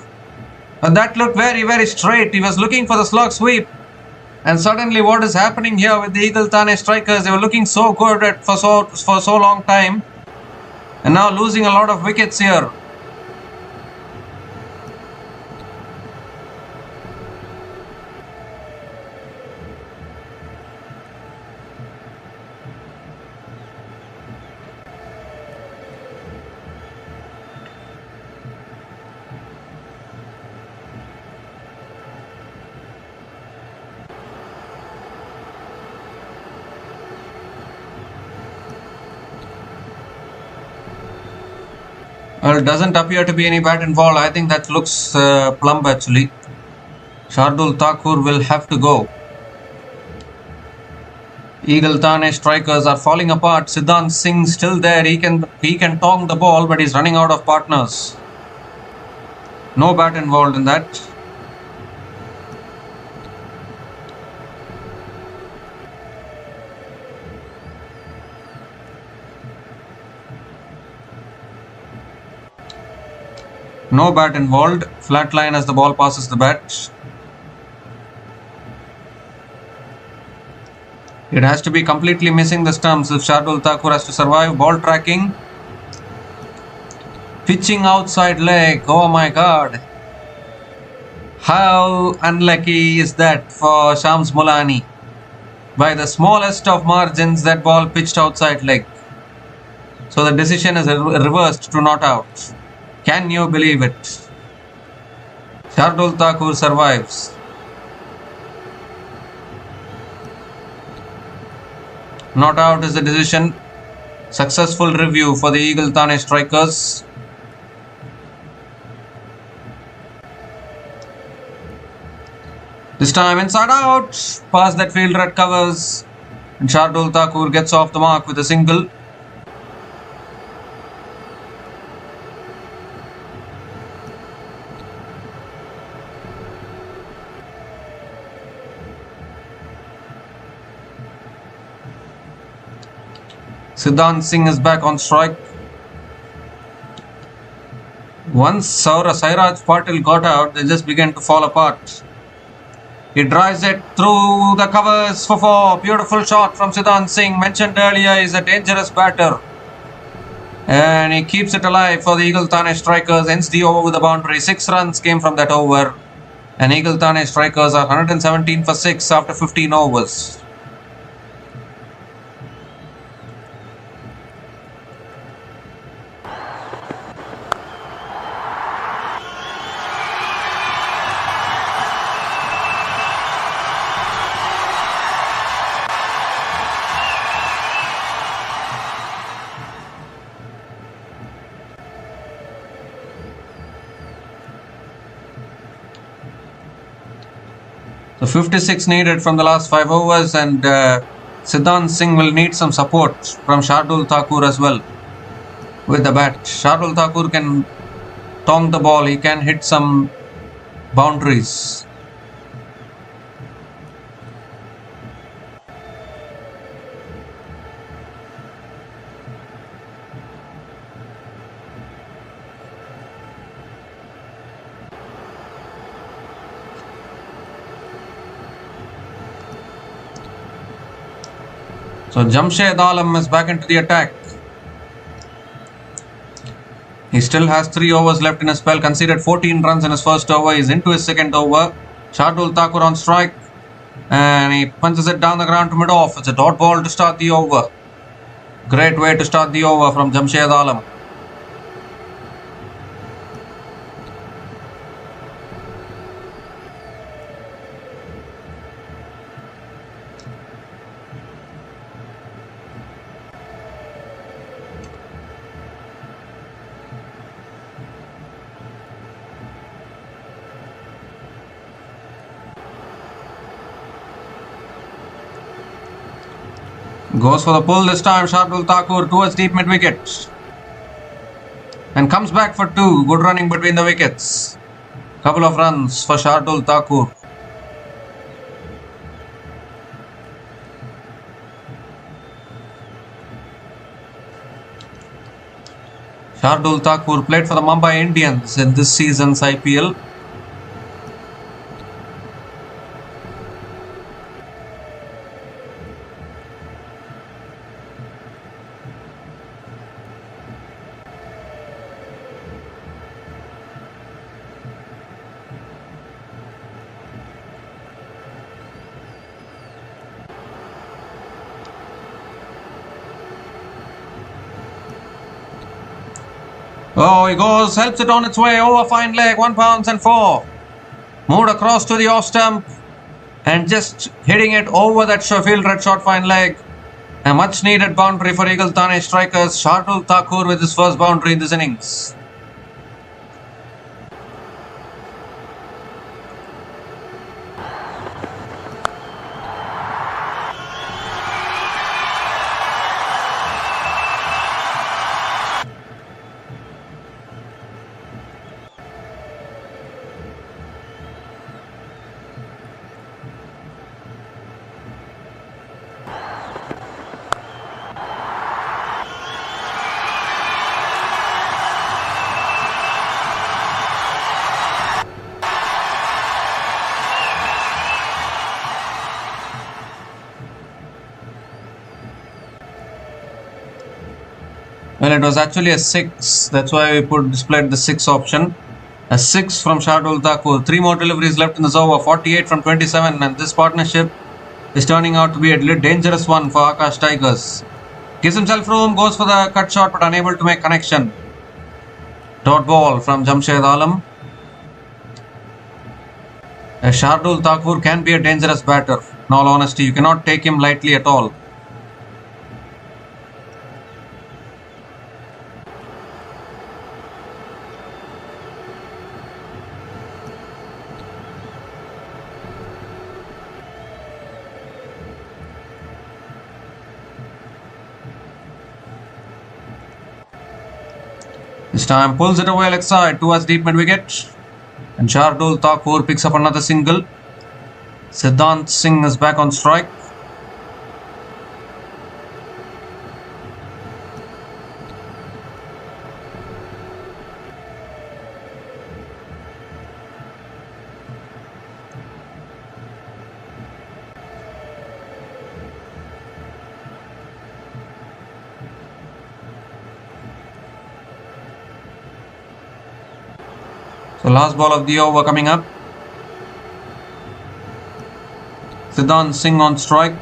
And that looked very, very straight. He was looking for the slog sweep. And suddenly what is happening here with the Eagle Thane strikers? They were looking so good for so long time. And now losing a lot of wickets here. Well, doesn't appear to be any bat involved. I think that looks plumb actually. Shardul Thakur will have to go. Eagle Thane strikers are falling apart. Siddhant Singh still there. He can tong the ball, but he's running out of partners. No bat involved in that. No bat involved. Flat line as the ball passes the bat. It has to be completely missing the stumps if Shardul Thakur has to survive. Ball tracking. Pitching outside leg. Oh my god. How unlucky is that for Shams Mulani? By the smallest of margins, that ball pitched outside leg. So the decision is reversed to not out. Can you believe it? Shardul Thakur survives. Not out is the decision. Successful review for the Eagle Thane strikers. This time inside out. Past that fielder at covers. And Shardul Thakur gets off the mark with a single. Siddhant Singh is back on strike. Once Sairaj Patil got out, they just began to fall apart. He drives it through the covers for 4. Beautiful shot from Siddhant Singh. Mentioned earlier, he's a dangerous batter. And he keeps it alive for the Eagle Thane strikers. Ends the over with a boundary. 6 runs came from that over. And Eagle Thane strikers are 117 for 6 after 15 overs. So 56 needed from the last 5 overs, and Siddhant Singh will need some support from Shardul Thakur as well with the bat. Shardul Thakur can tong the ball, he can hit some boundaries. So Jamshed Alam is back into the attack. He still has 3 overs left in his spell. Conceded 14 runs in his first over. He's into his second over. Shardul Thakur on strike. And he punches it down the ground to mid-off. It's a dot ball to start the over. Great way to start the over from Jamshed Alam. Goes for the pull this time. Shardul Thakur towards deep mid wicket. And comes back for 2. Good running between the wickets. Couple of runs for Shardul Thakur. Shardul Thakur played for the Mumbai Indians in this season's IPL. Oh, he goes, helps it on its way over fine leg, 1 pounds and 4. Moved across to the off stump and just hitting it over that field red short fine leg. A much needed boundary for Eagle Thane strikers. Shardul Thakur with his first boundary in this innings. Well, it was actually a 6. That's why we displayed the 6 option. A 6 from Shardul Thakur. 3 more deliveries left in this over. 48 from 27. And this partnership is turning out to be a dangerous one for Akash Tigers. Gives himself room. Goes for the cut shot but unable to make connection. Dot ball from Jamshed Alam. Shardul Thakur can be a dangerous batter. In all honesty, you cannot take him lightly at all. This time pulls it away leg side towards deep mid wicket. And Shardul Thakur picks up another single. Siddhant Singh is back on strike. So last ball of the over coming up. Siddhant Singh on strike.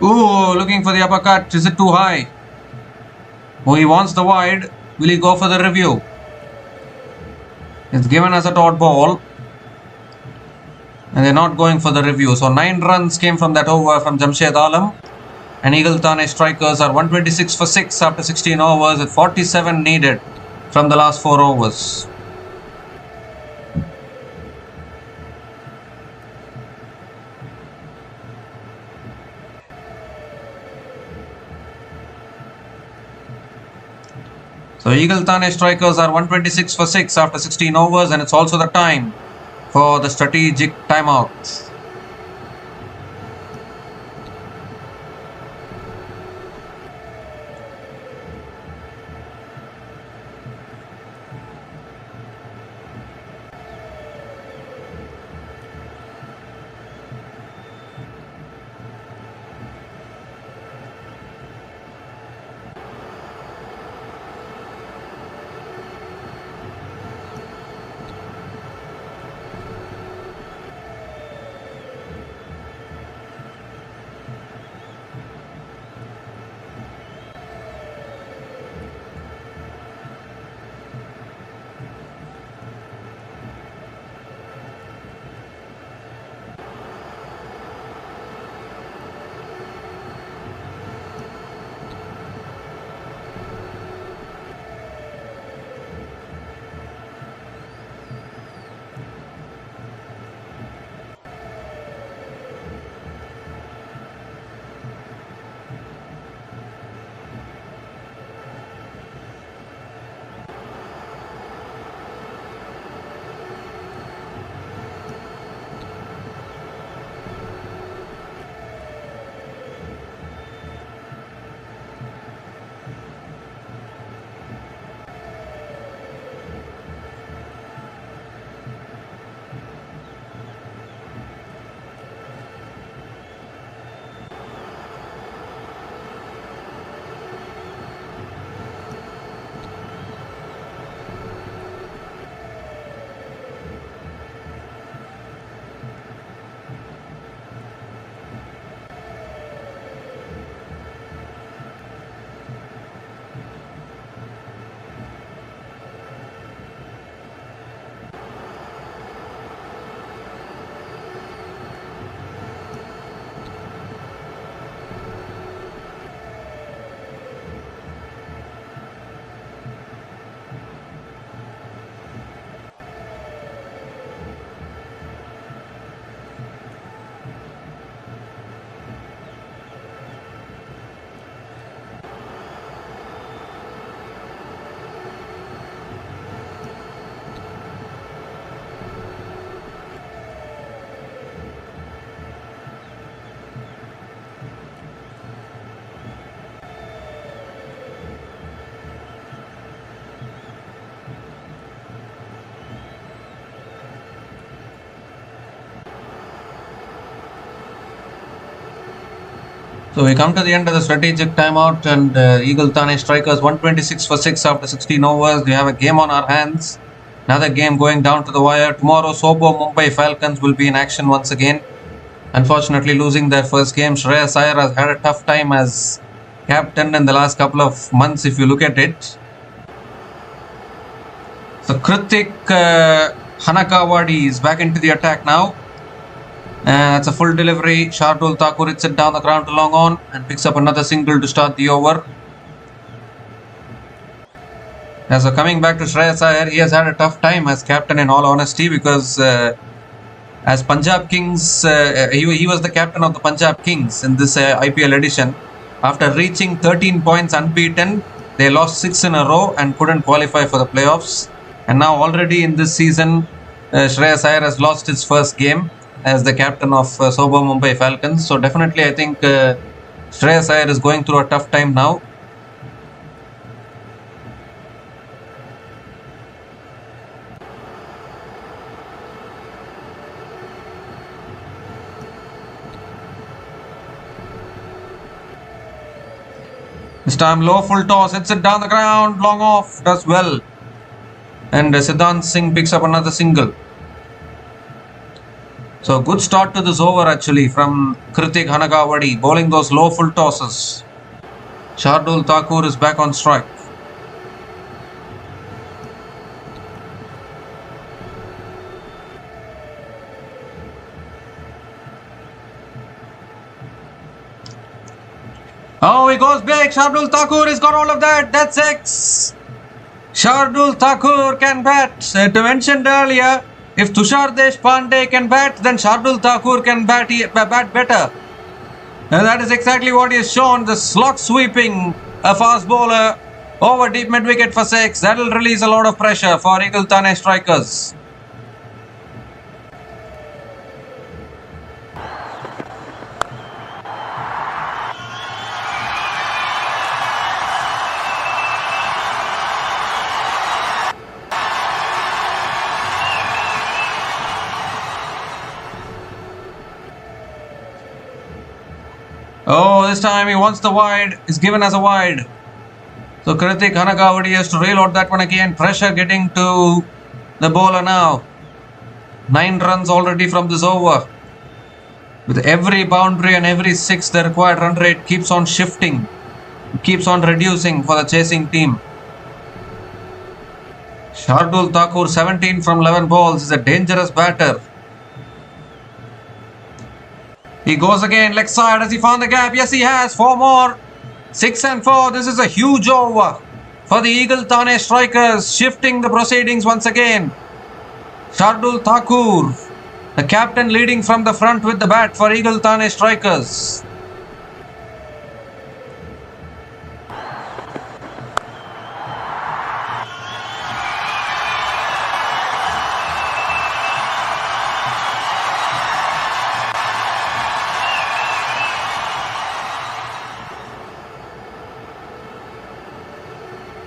Ooh, looking for the uppercut. Is it too high? Oh, he wants the wide. Will he go for the review? It's given as a dot ball. And they're not going for the review. So 9 runs came from that over from Jamshed Alam. And Eagle Thane strikers are 126 for 6 after 16 overs with 47 needed from the last 4 overs. So Eagle Thane strikers are 126 for 6 after 16 overs, and it's also the time for the strategic timeout. So we come to the end of the strategic timeout, and Eagle Thane strikers 126 for 6 after 16 overs. We have a game on our hands. Another game going down to the wire. Tomorrow, Sobo Mumbai Falcons will be in action once again. Unfortunately, losing their first game. Shreyas Iyer has had a tough time as captain in the last couple of months, if you look at it. So Kritik Hanakawadi is back into the attack now. That's a full delivery. Shardul Thakur hits it down the ground to long on and picks up another single to start the over. So coming back to Shreyas Iyer, he has had a tough time as captain, in all honesty, because as Punjab Kings, he was the captain of the Punjab Kings in this IPL edition. After reaching 13 points unbeaten, they lost 6 in a row and couldn't qualify for the playoffs. And now already in this season, Shreyas Iyer has lost his first game as the captain of Sobo Mumbai Falcons. So definitely I think Shreyas Iyer is going through a tough time now. This time low full toss, hits it down the ground, long off, does well. And Siddhant Singh picks up another single. So good start to this over actually from Kritik Hanakawadi, bowling those low full tosses. Shardul Thakur is back on strike. Oh, he goes big. Shardul Thakur has got all of that. That's 6. Shardul Thakur can bat. I mentioned earlier, if Tushar Deshpande can bat, then Shardul Thakur can bat better. And that is exactly what he has shown. The slot sweeping a fast bowler over deep mid wicket for 6. That will release a lot of pressure for Eagle Thane strikers. Oh, this time he wants the wide. Is given as a wide. So Kritik Hanakawadi has to reload that one again. Pressure getting to the bowler now. 9 runs already from this over. With every boundary and every 6, the required run rate keeps on shifting. Keeps on reducing for the chasing team. Shardul Thakur, 17 from 11 balls, is a dangerous batter. He goes again, leg side. Has he found the gap? Yes, he has. 4 more. 6 and 4. This is a huge over for the Eagle Thane strikers, shifting the proceedings once again. Shardul Thakur, the captain, leading from the front with the bat for Eagle Thane strikers.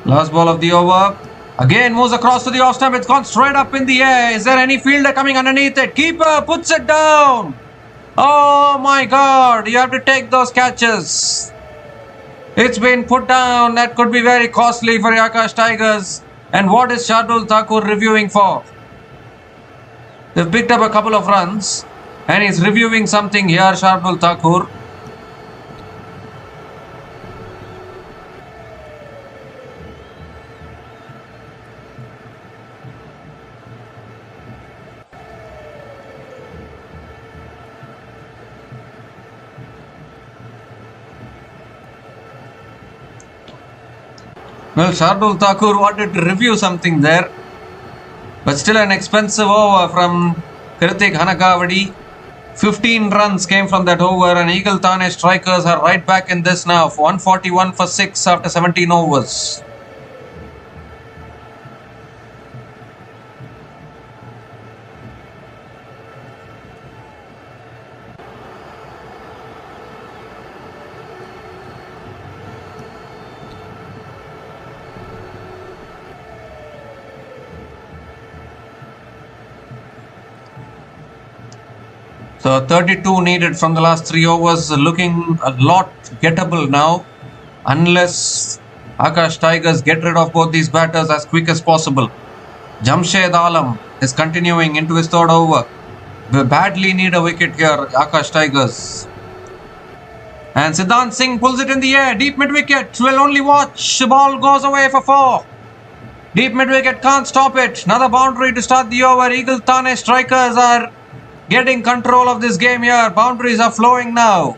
Last ball of the over. Again moves across to the off stump. It's gone straight up in the air. Is there any fielder coming underneath it? Keeper puts it down. Oh my God. You have to take those catches. It's been put down. That could be very costly for the Akash Tigers. And what is Shardul Thakur reviewing for? They've picked up a couple of runs. And he's reviewing something here, Shardul Thakur. Well, Shardul Thakur wanted to review something there. But still an expensive over from Kritik Hanakawadi. 15 runs came from that over, and Eagle Thane strikers are right back in this now. 141 for 6 after 17 overs. So 32 needed from the last 3 overs, looking a lot gettable now, unless Akash Tigers get rid of both these batters as quick as possible. Jamshed Alam is continuing into his 3rd over. We badly need a wicket here, Akash Tigers. And Siddhant Singh pulls it in the air, deep mid-wicket, will only watch, the ball goes away for 4. Deep mid-wicket, can't stop it. Another boundary to start the over. Eagle Thane strikers are getting control of this game here. Boundaries are flowing now.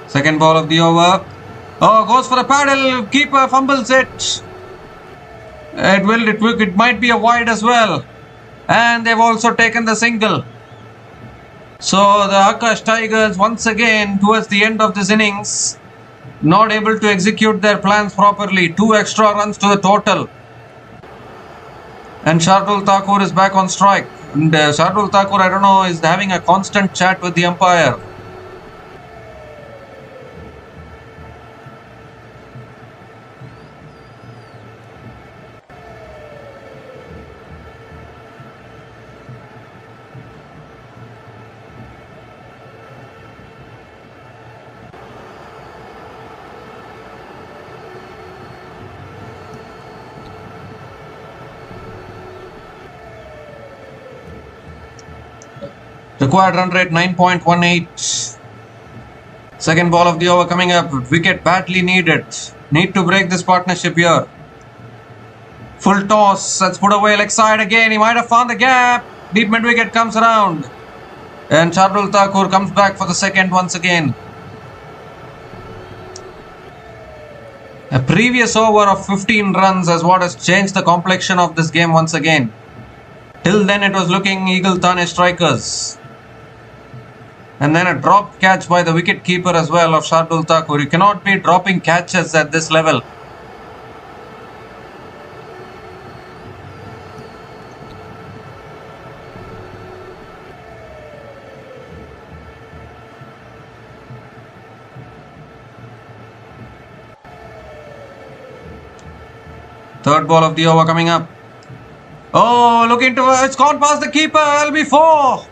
Second ball of the over. Oh, goes for a paddle. Keeper fumbles it. It might be a wide as well. And they've also taken the single. So the Akash Tigers once again towards the end of this innings not able to execute their plans properly. 2 extra runs to the total. And Shardul Thakur is back on strike. And Shardul Thakur, I don't know, is having a constant chat with the umpire. Required run rate 9.18. Second ball of the over coming up. Wicket badly needed. Need to break this partnership here. Full toss. That's put away leg side again. He might have found the gap. Deep mid wicket comes around. And Shardul Thakur comes back for the second once again. A previous over of 15 runs is what has changed the complexion of this game once again. Till then it was looking Eagle Thane strikers. And then a drop catch by the wicket keeper as well of Shardul Thakur. You cannot be dropping catches at this level. Third ball of the over coming up. Oh, look into it. It's gone past the keeper. LB4.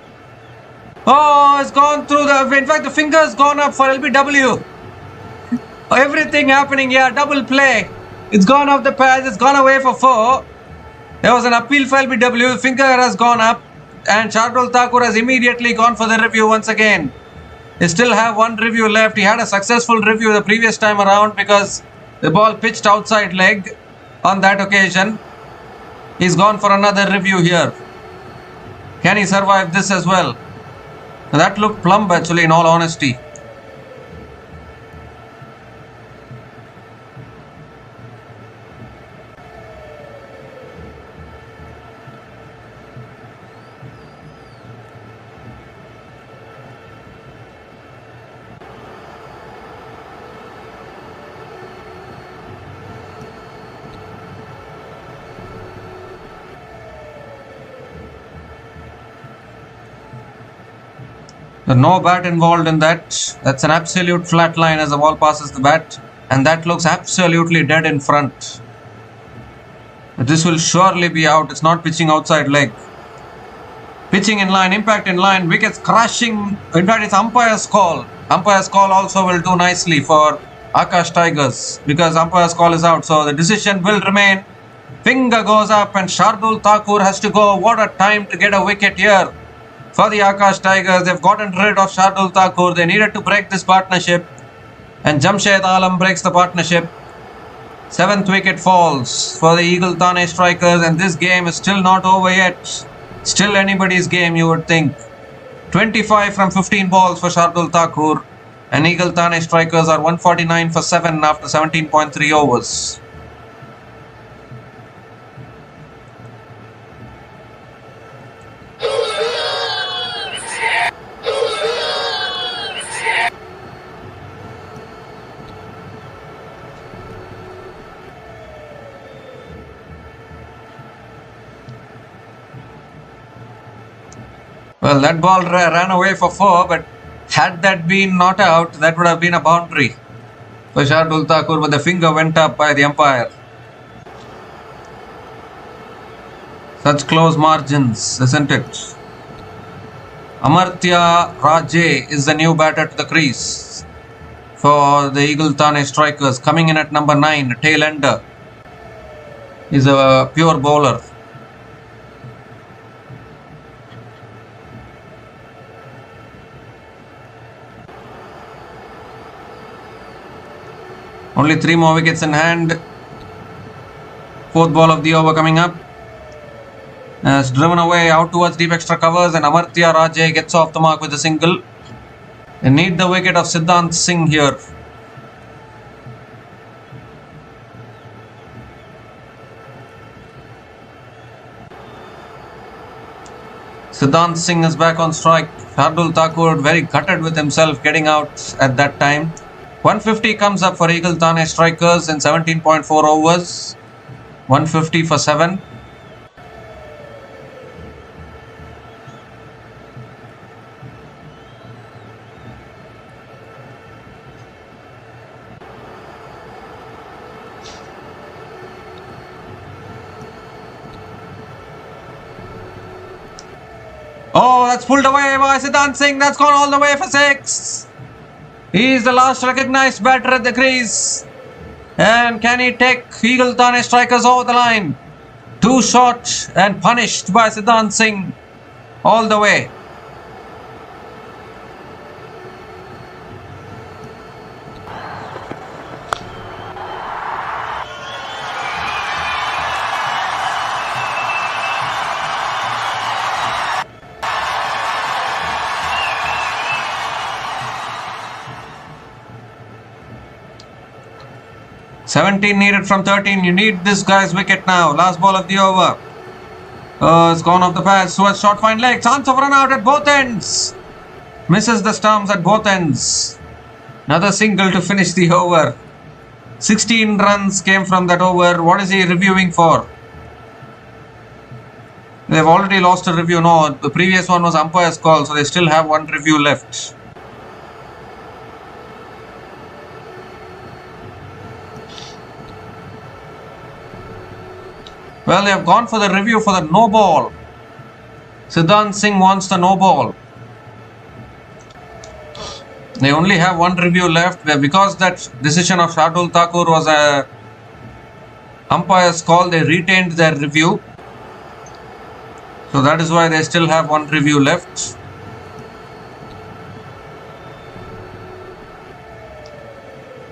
Oh, it's gone through the... In fact, the finger's gone up for LBW. Everything happening here. Double play. It's gone off the pads. It's gone away for 4. There was an appeal for LBW. The finger has gone up. And Shardul Thakur has immediately gone for the review once again. They still have 1 review left. He had a successful review the previous time around because the ball pitched outside leg on that occasion. He's gone for another review here. Can he survive this as well? That looked plumb actually, in all honesty. No bat involved in that. That's an absolute flat line as the ball passes the bat. And that looks absolutely dead in front. But this will surely be out. It's not pitching outside leg. Pitching in line, impact in line, wickets crashing. In fact, it's umpire's call. Umpire's call also will do nicely for Akash Tigers because umpire's call is out. So the decision will remain. Finger goes up and Shardul Thakur has to go. What a time to get a wicket here. For the Akash Tigers, they've gotten rid of Shardul Thakur. They needed to break this partnership. And Jamshed Alam breaks the partnership. 7th wicket falls for the Eagle Thane strikers. And this game is still not over yet. Still anybody's game, you would think. 25 from 15 balls for Shardul Thakur. And Eagle Thane strikers are 149 for 7 after 17.3 overs. Well, that ball ran away for 4, but had that been not out, that would have been a boundary for Shardul Thakur, but the finger went up by the umpire. Such close margins, isn't it? Amartya Rajay is the new batter to the crease for the Eagle Thane strikers, coming in at number 9, tail ender. He's a pure bowler. Only 3 more wickets in hand. 4th ball of the over coming up. Has driven away out towards deep extra covers, and Amartya Rajay gets off the mark with a single. They need the wicket of Siddhant Singh here. Siddhant Singh is back on strike. Shardul Thakur very gutted with himself getting out at that time. 150 comes up for Eagle Thane strikers in 17.4 overs. 150 for 7. Oh, that's pulled away by Siddhant Singh. That's gone all the way for 6. He is the last recognized batter at the crease. And can he take Eagle Thane strikers over the line? 2 shot and punished by Siddhant Singh all the way. $17 needed from 13. You need this guy's wicket now. Last ball of the over. It's gone off the pads towards short fine leg. Chance of run out at both ends. Misses the stumps at both ends. Another single to finish the over. 16 runs came from that over. What is he reviewing for? They've already lost a review. No, the previous one was umpire's call, so they still have 1 review left. Well, they have gone for the review for the no ball. Siddhant Singh wants the no ball. They only have 1 review left because that decision of Shardul Thakur was a umpire's call. They retained their review. So that is why they still have 1 review left.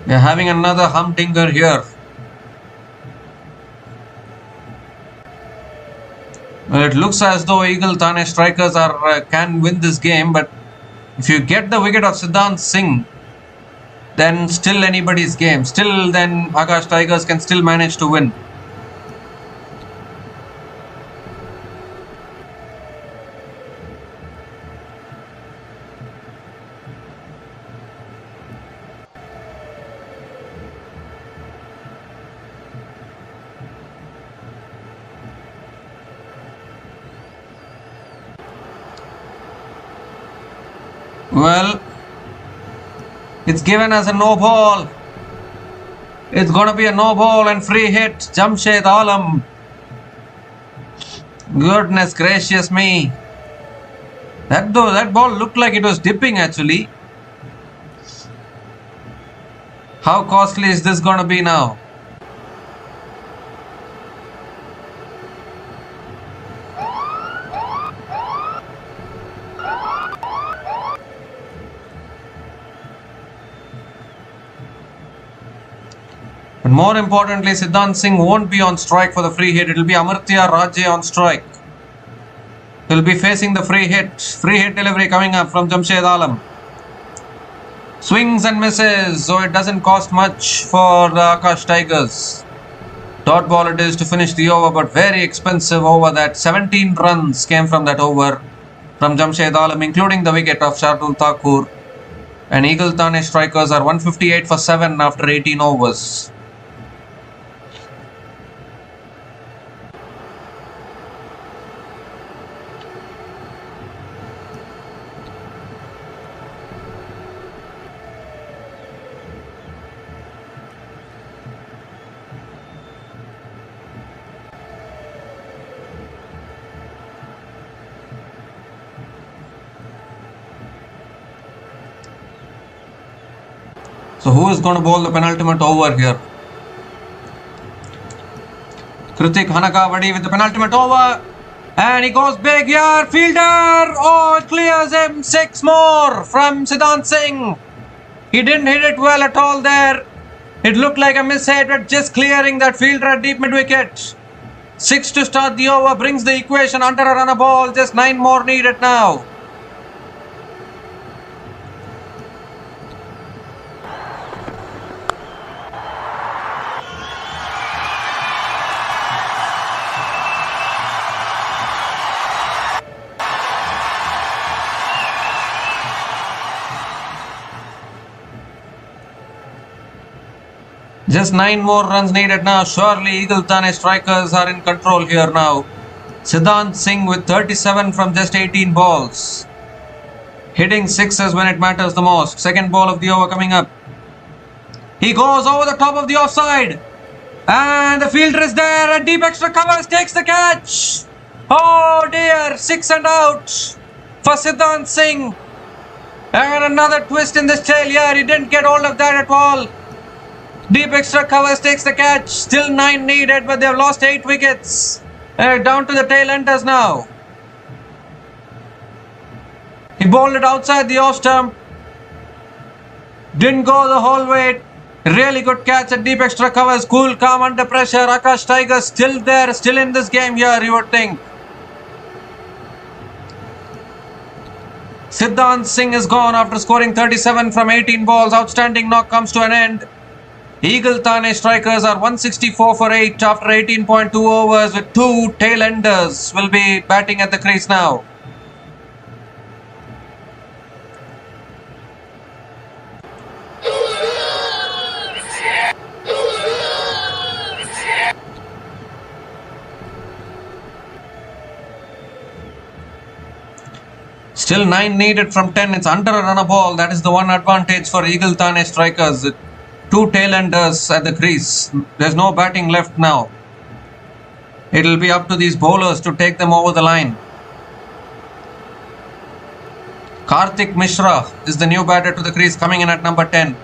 They are having another humdinger here. Well, it looks as though Eagle Thane strikers can win this game, but if you get the wicket of Siddhant Singh, then still anybody's game. Still then Akash Tigers can still manage to win. Well, it's given as a no ball. It's going to be a no ball and free hit. Jamshed Alam. Goodness gracious me. That ball looked like it was dipping actually. How costly is this going to be now? But more importantly, Siddhant Singh won't be on strike for the free hit. It will be Amartya Rajay on strike. He will be facing the free hit. Free hit delivery coming up from Jamshed Alam. Swings and misses, so it doesn't cost much for the Akash Tigers. Dot ball it is to finish the over, but very expensive over that. 17 runs came from that over from Jamshed Alam, including the wicket of Shardul Thakur. And Eagle Thane strikers are 158 for 7 after 18 overs. So who is going to bowl the penultimate over here? Kritik Hanakavadi with the penultimate over. And he goes big here. Fielder. Oh, it clears him. 6 more from Siddhant Singh. He didn't hit it well at all there. It looked like a mishit, but just clearing that fielder at deep mid wicket. 6 to start the over brings the equation under a run a ball. Just 9 more needed now. Just 9 more runs needed now. Surely Eagle Thane strikers are in control here now. Siddhant Singh with 37 from just 18 balls. Hitting sixes when it matters the most. Second ball of the over coming up. He goes over the top of the offside. And the fielder is there. And deep extra covers, takes the catch. Oh dear. 6 and out for Siddhant Singh. And another twist in this tail here. He didn't get hold of that at all. Deep extra covers takes the catch. Still 9 needed, but they've lost 8 wickets. Down to the tail enders now. He bowled it outside the off stump. Didn't go the whole way. Really good catch at deep extra covers. Cool, calm under pressure. Akash Tigers still there, still in this game here, you would think. Siddhant Singh is gone after scoring 37 from 18 balls. Outstanding knock comes to an end. Eagle Thane strikers are 164 for 8 after 18.2 overs with 2 tail enders will be batting at the crease now. Still 9 needed from 10. It's under a run a ball. That is the one advantage for Eagle Thane strikers. 2 tail enders at the crease. There's no batting left now. It'll be up to these bowlers to take them over the line. Karthik Mishra is the new batter to the crease, coming in at number 10.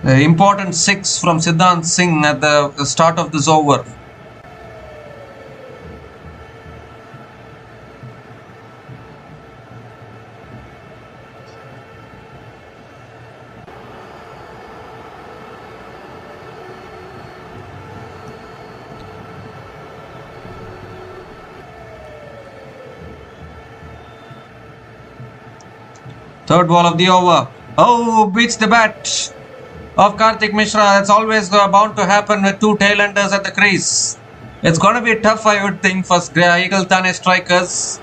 The important 6 from Siddhant Singh at the start of this over. Third ball of the over. Oh, beats the bat of Karthik Mishra. That's always bound to happen with 2 tailenders at the crease. It's going to be tough, I would think, for Eagle Thane strikers.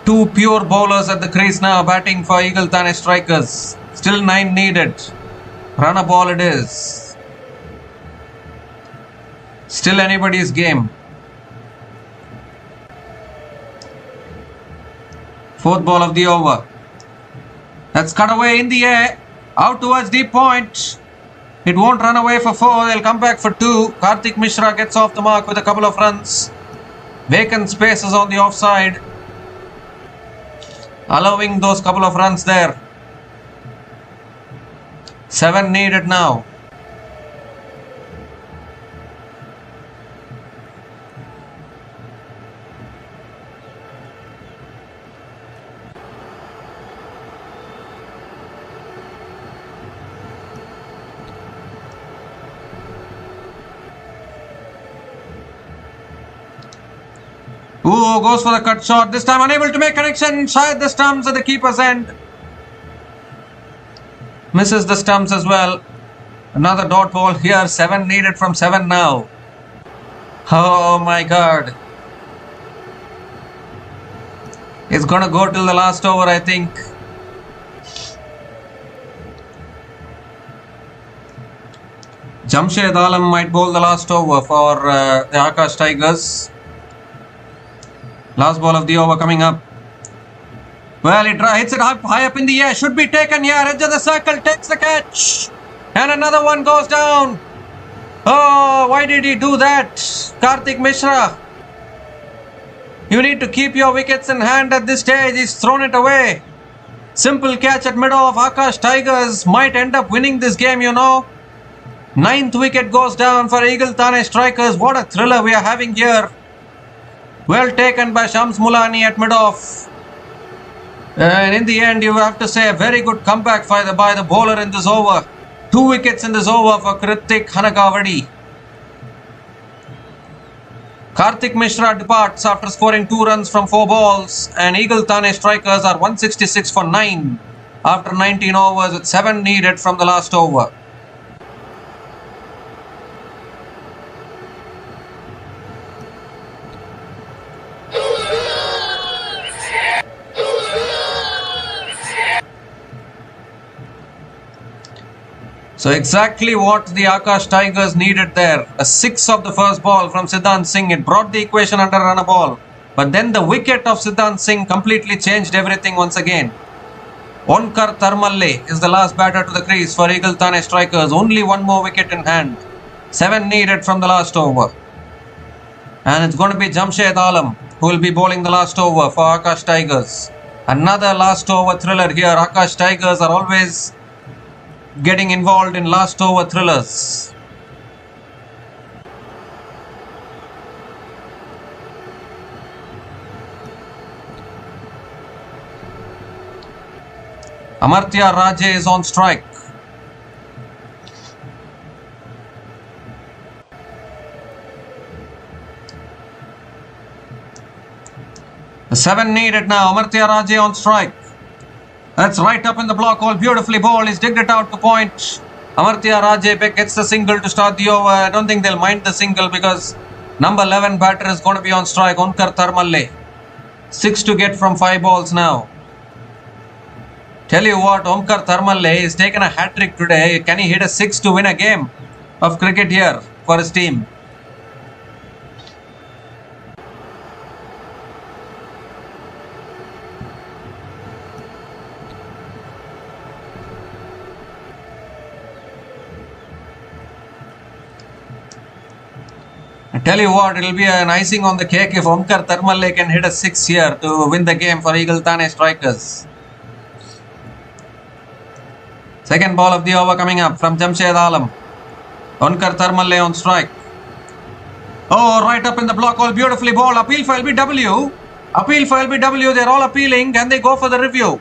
2 pure bowlers at the crease now batting for Eagle Thane strikers. Still 9 needed. Run a ball it is. Still anybody's game. Fourth ball of the over. That's cut away in the air. Out towards deep point. It won't run away for 4. They'll come back for 2. Karthik Mishra gets off the mark with a couple of runs. Vacant spaces on the offside. Allowing those couple of runs there. 7 needed now. Ooh, goes for the cut shot. This time unable to make connection. Shayad the stumps at the keeper's end. Misses the stumps as well. Another dot ball here. 7 needed from 7 now. Oh my God. It's gonna go till the last over, I think. Jamshed Alam might bowl the last over for the Akash Tigers. Last ball of the over coming up. Well, it hits it high up in the air. Should be taken here. Edge of the circle. Takes the catch. And another one goes down. Oh, why did he do that? Karthik Mishra. You need to keep your wickets in hand at this stage. He's thrown it away. Simple catch at mid-off. Akash Tigers might end up winning this game, you know. 9th wicket goes down for Eagle Thane strikers. What a thriller we are having here. Well taken by Shams Mulani at mid-off. And in the end, you have to say a very good comeback by the bowler in this over. 2 wickets in this over for Kritik Hanagavadi. Karthik Mishra departs after scoring 2 runs from 4 balls, and Eagle Thane strikers are 166 for 9 after 19 overs with 7 needed from the last over. So exactly what the Akash Tigers needed there. A 6 of the first ball from Siddhant Singh. It brought the equation under run a ball. But then the wicket of Siddhant Singh completely changed everything once again. Onkar Tharmalle is the last batter to the crease for Eagle Thane strikers. Only 1 more wicket in hand. 7 needed from the last over. And it's going to be Jamshed Alam who will be bowling the last over for Akash Tigers. Another last over thriller here. Akash Tigers are always getting involved in last over thrillers. Amartya Raje is on strike. The 7 needed now. Amartya Raje on strike. That's right up in the block, all beautifully bowled. He's digged it out to point. Amartya Raje gets the single to start the over. I don't think they'll mind the single because number 11 batter is going to be on strike, Onkar Tharmalle. 6 to get from 5 balls now. Tell you what, Onkar Tharmalle is taken a hat-trick today. Can he hit a 6 to win a game of cricket here for his team? I tell you what, it will be an icing on the cake if Onkar Tharmalle can hit a 6 here to win the game for Eagle Thane strikers. Second ball of the over coming up from Jamshed Alam. Onkar Tharmalle on strike. Oh, right up in the block, all beautifully bowled. Appeal for LBW. Appeal for LBW. They're all appealing. Can they go for the review?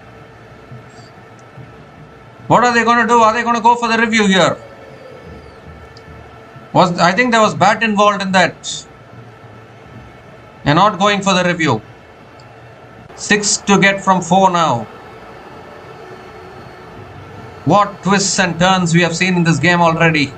What are they going to do? Are they going to go for the review here? I think there was bat involved in that. They're not going for the review. 6 to get from 4 now. What twists and turns we have seen in this game already.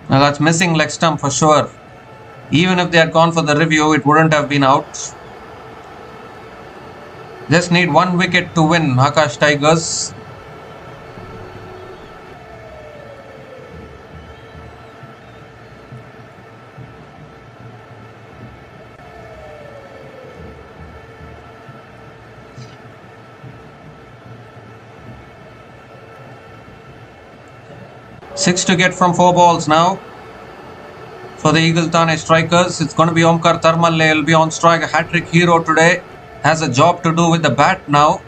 Now that's missing leg stump for sure. Even if they had gone for the review, it wouldn't have been out. Just need 1 wicket to win, Akash Tigers. Six to get from 4 balls now. For the Eagle Thane strikers, it's going to be Onkar Tharmalle. Will be on strike. A hat-trick hero today. Has a job to do with the bat now.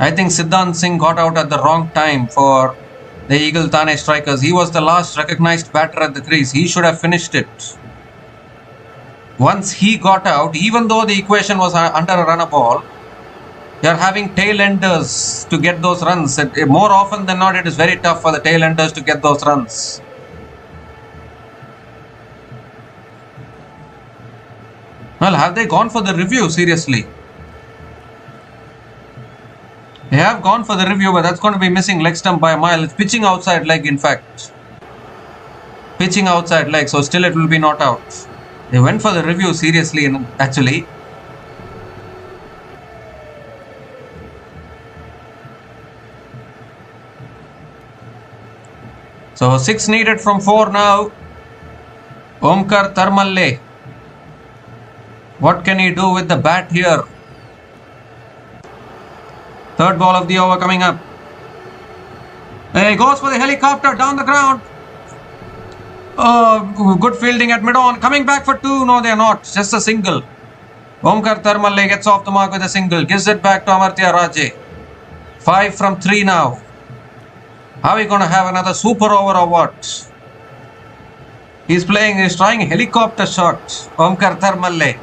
I think Siddhant Singh got out at the wrong time for the Eagle Thane strikers. He was the last recognized batter at the crease. He should have finished it. Once he got out, even though the equation was under a run a ball, you are having tail-enders to get those runs. More often than not, it is very tough for the tail-enders to get those runs. Well, have they gone for the review? Seriously. They have gone for the review, but that's going to be missing leg stump by a mile. It's pitching outside leg, in fact. Pitching outside leg, so still it will be not out. They went for the review seriously, actually. So 6 needed from 4 now. Onkar Tharmalle. What can he do with the bat here? Third ball of the over coming up. He goes for the helicopter down the ground. Oh, good fielding at mid-on. Coming back for two. No, they are not. Just a single. Omkar Tharmalle gets off the mark with a single. Gives it back to Amartya Raje. 5 from 3 now. Are we going to have another super over or what? He's trying a helicopter shot. Omkar Tharmalle.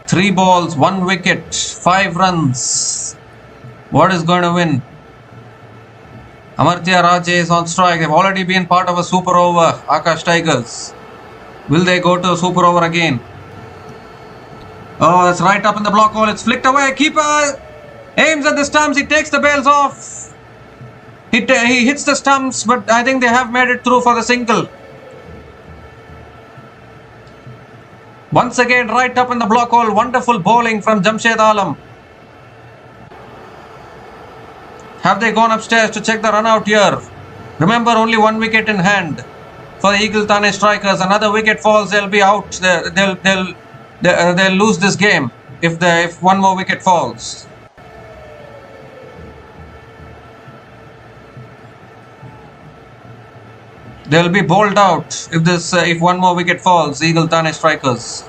Three balls, 1 wicket, 5 runs. What is going to win? Amartya Raje is on strike. They've already been part of a super over. Akash Tigers. Will they go to a super over again? Oh, that's right up in the block hole. It's flicked away. Keeper aims at the stumps. He takes the bails off. He hits the stumps, but I think they have made it through for the single. Once again, right up in the block hole. Wonderful bowling from Jamshed Alam. Have they gone upstairs to check the run out here? Remember, only 1 wicket in hand for the Eagle Thane strikers. Another wicket falls, they'll be out. They'll lose this game if 1 more wicket falls. They'll be bowled out if 1 more wicket falls. Eagle Thane strikers.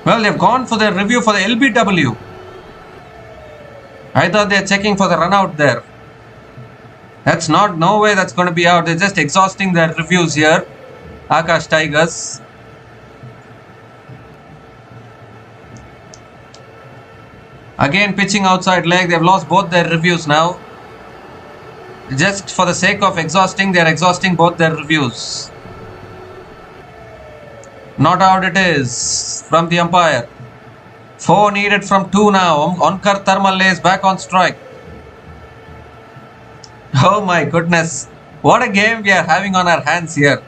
Well, they've gone for their review for the LBW. I thought they're checking for the run out there. That's not, no way that's going to be out. They're just exhausting their reviews here. Akash Tigers. Again pitching outside leg. They've lost both their reviews now. Just for the sake of exhausting, they're exhausting both their reviews. Not out it is from the umpire. 4 needed from 2 now. Omkar Tharmalle is back on strike. Oh my goodness. What a game we are having on our hands here.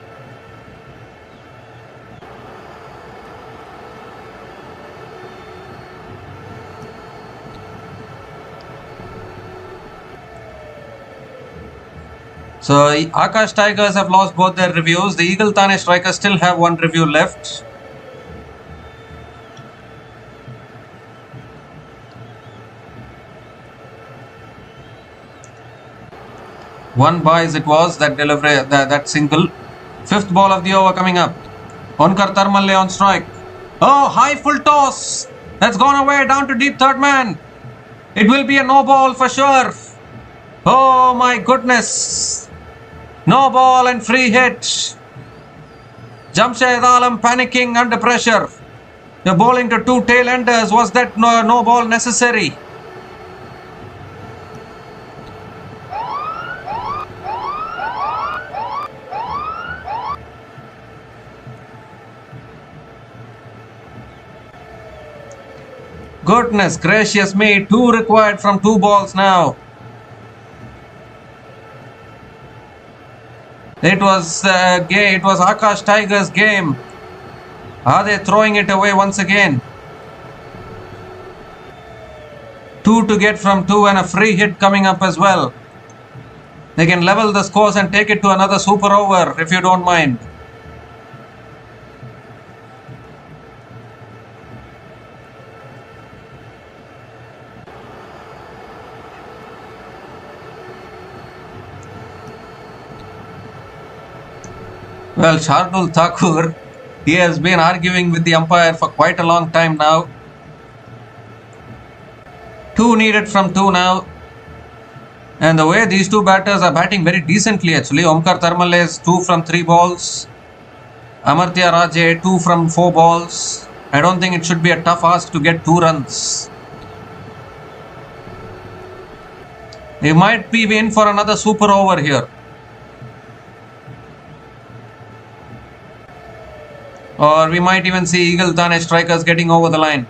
So Akash Tigers have lost both their reviews. The Eagle Thane strikers still have 1 review left. One buys it was that delivery, that single. 5th ball of the over coming up. Omkar Tharmalle on strike. Oh, high full toss. That's gone away down to deep 3rd man. It will be a no ball for sure. Oh my goodness. No ball and free hit. Jamshed Alam panicking under pressure. They're bowling to 2 tail enders. Was that no ball necessary? Goodness gracious me, 2 required from 2 balls now. It was Akash Tigers' game. Are they throwing it away once again? 2 to get from 2 and a free hit coming up as well. They can level the scores and take it to another super over if you don't mind. Well, Shardul Thakur, he has been arguing with the umpire for quite a long time now. 2 needed from 2 now. And the way these 2 batters are batting very decently actually. Omkar Tharmalle is 2 from 3 balls. Amartya Raje 2 from 4 balls. I don't think it should be a tough ask to get 2 runs. They might be in for another super over here. Or we might even see Eagle Thane strikers getting over the line.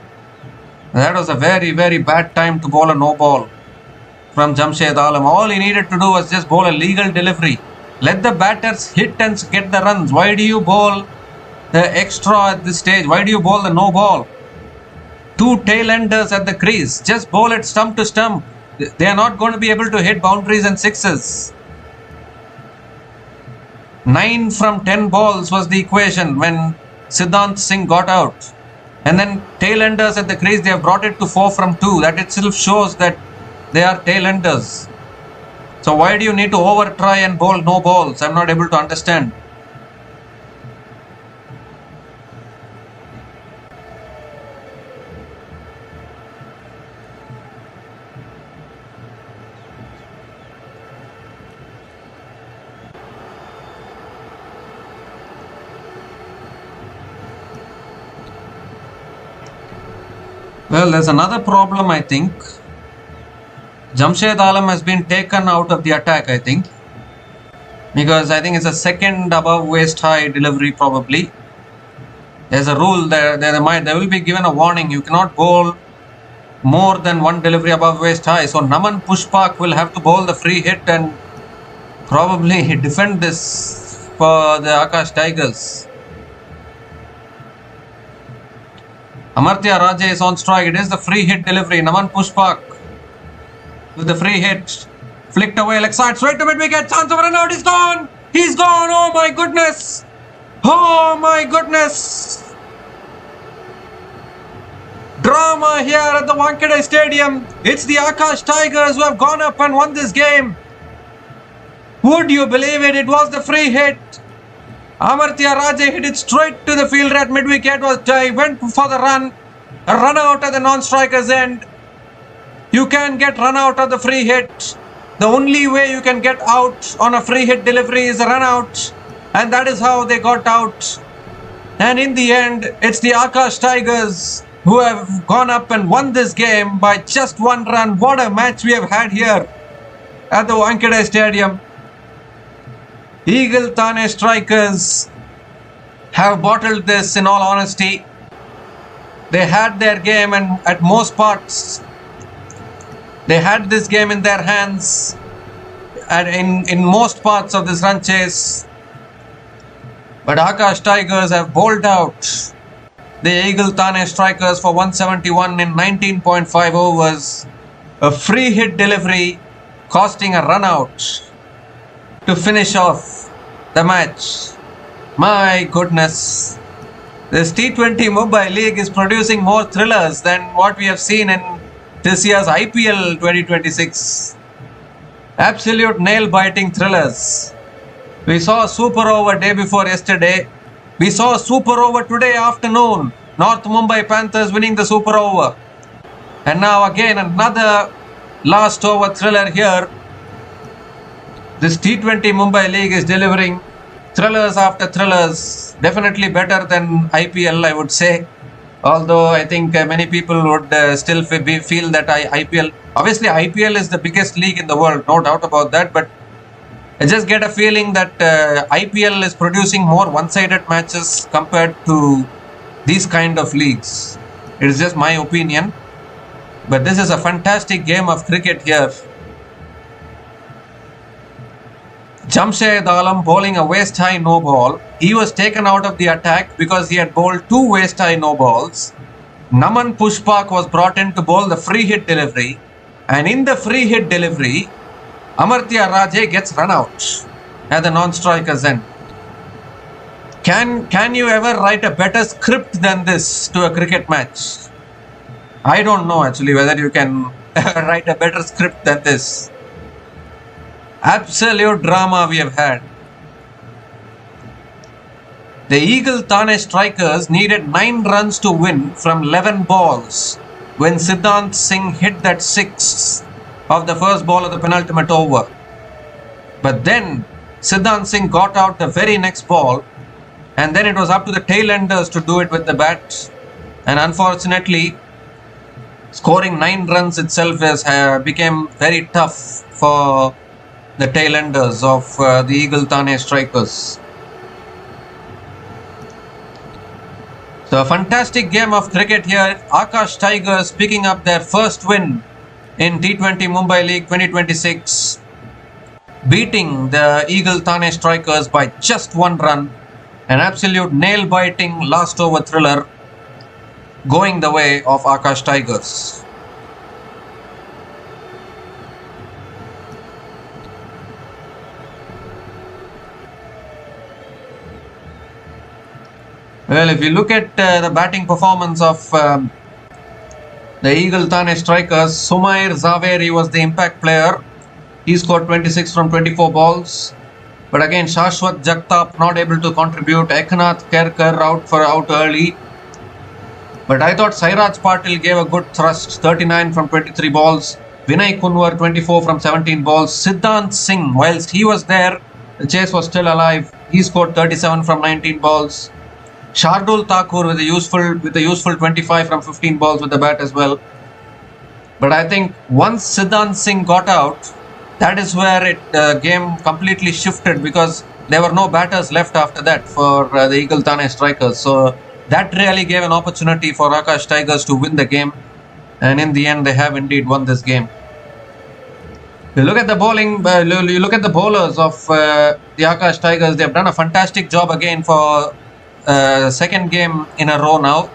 That was a very, very bad time to bowl a no ball from Jamshed Alam. All he needed to do was just bowl a legal delivery. Let the batters hit and get the runs. Why do you bowl the extra at this stage? Why do you bowl the no ball? 2 tail enders at the crease. Just bowl it stump to stump. They are not going to be able to hit boundaries and sixes. 9 from 10 balls was the equation when Siddhant Singh got out. And then tail-enders at the crease, they have brought it to 4 from 2. That itself shows that they are tail-enders. So why do you need to over-try and bowl no balls? I'm not able to understand. Well, there's another problem, I think. Jamshed Alam has been taken out of the attack, I think. Because I think it's a second above waist high delivery probably. There's a rule there will be given a warning. You cannot bowl more than one delivery above waist high. So Naman Pushpak will have to bowl the free hit and probably defend this for the Akash Tigers. Amartya Raja is on strike. It is the free hit delivery. Naman Pushpak with the free hit. Flicked away leg side. Straight to mid wicket. Chance of a run out. He's gone. He's gone. Oh my goodness. Oh my goodness. Drama here at the Wankhede Stadium. It's the Akash Tigers who have gone up and won this game. Would you believe it? It was the free hit. Amartya Raja hit it straight to the fielder at mid-wicket. He went for the run. A run out at the non-striker's end. You can get run out of the free hit. The only way you can get out on a free hit delivery is a run out. And that is how they got out. And in the end, it's the Akash Tigers who have gone up and won this game by just one run. What a match we have had here at the Wankhede Stadium. Eagle Thane strikers have bottled this, in all honesty. They had their game, and at most parts they had this game in their hands and in most parts of this run chase. But Akash Tigers have bowled out the Eagle Thane strikers for 171 in 19.5 overs. A free hit delivery costing a run out to finish off the match. My goodness. This T20 Mumbai League is producing more thrillers than what we have seen in this year's IPL 2026. Absolute nail-biting thrillers. We saw a super over day before yesterday. We saw a super over today afternoon. North Mumbai Panthers winning the super over. And now again another last over thriller here. This T20 Mumbai League is delivering thrillers after thrillers. Definitely better than IPL, I would say. Although I think many people would still feel that IPL... Obviously, IPL is the biggest league in the world, no doubt about that. But I just get a feeling that IPL is producing more one-sided matches compared to these kind of leagues. It is just my opinion. But this is a fantastic game of cricket here. Jamshed Alam bowling a waist-high no-ball. He was taken out of the attack because he had bowled 2 waist-high no-balls. Naman Pushpak was brought in to bowl the free hit delivery. And in the free hit delivery, Amartya Raja gets run out at the non-striker's end. Can you ever write a better script than this to a cricket match? I don't know actually whether you can write a better script than this. Absolute drama we have had. The Eagle Thane strikers needed 9 runs to win from 11 balls when Siddhant Singh hit that 6 of the first ball of the penultimate over. But then Siddhant Singh got out the very next ball, and then it was up to the tail-enders to do it with the bat. And unfortunately, scoring 9 runs itself became very tough for the tail-enders of the Eagle Thane strikers. So a fantastic game of cricket here. Akash Tigers picking up their first win in T20 Mumbai League 2026, beating the Eagle Thane strikers by just 1 run. An absolute nail-biting last over thriller going the way of Akash Tigers. Well, if you look at the batting performance of the Eagle Thane strikers, Sumair Zaveri was the impact player. He scored 26 from 24 balls. But again, Shashwat Jagtap not able to contribute. Eknath Kerkar out early. But I thought Sairaj Patil gave a good thrust, 39 from 23 balls. Vinay Kunwar, 24 from 17 balls. Siddhant Singh, whilst he was there, the chase was still alive. He scored 37 from 19 balls. Shardul Thakur with a useful 25 from 15 balls with the bat as well. But I think once Siddhant Singh got out, that is where the game completely shifted, because there were no batters left after that for the Eagle Thane strikers. So that really gave an opportunity for Akash Tigers to win the game, and in the end they have indeed won this game. You look at the bowling, you look at the bowlers of the Akash Tigers. They've done a fantastic job again for second game in a row now.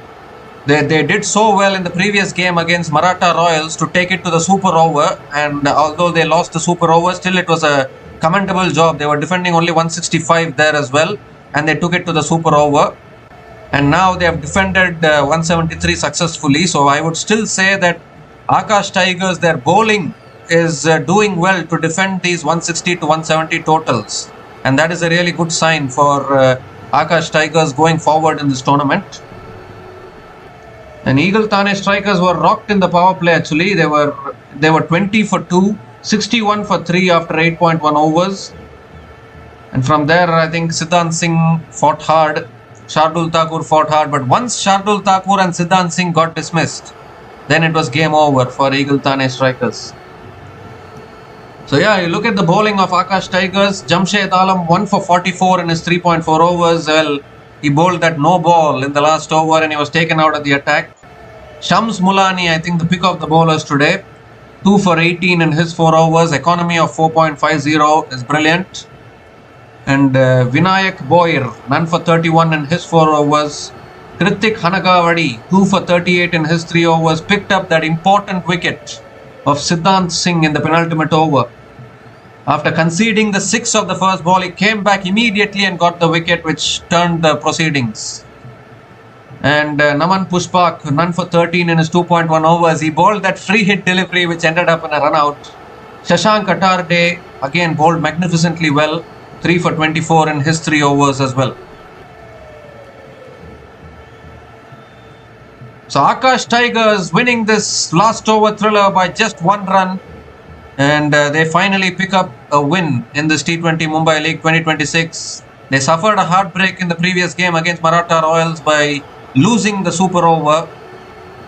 They did so well in the previous game against Maratha Royals to take it to the super over, and although they lost the super over, still it was a commendable job. They were defending only 165 there as well, and they took it to the super over. And now they have defended 173 successfully. So I would still say that Akash Tigers, their bowling is doing well to defend these 160 to 170 totals, and that is a really good sign for Akash Tigers going forward in this tournament. And Eagle Thane strikers were rocked in the power play. Actually, they were 20 for 2, 61 for 3 after 8.1 overs. And from there, I think Siddhant Singh fought hard. Shardul Thakur fought hard. But once Shardul Thakur and Siddhant Singh got dismissed, then it was game over for Eagle Thane strikers. So yeah, you look at the bowling of Akash Tigers. Jamshed Alam 1 for 44 in his 3.4 overs. Well, he bowled that no ball in the last over and he was taken out of the attack. Shams Mulani, I think the pick of the bowlers today. 2 for 18 in his 4 overs. Economy of 4.50 is brilliant. And Vinayak Boyer, none for 31 in his 4 overs. Kritik Hanagavadi, 2 for 38 in his 3 overs. Picked up that important wicket of Siddhant Singh in the penultimate over. After conceding the 6 of the first ball, he came back immediately and got the wicket, which turned the proceedings. And Naman Pushpak, none for 13 in his 2.1 overs. He bowled that free hit delivery, which ended up in a run out. Shashank Attarde again bowled magnificently well, 3 for 24 in his 3 overs as well. So Akash Tigers winning this last over thriller by just 1 run. And they finally pick up a win in this T20 Mumbai League 2026. They suffered a heartbreak in the previous game against Maratha Royals by losing the super over.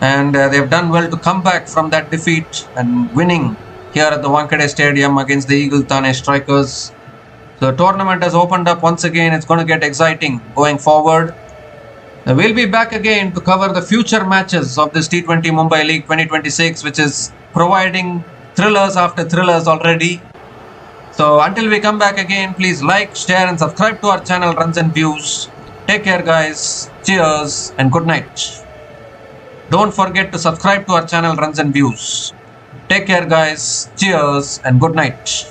And they've done well to come back from that defeat and winning here at the Wankhede Stadium against the Eagle Thane strikers. So the tournament has opened up once again. It's going to get exciting going forward. We'll be back again to cover the future matches of this T20 Mumbai League 2026, which is providing thrillers after thrillers already. So until we come back again, please like, share and subscribe to our channel Runs and Views. Take care guys, cheers and good night. Don't forget to subscribe to our channel Runs and Views. Take care guys, cheers and good night.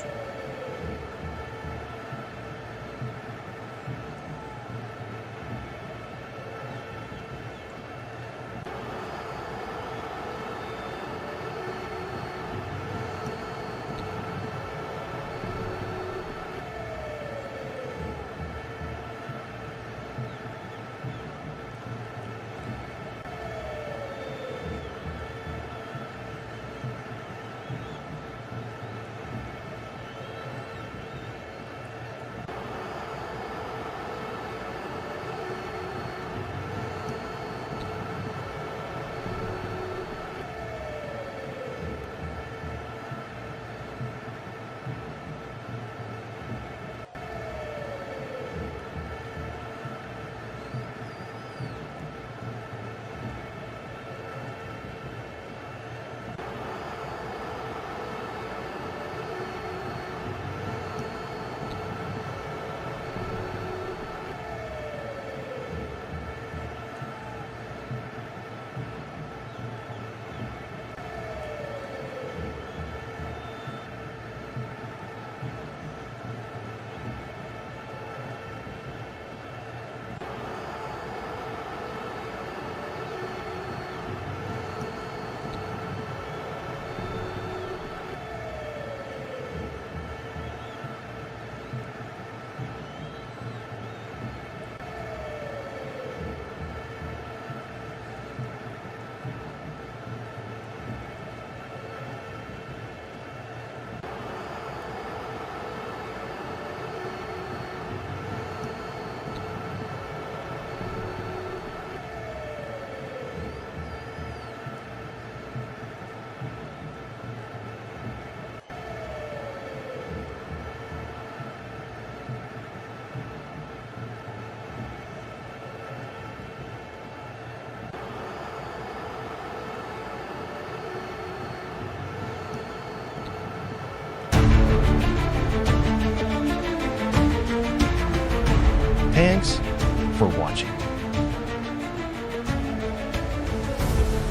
for watching.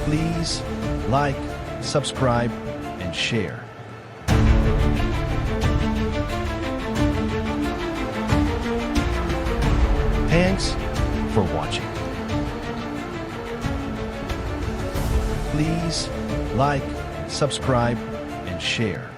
Please like, subscribe, and share. Thanks for watching. Please like, subscribe, and share.